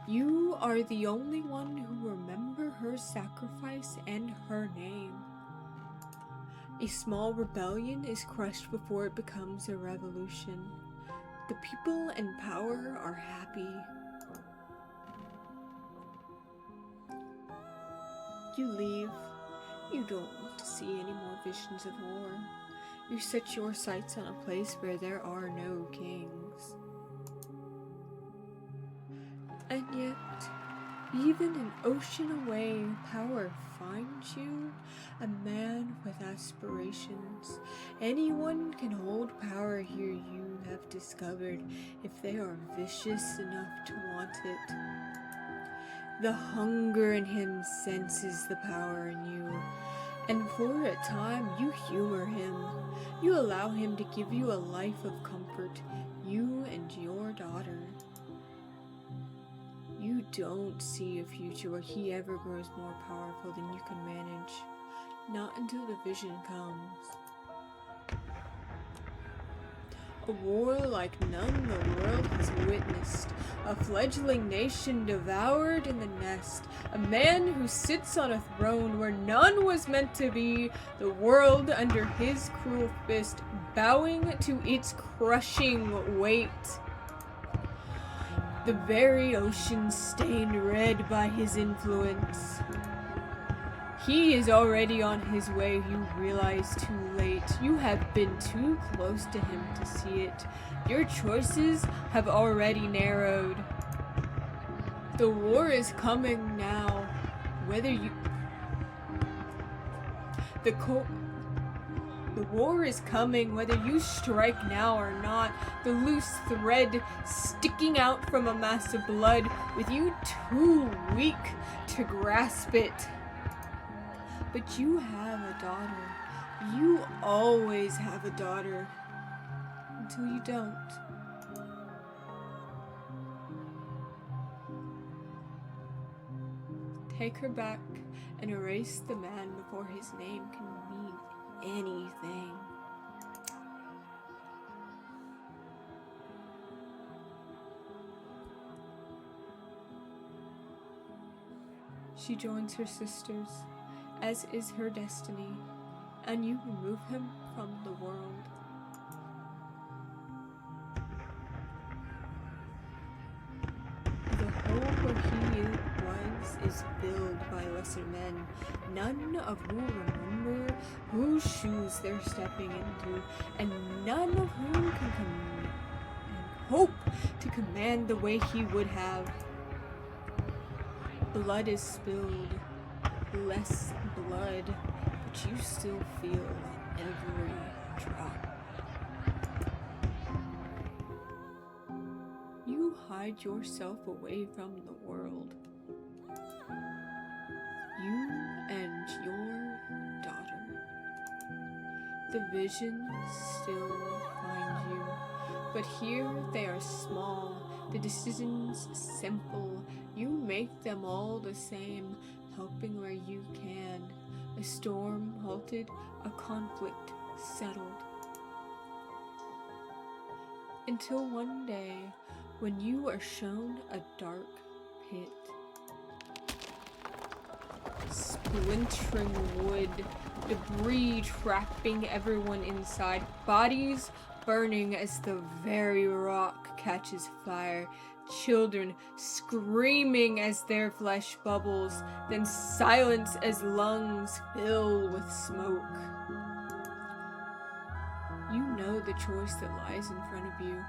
You are the only one who remember her sacrifice and her name. A small rebellion is crushed before it becomes a revolution. The people in power are happy. You leave. You don't want to see any more visions of war. You set your sights on a place where there are no kings. And yet, even an ocean away, power finds you, a man with aspirations. Anyone can hold power here, you have discovered, if they are vicious enough to want it. The hunger in him senses the power in you, and for a time you humor him. You allow him to give you a life of comfort, you and your daughter. You don't see a future where he ever grows more powerful than you can manage. Not until the vision comes. A war like none the world has witnessed. A fledgling nation devoured in the nest. A man who sits on a throne where none was meant to be. The world under his cruel fist, bowing to its crushing weight. The very ocean stained red by his influence. He is already on his way, you realize too late. You have been too close to him to see it. Your choices have already narrowed. The war is coming now, whether you... The war is coming, whether you strike now or not. The loose thread sticking out from a mass of blood, with you too weak to grasp it. But you have a daughter. You always have a daughter. Until you don't. Take her back and erase the man before his name can mean anything. She joins her sisters, as is her destiny, and you remove him from the world. The hole where he was is filled by lesser men, none of whom remember whose shoes they're stepping into, and none of whom can hope to command the way he would have. Blood is spilled, less blood, but you still feel every drop. You hide yourself away from the world. You and your daughter. The visions still find you, but here they are small, the decisions simple. You make them all the same, helping where you can. A storm halted, a conflict settled. Until one day, when you are shown a dark pit. Splintering wood, debris trapping everyone inside, bodies burning as the very rock catches fire, children screaming as their flesh bubbles, then silence as lungs fill with smoke. You know the choice that lies in front of you.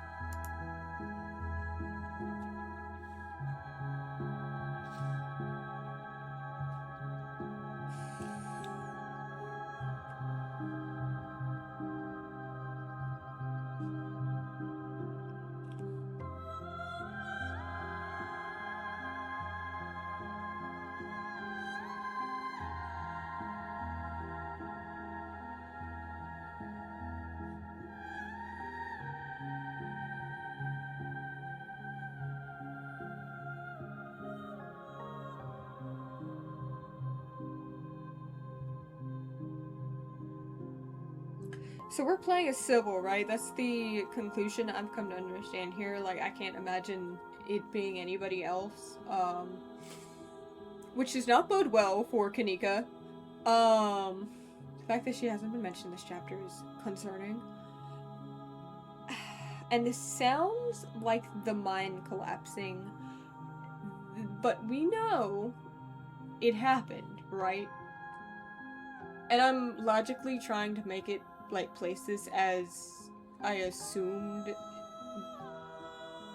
So we're playing a civil, right? That's the conclusion I've come to understand here. Like, I can't imagine it being anybody else. Which does not bode well for Kanika. The fact that she hasn't been mentioned in this chapter is concerning. And this sounds like the mind collapsing, but we know it happened, right? And I'm logically trying to make it, like, place this as I assumed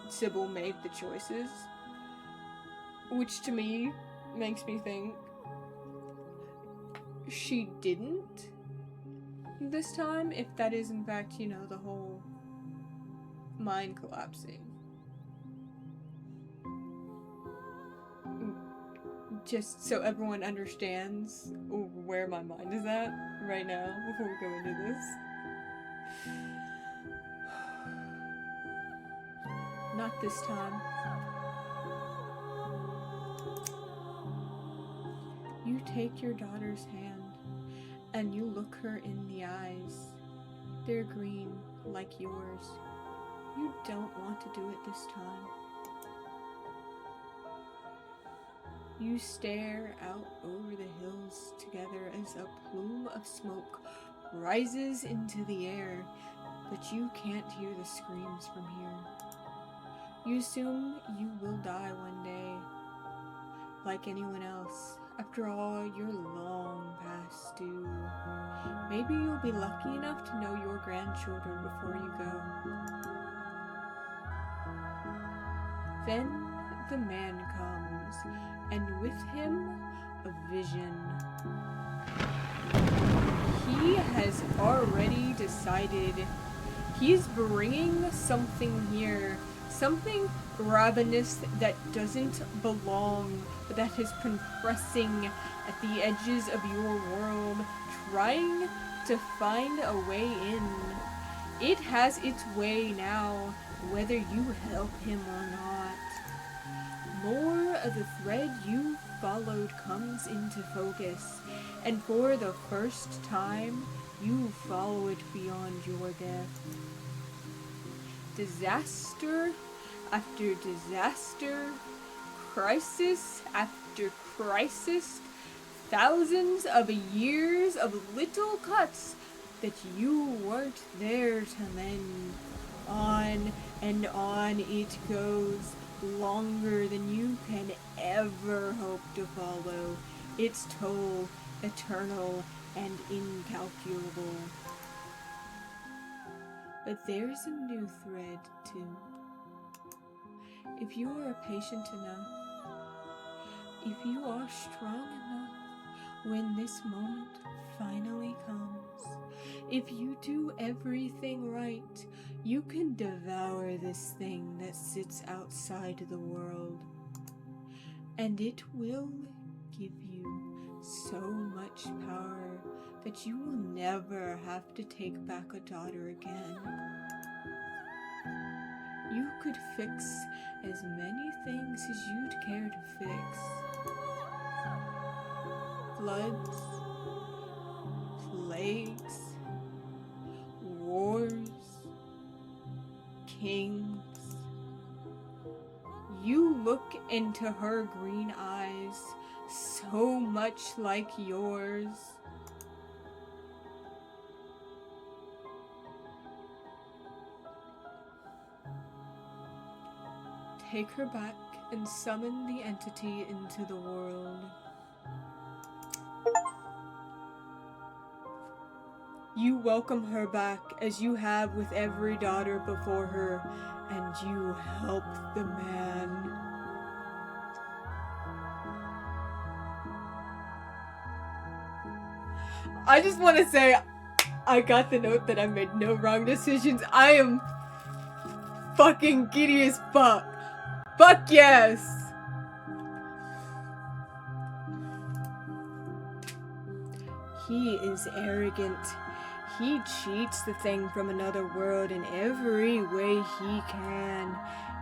Sybil made the choices, which to me makes me think she didn't this time, if that is in fact, you know, the whole mind collapsing. Just so everyone understands where my mind is at right now before we go into this. Not this time. You take your daughter's hand and you look her in the eyes. They're green like yours. You don't want to do it this time. You stare out over the hills together as a plume of smoke rises into the air, but you can't hear the screams from here. You assume you will die one day, like anyone else. After all, you're long past due. Maybe you'll be lucky enough to know your grandchildren before you go. Then the man comes, and with him, a vision. He has already decided he's bringing something here, something ravenous that doesn't belong, but that has been pressing at the edges of your world, trying to find a way in. It has its way now, whether you help him or not. More of the thread you followed comes into focus, and for the first time, you follow it beyond your death. Disaster after disaster, crisis after crisis, thousands of years of little cuts that you weren't there to mend. On and on it goes, longer than you can ever hope to follow, its toll eternal and incalculable. But there's a new thread, too. If you are patient enough, if you are strong enough when this moment finally comes, if you do everything right, you can devour this thing that sits outside the world. And it will give you so much power that you will never have to take back a daughter again. You could fix as many things as you'd care to fix. Floods, plagues, wars, kings. You look into her green eyes, so so much like yours. Take her back and summon the entity into the world. You welcome her back as you have with every daughter before her, and you help the man. I just want to say, I got the note that I made no wrong decisions. I am fucking giddy as fuck. Fuck yes! He is arrogant. He cheats the thing from another world in every way he can.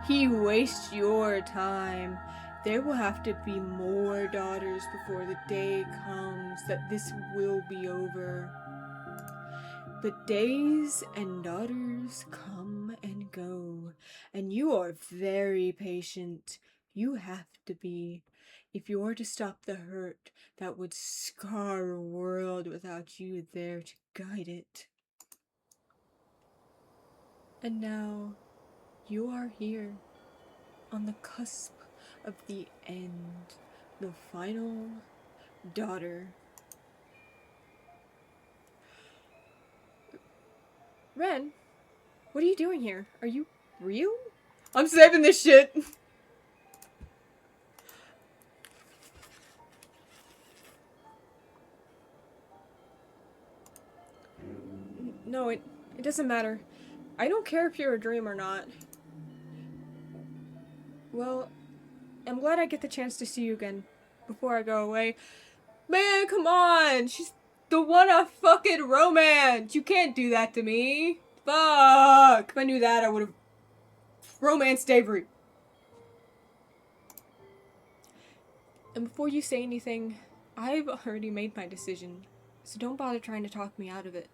He wastes your time. There will have to be more daughters before the day comes that this will be over. But days and daughters come and go, and you are very patient. You have to be. If you're to stop the hurt that would scar a world without you there to guide it. And now, you are here, on the cusp of the end, the final daughter. Ren, what are you doing here? Are you real? I'm saving this shit! No, it doesn't matter. I don't care if you're a dream or not. Well, I'm glad I get the chance to see you again before I go away. Man, come on! She's the one of fucking romance! You can't do that to me! Fuck! If I knew that, I would've romanced Avery. And before you say anything, I've already made my decision, so don't bother trying to talk me out of it.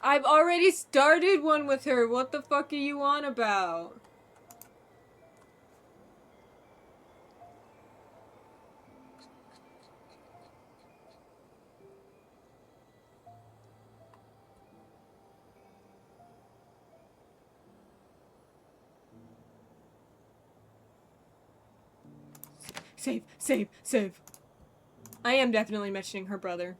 I've already started one with her. What the fuck are you on about? Save. I am definitely mentioning her brother.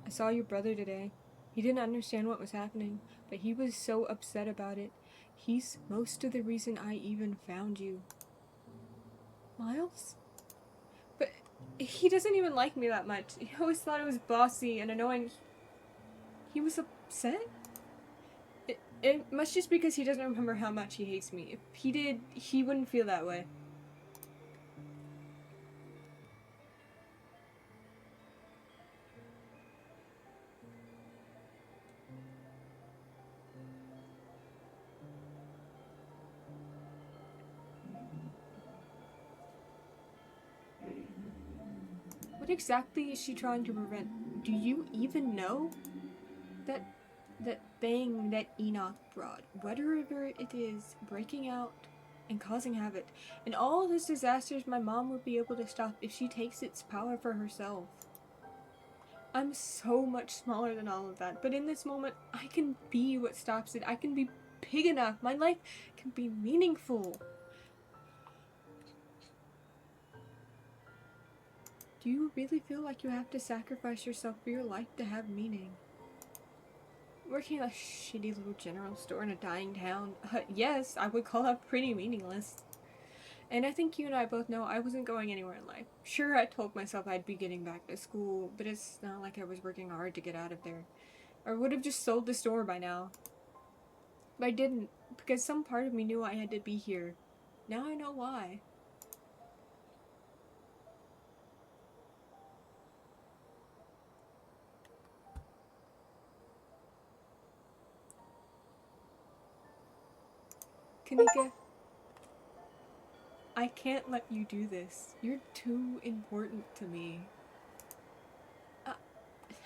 I saw your brother today. He didn't understand what was happening, but he was so upset about it. He's most of the reason I even found you. Miles? But he doesn't even like me that much. He always thought I was bossy and annoying. He was upset? It must just because he doesn't remember how much he hates me. If he did, he wouldn't feel that way. What exactly is she trying to prevent? Do you even know? That thing that Enoch brought, whatever it is, breaking out and causing havoc. And all those disasters my mom would be able to stop if she takes its power for herself. I'm so much smaller than all of that, but in this moment, I can be what stops it. I can be big enough. My life can be meaningful. Do you really feel like you have to sacrifice yourself for your life to have meaning? Working at a shitty little general store in a dying town, yes, I would call that pretty meaningless. And I think you and I both know I wasn't going anywhere in life. Sure, I told myself I'd be getting back to school, but it's not like I was working hard to get out of there. Or would have just sold the store by now. But I didn't, because some part of me knew I had to be here. Now I know why. Kanika, I can't let you do this. You're too important to me.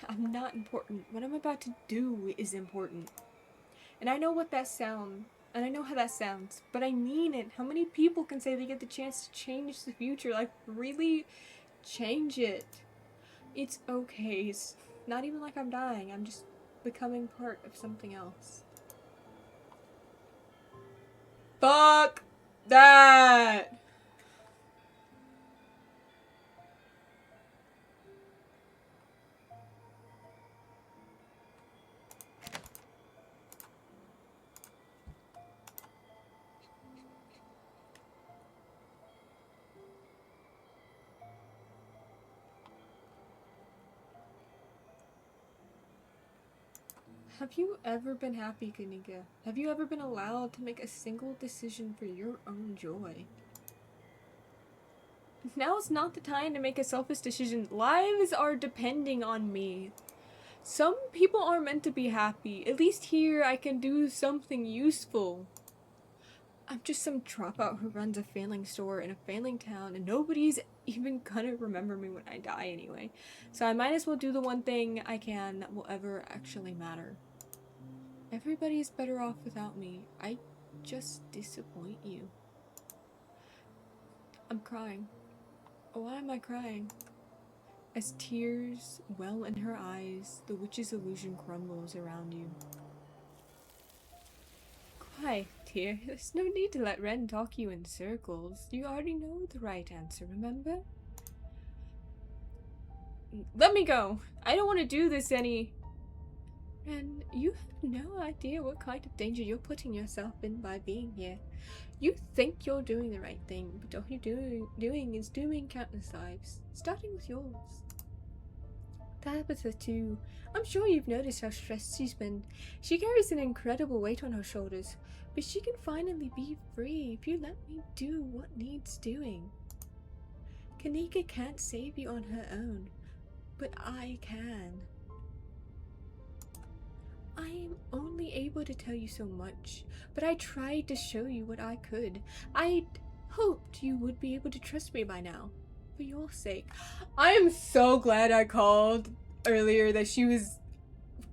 I'm not important. What I'm about to do is important. And I know what that sounds and I know how that sounds, but I mean it. How many people can say they get the chance to change the future? Like, really change it. It's okay. It's not even like I'm dying. I'm just becoming part of something else. Fuck that! Have you ever been happy, Kanika? Have you ever been allowed to make a single decision for your own joy? Now's not the time to make a selfish decision. Lives are depending on me. Some people are meant to be happy. At least here I can do something useful. I'm just some dropout who runs a failing store in a failing town, and nobody's even gonna remember me when I die anyway. So I might as well do the one thing I can that will ever actually matter. Everybody's better off without me. I just disappoint you. I'm crying. Why am I crying? As tears well in her eyes, the witch's illusion crumbles around you. Quiet, dear. There's no need to let Ren talk you in circles. You already know the right answer, remember? Let me go. I don't want to do this any... Ren, you have no idea what kind of danger you're putting yourself in by being here. You think you're doing the right thing, but all you're doing is dooming countless lives, starting with yours. Tabitha too. I'm sure you've noticed how stressed she's been. She carries an incredible weight on her shoulders, but she can finally be free if you let me do what needs doing. Kanika can't save you on her own, but I can. I am only able to tell you so much, but I tried to show you what I could. I hoped you would be able to trust me by now. For your sake. I am so glad I called earlier that she was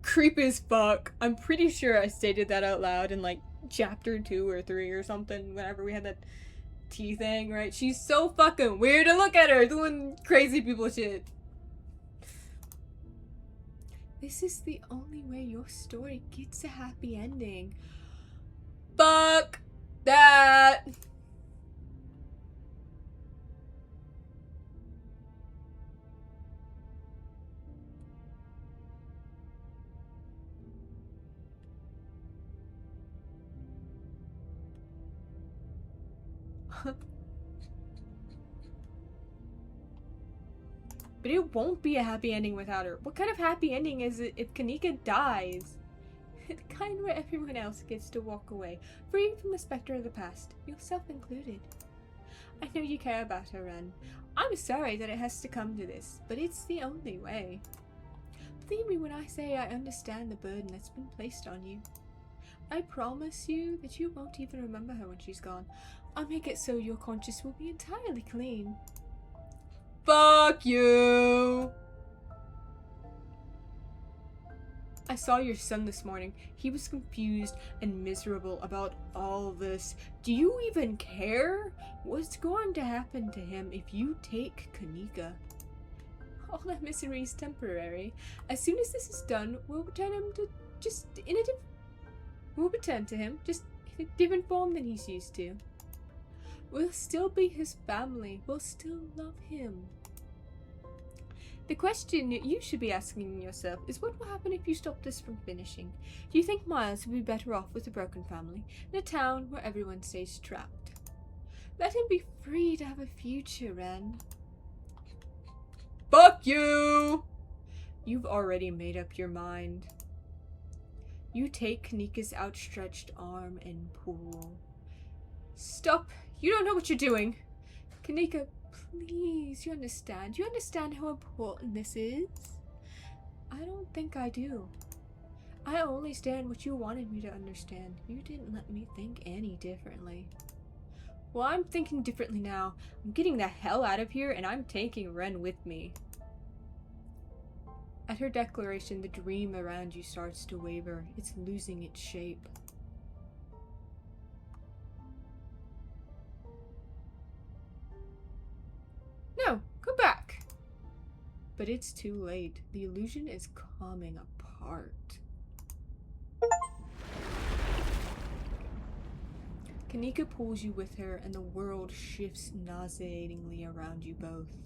creepy as fuck. I'm pretty sure I stated that out loud in like chapter 2 or 3 or something whenever we had that tea thing, right? She's so fucking weird to look at her doing crazy people shit. This is the only way your story gets a happy ending. Fuck that! But it won't be a happy ending without her. What kind of happy ending is it if Kanika dies? The kind where everyone else gets to walk away, free from the specter of the past, yourself included. I know you care about her, Ren. I'm sorry that it has to come to this, but it's the only way. Believe me when I say I understand the burden that's been placed on you. I promise you that you won't even remember her when she's gone. I'll make it so your conscience will be entirely clean. Fuck you! I saw your son this morning. He was confused and miserable about all this. Do you even care? What's going to happen to him if you take Kanika? All that misery is temporary. As soon as this is done, we'll return him to we'll return to him just in a different form than he's used to. We'll still be his family. We'll still love him. The question you should be asking yourself is what will happen if you stop this from finishing? Do you think Miles would be better off with a broken family in a town where everyone stays trapped? Let him be free to have a future, Ren. Fuck you! You've already made up your mind. You take Kanika's outstretched arm and pull. Stop! You don't know what you're doing! Kanika, please, you understand? You understand how important this is? I don't think I do. I only understand what you wanted me to understand. You didn't let me think any differently. Well, I'm thinking differently now. I'm getting the hell out of here and I'm taking Ren with me. At her declaration, the dream around you starts to waver. It's losing its shape. But it's too late. The illusion is coming apart. Kanika pulls you with her, and the world shifts nauseatingly around you both.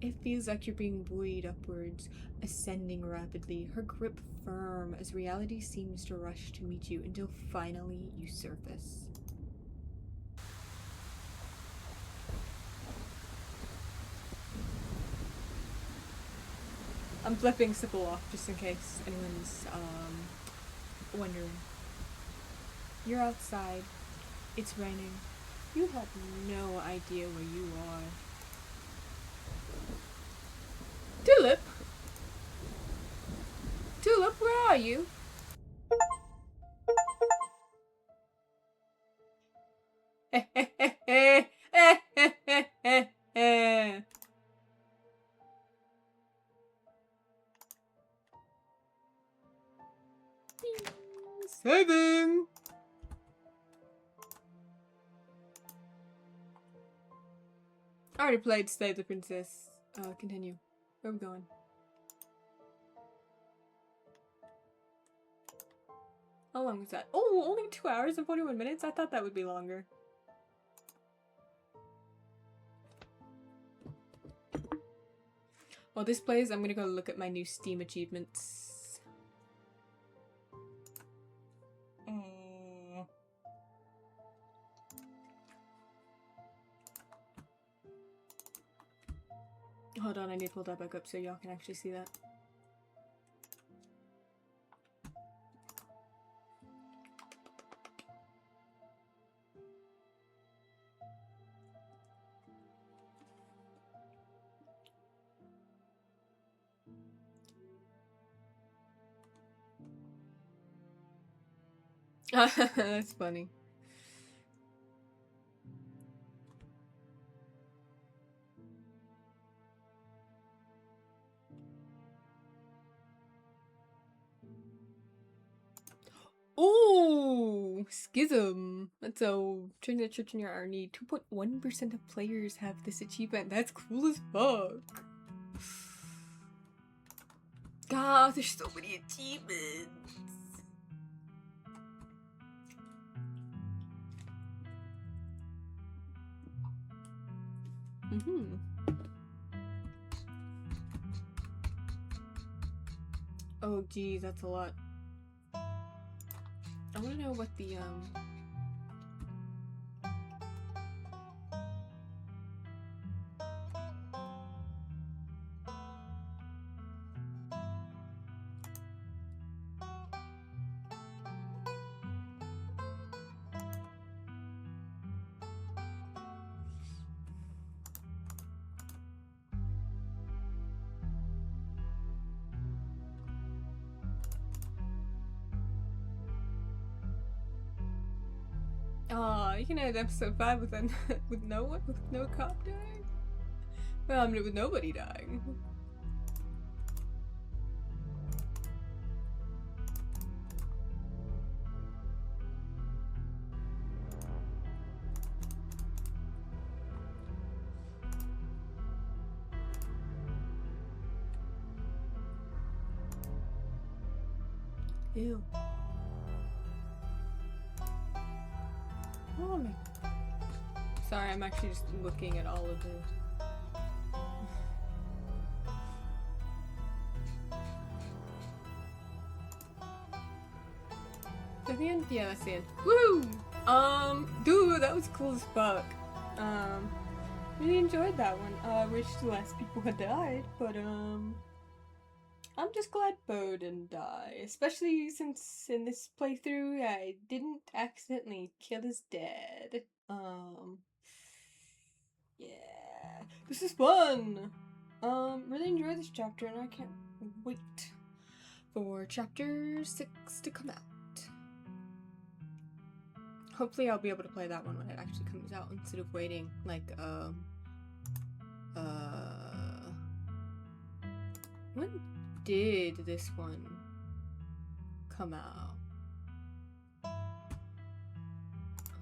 It feels like you're being buoyed upwards, ascending rapidly, her grip firm as reality seems to rush to meet you until finally you surface. I'm flipping Sybil off just in case anyone's wondering. You're outside. It's raining. You have no idea where you are. Tulip? Tulip, where are you? Saving! I already played Slay the Princess. Continue. Where are we going? How long was that? Oh, only 2 hours and 41 minutes? I thought that would be longer. While this plays, I'm gonna go look at my new Steam achievements. Hold on, I need to pull that back up so y'all can actually see that. That's funny. Ooh, Schism. So, join the church in your army. 2.1% of players have this achievement. That's cool as fuck. God, there's so many achievements. Oh, geez, that's a lot. I want to know what the, you can end episode 5 with with no one, with no cop dying. Well, I mean, with nobody dying. Ew. Oh my. Sorry, I'm actually just looking at all of this. Is that the end? Yeah, that's the end. Woo! Dude, that was cool as fuck. Really enjoyed that one. I wish less people had died, but I'm just glad Bo didn't die. Especially since in this playthrough I didn't accidentally kill his dad. Yeah. This is fun! Really enjoyed this chapter and I can't wait for chapter 6 to come out. Hopefully I'll be able to play that one when it actually comes out instead of waiting like, when did this one come out?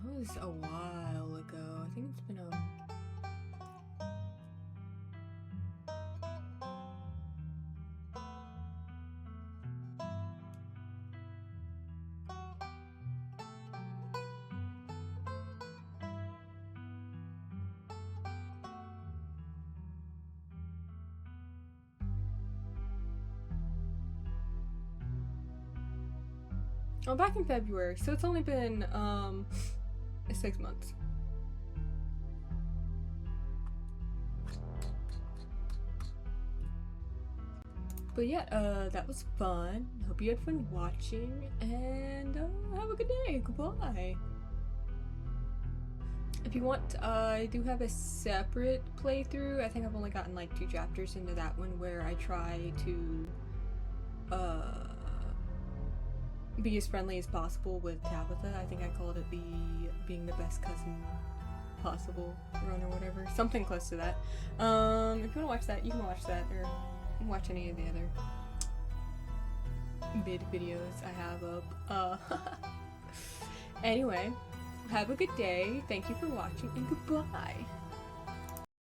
It was a while ago. I think it's been Oh, back in February, so it's only been 6 months. But yeah, that was fun. Hope you had fun watching, and have a good day. Goodbye. If you want, I do have a separate playthrough. I think I've only gotten like 2 chapters into that one where I try to be as friendly as possible with Tabitha. I think I called it being the best cousin possible run or whatever. Something close to that. If you want to watch that, you can watch that, or watch any of the other videos I have up. Anyway, have a good day. Thank you for watching, and goodbye.